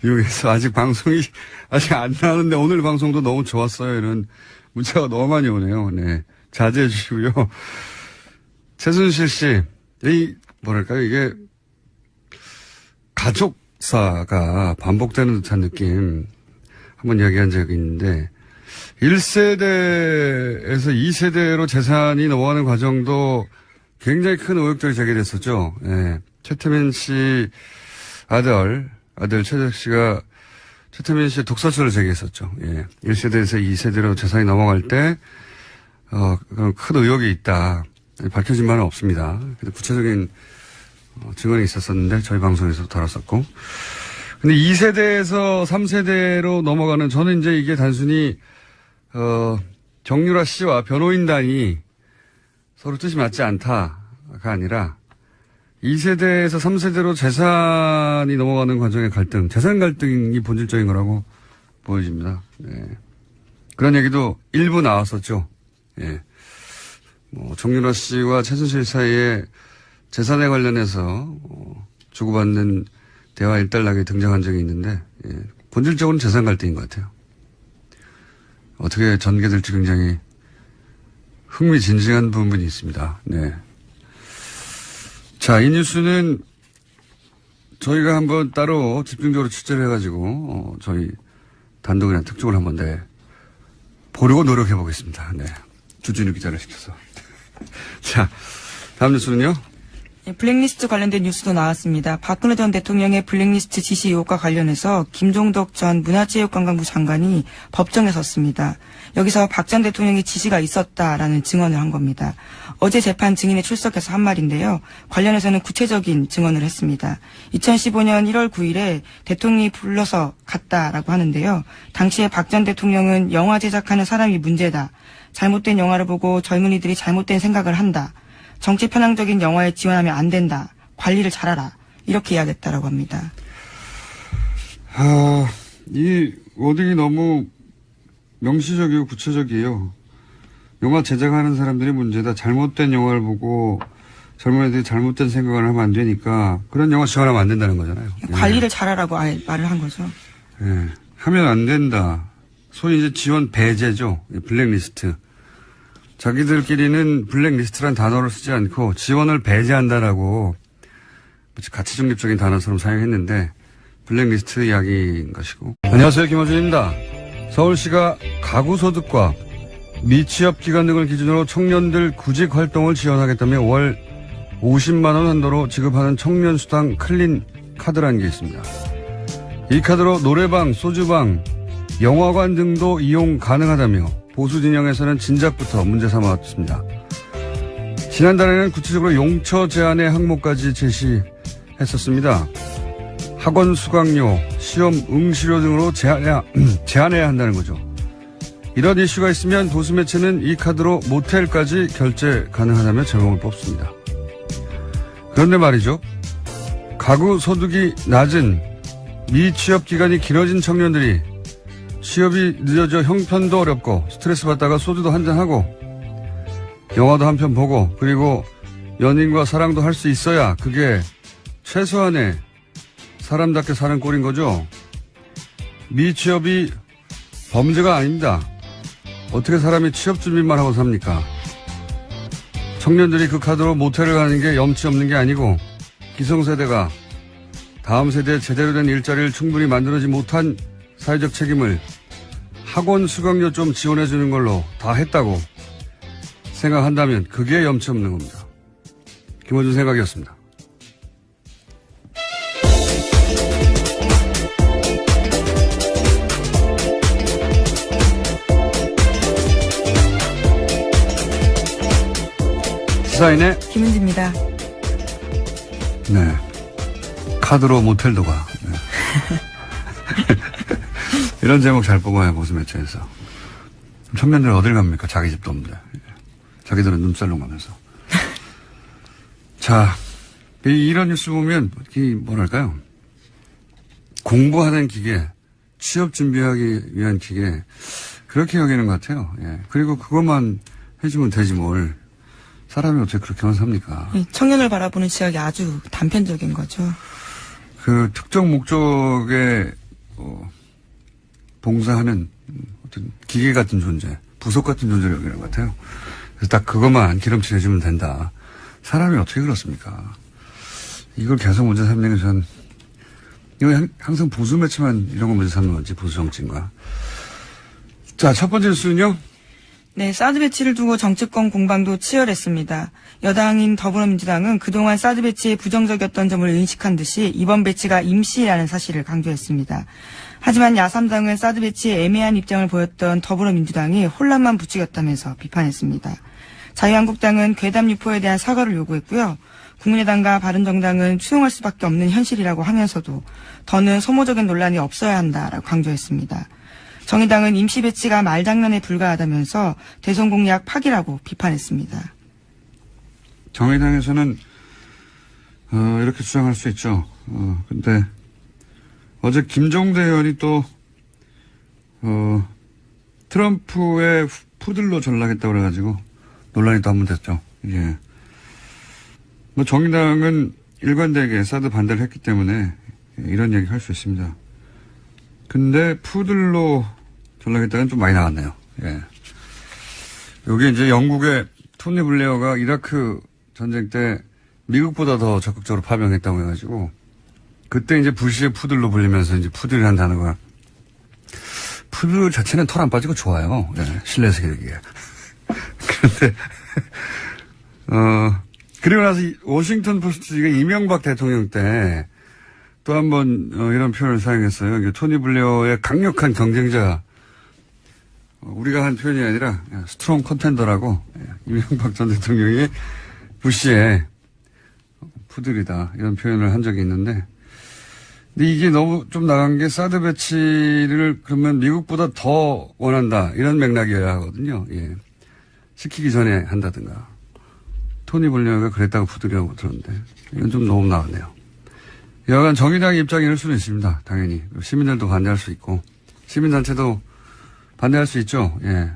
이용해서 아직 방송이 아직 안 나오는데 오늘 방송도 너무 좋았어요. 이런 문자가 너무 많이 오네요. 네. 자제해 주시고요. 최순실 씨, 뭐랄까요, 이게, 가족사가 반복되는 듯한 느낌, 한번 이야기한 적이 있는데, 1세대에서 2세대로 재산이 넘어가는 과정도 굉장히 큰 의혹들이 제기됐었죠. 예. 최태민 씨 아들 최재석 씨가 최태민 씨의 독서서를 제기했었죠. 예. 1세대에서 2세대로 재산이 넘어갈 때, 그런 큰 의혹이 있다. 밝혀진 바는 없습니다. 근데 구체적인 증언이 있었었는데 저희 방송에서도 다뤘었고. 근데 2세대에서 3세대로 넘어가는, 저는 이제 이게 단순히, 정유라 씨와 변호인단이 서로 뜻이 맞지 않다가 아니라 2세대에서 3세대로 재산이 넘어가는 과정의 갈등, 재산 갈등이 본질적인 거라고 보여집니다. 네. 그런 얘기도 일부 나왔었죠. 예. 정유라 씨와 최순실 사이에 재산에 관련해서 주고받는 대화 일단락에 등장한 적이 있는데, 예. 본질적으로는 재산 갈등인 것 같아요. 어떻게 전개될지 굉장히 흥미진진한 부분이 있습니다. 네. 자, 이 뉴스는 저희가 한번 따로 집중적으로 취재를 해가지고, 저희 단독이나 특종을 한번 보려고 노력해 보겠습니다. 네. 주진우 기자를 시켜서. 자, 다음 뉴스는요? 블랙리스트 관련된 뉴스도 나왔습니다. 박근혜 전 대통령의 블랙리스트 지시 의혹과 관련해서 김종덕 전 문화체육관광부 장관이 법정에 섰습니다. 여기서 박 전 대통령의 지시가 있었다라는 증언을 한 겁니다. 어제 재판 증인에 출석해서 한 말인데요. 관련해서는 구체적인 증언을 했습니다. 2015년 1월 9일에 대통령이 불러서 갔다라고 하는데요. 당시에 박 전 대통령은 영화 제작하는 사람이 문제다. 잘못된 영화를 보고 젊은이들이 잘못된 생각을 한다. 정치 편향적인 영화에 지원하면 안 된다. 관리를 잘하라. 이렇게 이야기했다라고 합니다. 이 워딩이 너무 명시적이고 구체적이에요. 영화 제작하는 사람들이 문제다. 잘못된 영화를 보고 젊은 애들이 잘못된 생각을 하면 안 되니까 그런 영화 지원하면 안 된다는 거잖아요. 관리를 잘하라고 말을 한 거죠. 예. 하면 안 된다. 소위 이제 지원 배제죠. 블랙리스트. 자기들끼리는 블랙리스트란 단어를 쓰지 않고 지원을 배제한다라고 가치 중립적인 단어처럼 사용했는데 블랙리스트 이야기인 것이고. 안녕하세요. 김호준입니다. 서울시가 가구소득과 미취업 기간 등을 기준으로 청년들 구직 활동을 지원하겠다며 월 50만 원 한도로 지급하는 청년수당 클린 카드라는 게 있습니다. 이 카드로 노래방, 소주방, 영화관 등도 이용 가능하다며 보수 진영에서는 진작부터 문제 삼아왔습니다. 지난달에는 구체적으로 용처 제한의 항목까지 제시했었습니다. 학원 수강료, 시험 응시료 등으로 제한해야 한다는 거죠. 이런 이슈가 있으면 보수 매체는 이 카드로 모텔까지 결제 가능하다며 제목을 뽑습니다. 그런데 말이죠. 가구 소득이 낮은 미취업 기간이 길어진 청년들이 취업이 늦어져 형편도 어렵고 스트레스 받다가 소주도 한잔하고 영화도 한 편 보고 그리고 연인과 사랑도 할 수 있어야 그게 최소한의 사람답게 사는 꼴인 거죠. 미취업이 범죄가 아닙니다. 어떻게 사람이 취업 준비만 하고 삽니까? 청년들이 그 카드로 모텔을 가는 게 염치 없는 게 아니고 기성세대가 다음 세대에 제대로 된 일자리를 충분히 만들어지 못한 사회적 책임을 학원 수강료 좀 지원해 주는 걸로 다 했다고 생각한다면 그게 염치 없는 겁니다. 김호준 생각이었습니다. 시사인의 김은지입니다. 네. 카드로 모텔도 가. 네. 이런 제목 잘 뽑아요, 보수 매체에서. 청년들 어딜 갑니까? 자기 집도 없는데. 자기들은 눈살롱 가면서. 자, 이런 뉴스 보면, 뭐랄까요. 공부하는 기계, 취업 준비하기 위한 기계, 그렇게 여기는 것 같아요. 예. 그리고 그것만 해주면 되지 뭘. 사람이 어떻게 그렇게만 삽니까? 청년을 바라보는 시각이 아주 단편적인 거죠. 그 특정 목적에 봉사하는 어떤 기계 같은 존재, 부속 같은 존재를 여기는 것 같아요. 그래서 딱 그것만 기름칠 해주면 된다. 사람이 어떻게 그렇습니까? 이걸 계속 문제 삼는 게 전, 이거 항상 보수 매체만 이런 거 문제 삼는 건지, 보수 정치인가. 자, 첫 번째 뉴스는요? 네, 사드 배치를 두고 정치권 공방도 치열했습니다. 여당인 더불어민주당은 그동안 사드 배치에 부정적이었던 점을 인식한 듯이 이번 배치가 임시라는 사실을 강조했습니다. 하지만 야3당은 사드 배치에 애매한 입장을 보였던 더불어민주당이 혼란만 부추겼다면서 비판했습니다. 자유한국당은 괴담 유포에 대한 사과를 요구했고요. 국민의당과 바른정당은 수용할 수밖에 없는 현실이라고 하면서도 더는 소모적인 논란이 없어야 한다라고 강조했습니다. 정의당은 임시 배치가 말장난에 불과하다면서 대선 공약 파기라고 비판했습니다. 정의당에서는 이렇게 주장할 수 있죠. 근데 어제 김종대 의원이 또 트럼프의 푸들로 전락했다고 그래가지고 논란이 또 한 번 됐죠. 예. 뭐 정의당은 일관되게 사드 반대를 했기 때문에 이런 얘기 할 수 있습니다. 근데 푸들로 전락했다는 좀 많이 나왔네요. 예. 여기 이제 영국의 토니 블레어가 이라크 전쟁 때 미국보다 더 적극적으로 파병했다고 해가지고 그때 이제 부시의 푸들로 불리면서 이제 푸들이라는 단어가 푸들 자체는 털 안 빠지고 좋아요. 예. 실내에서 얘기해. 그런데 그리고 나서 워싱턴 포스트가 이명박 대통령 때 또 한 번 이런 표현을 사용했어요. 이게 토니 블레어의 강력한 경쟁자, 우리가 한 표현이 아니라 스트롱 컨텐더라고 이명박 전 대통령이 부시의 푸들이다 이런 표현을 한 적이 있는데, 근데 이게 너무 좀 나간 게 사드 배치를 그러면 미국보다 더 원한다 이런 맥락이어야 하거든요. 예. 시키기 전에 한다든가. 토니 블레어가 그랬다고 푸들이라고 들었는데 이건 좀 너무 나갔네요. 여하간 정의당의 입장이 이럴 수는 있습니다. 당연히. 시민들도 반대할 수 있고 시민단체도 반대할 수 있죠. 예.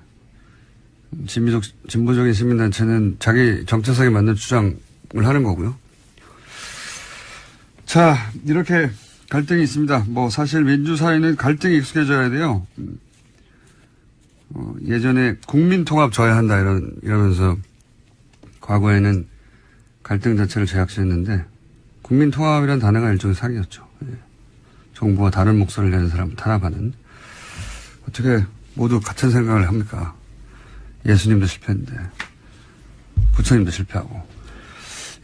진보적인 시민단체는 자기 정체성에 맞는 주장을 하는 거고요. 자, 이렇게 갈등이 있습니다. 뭐 사실 민주사회는 갈등이 익숙해져야 돼요. 예전에 국민통합 져야 한다 이러면서 과거에는 갈등 자체를 제약시했는데 국민통합이라는 단어가 일종의 사기였죠. 예. 정부와 다른 목소리를 내는 사람을 탄압하는. 어떻게 모두 같은 생각을 합니까? 예수님도 실패했는데 부처님도 실패하고.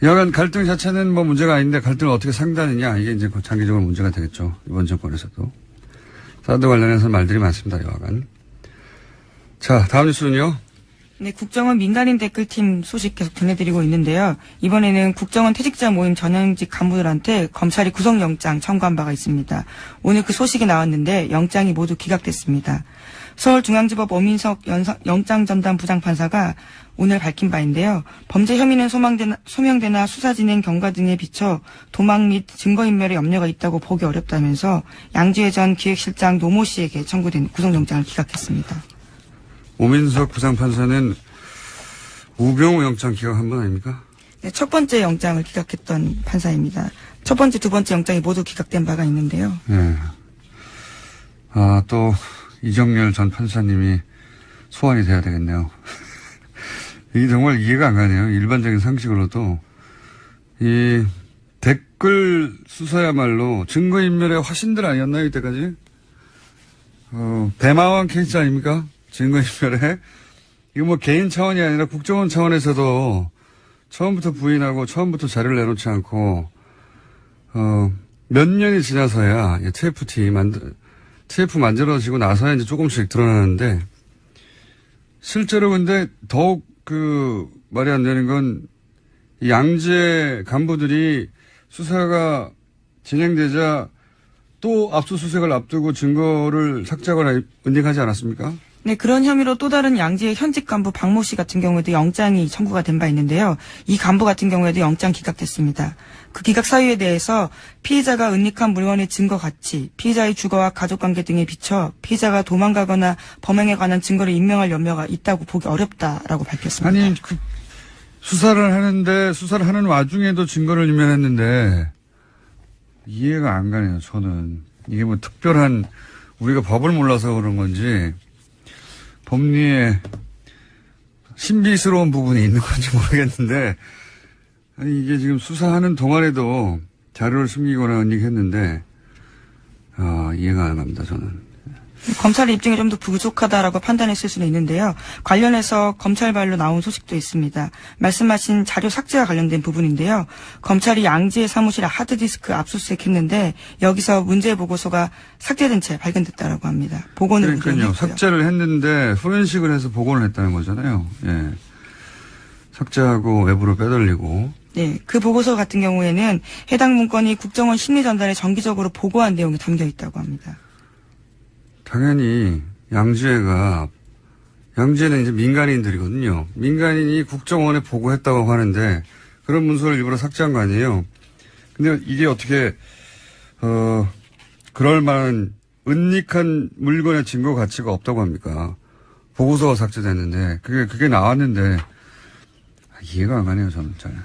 여하간 갈등 자체는 뭐 문제가 아닌데 갈등을 어떻게 상대하느냐 이게 이제 장기적으로 문제가 되겠죠. 이번 정권에서도. 사드 관련해서 말들이 많습니다. 여하간. 자, 다음 뉴스는요. 네, 국정원 민간인 댓글팀 소식 계속 전해드리고 있는데요. 이번에는 국정원 퇴직자 모임 전현직 간부들한테 검찰이 구속영장 청구한 바가 있습니다. 오늘 그 소식이 나왔는데 영장이 모두 기각됐습니다. 서울중앙지법 오민석 영장전담 부장판사가 오늘 밝힌 바인데요. 범죄 혐의는 소명되나 수사 진행 경과 등에 비춰 도망 및 증거인멸의 염려가 있다고 보기 어렵다면서 양지회 전 기획실장 노모 씨에게 청구된 구속영장을 기각했습니다. 오민석 부장판사는 우병우 영장 기각한 분 아닙니까? 네, 첫 번째 영장을 기각했던 판사입니다. 첫 번째, 두 번째 영장이 모두 기각된 바가 있는데요. 네. 또 이정열 전 판사님이 소환이 돼야 되겠네요. 이게 정말 이해가 안 가네요. 일반적인 상식으로도 이 댓글 수사야말로 증거인멸의 화신들 아니었나요, 이때까지? 대마왕 케이스 아닙니까? 증거인멸에. 이거 뭐 개인 차원이 아니라 국정원 차원에서도 처음부터 부인하고 처음부터 자료를 내놓지 않고, 몇 년이 지나서야 TF 만들어지고 나서야 이제 조금씩 드러나는데, 실제로 근데 더욱 말이 안 되는 건, 이 양재 간부들이 수사가 진행되자 또 압수수색을 앞두고 증거를 삭제하거나 은닉하지 않았습니까? 네, 그런 혐의로 또 다른 양지의 현직 간부 박모 씨 같은 경우에도 영장이 청구가 된 바 있는데요. 이 간부 같은 경우에도 영장 기각됐습니다. 그 기각 사유에 대해서 피해자가 은닉한 물건의 증거 가치, 피해자의 주거와 가족관계 등에 비춰 피해자가 도망가거나 범행에 관한 증거를 인멸할 염려가 있다고 보기 어렵다라고 밝혔습니다. 아니, 수사를 하는 와중에도 증거를 인멸했는데 이해가 안 가네요, 저는. 이게 뭐 특별한 우리가 법을 몰라서 그런 건지 법리에 신비스러운 부분이 있는 건지 모르겠는데, 아니, 이게 지금 수사하는 동안에도 자료를 숨기거나 은닉했는데, 이해가 안 갑니다, 저는. 검찰의 입증이 좀 더 부족하다라고 판단했을 수는 있는데요. 관련해서 검찰발로 나온 소식도 있습니다. 말씀하신 자료 삭제와 관련된 부분인데요. 검찰이 양지의 사무실에 하드디스크 압수수색했는데 여기서 문제 보고서가 삭제된 채 발견됐다라고 합니다. 복원을 그러니까요. 삭제를 했는데 포렌식을 해서 복원을 했다는 거잖아요. 예. 삭제하고 외부로 빼돌리고. 네, 그 보고서 같은 경우에는 해당 문건이 국정원 심리전단에 정기적으로 보고한 내용이 담겨 있다고 합니다. 당연히 양지에는 이제 민간인들이거든요. 민간인이 국정원에 보고했다고 하는데 그런 문서를 일부러 삭제한 거 아니에요. 근데 이게 어떻게 그럴 만한 은닉한 물건의 증거 가치가 없다고 합니까? 보고서가 삭제됐는데 그게 나왔는데 이해가 안 가네요, 저는 잘.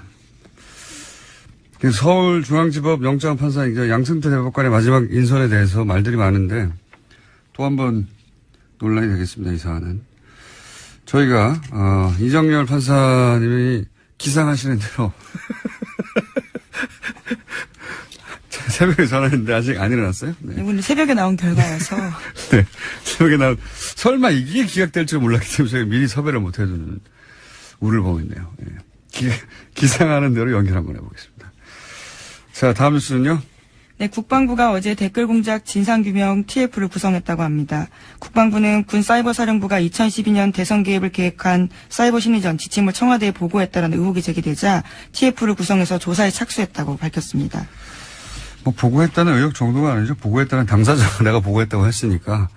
서울중앙지법 영장판사 양승태 대법관의 마지막 인선에 대해서 말들이 많은데 또 한 번 논란이 되겠습니다, 이 사안은. 저희가 이정열 판사님이 기상하시는 대로 새벽에 전화했는데 아직 안 일어났어요? 네. 오늘 새벽에 나온 결과여서. 네, 새벽에 나온. 설마 이게 기각될 줄 몰랐기 때문에 저희가 미리 섭외를 못 해주는 우를 보고 있네요. 네. 기상하는 대로 연결 한번 해보겠습니다. 자, 다음 뉴스는요. 네, 국방부가 어제 댓글 공작 진상규명 TF를 구성했다고 합니다. 국방부는 군사이버사령부가 2012년 대선 개입을 계획한 사이버 심리전 지침을 청와대에 보고했다는 의혹이 제기되자 TF를 구성해서 조사에 착수했다고 밝혔습니다. 뭐 보고했다는 의혹 정도가 아니죠. 보고했다는 당사자가 내가 보고했다고 했으니까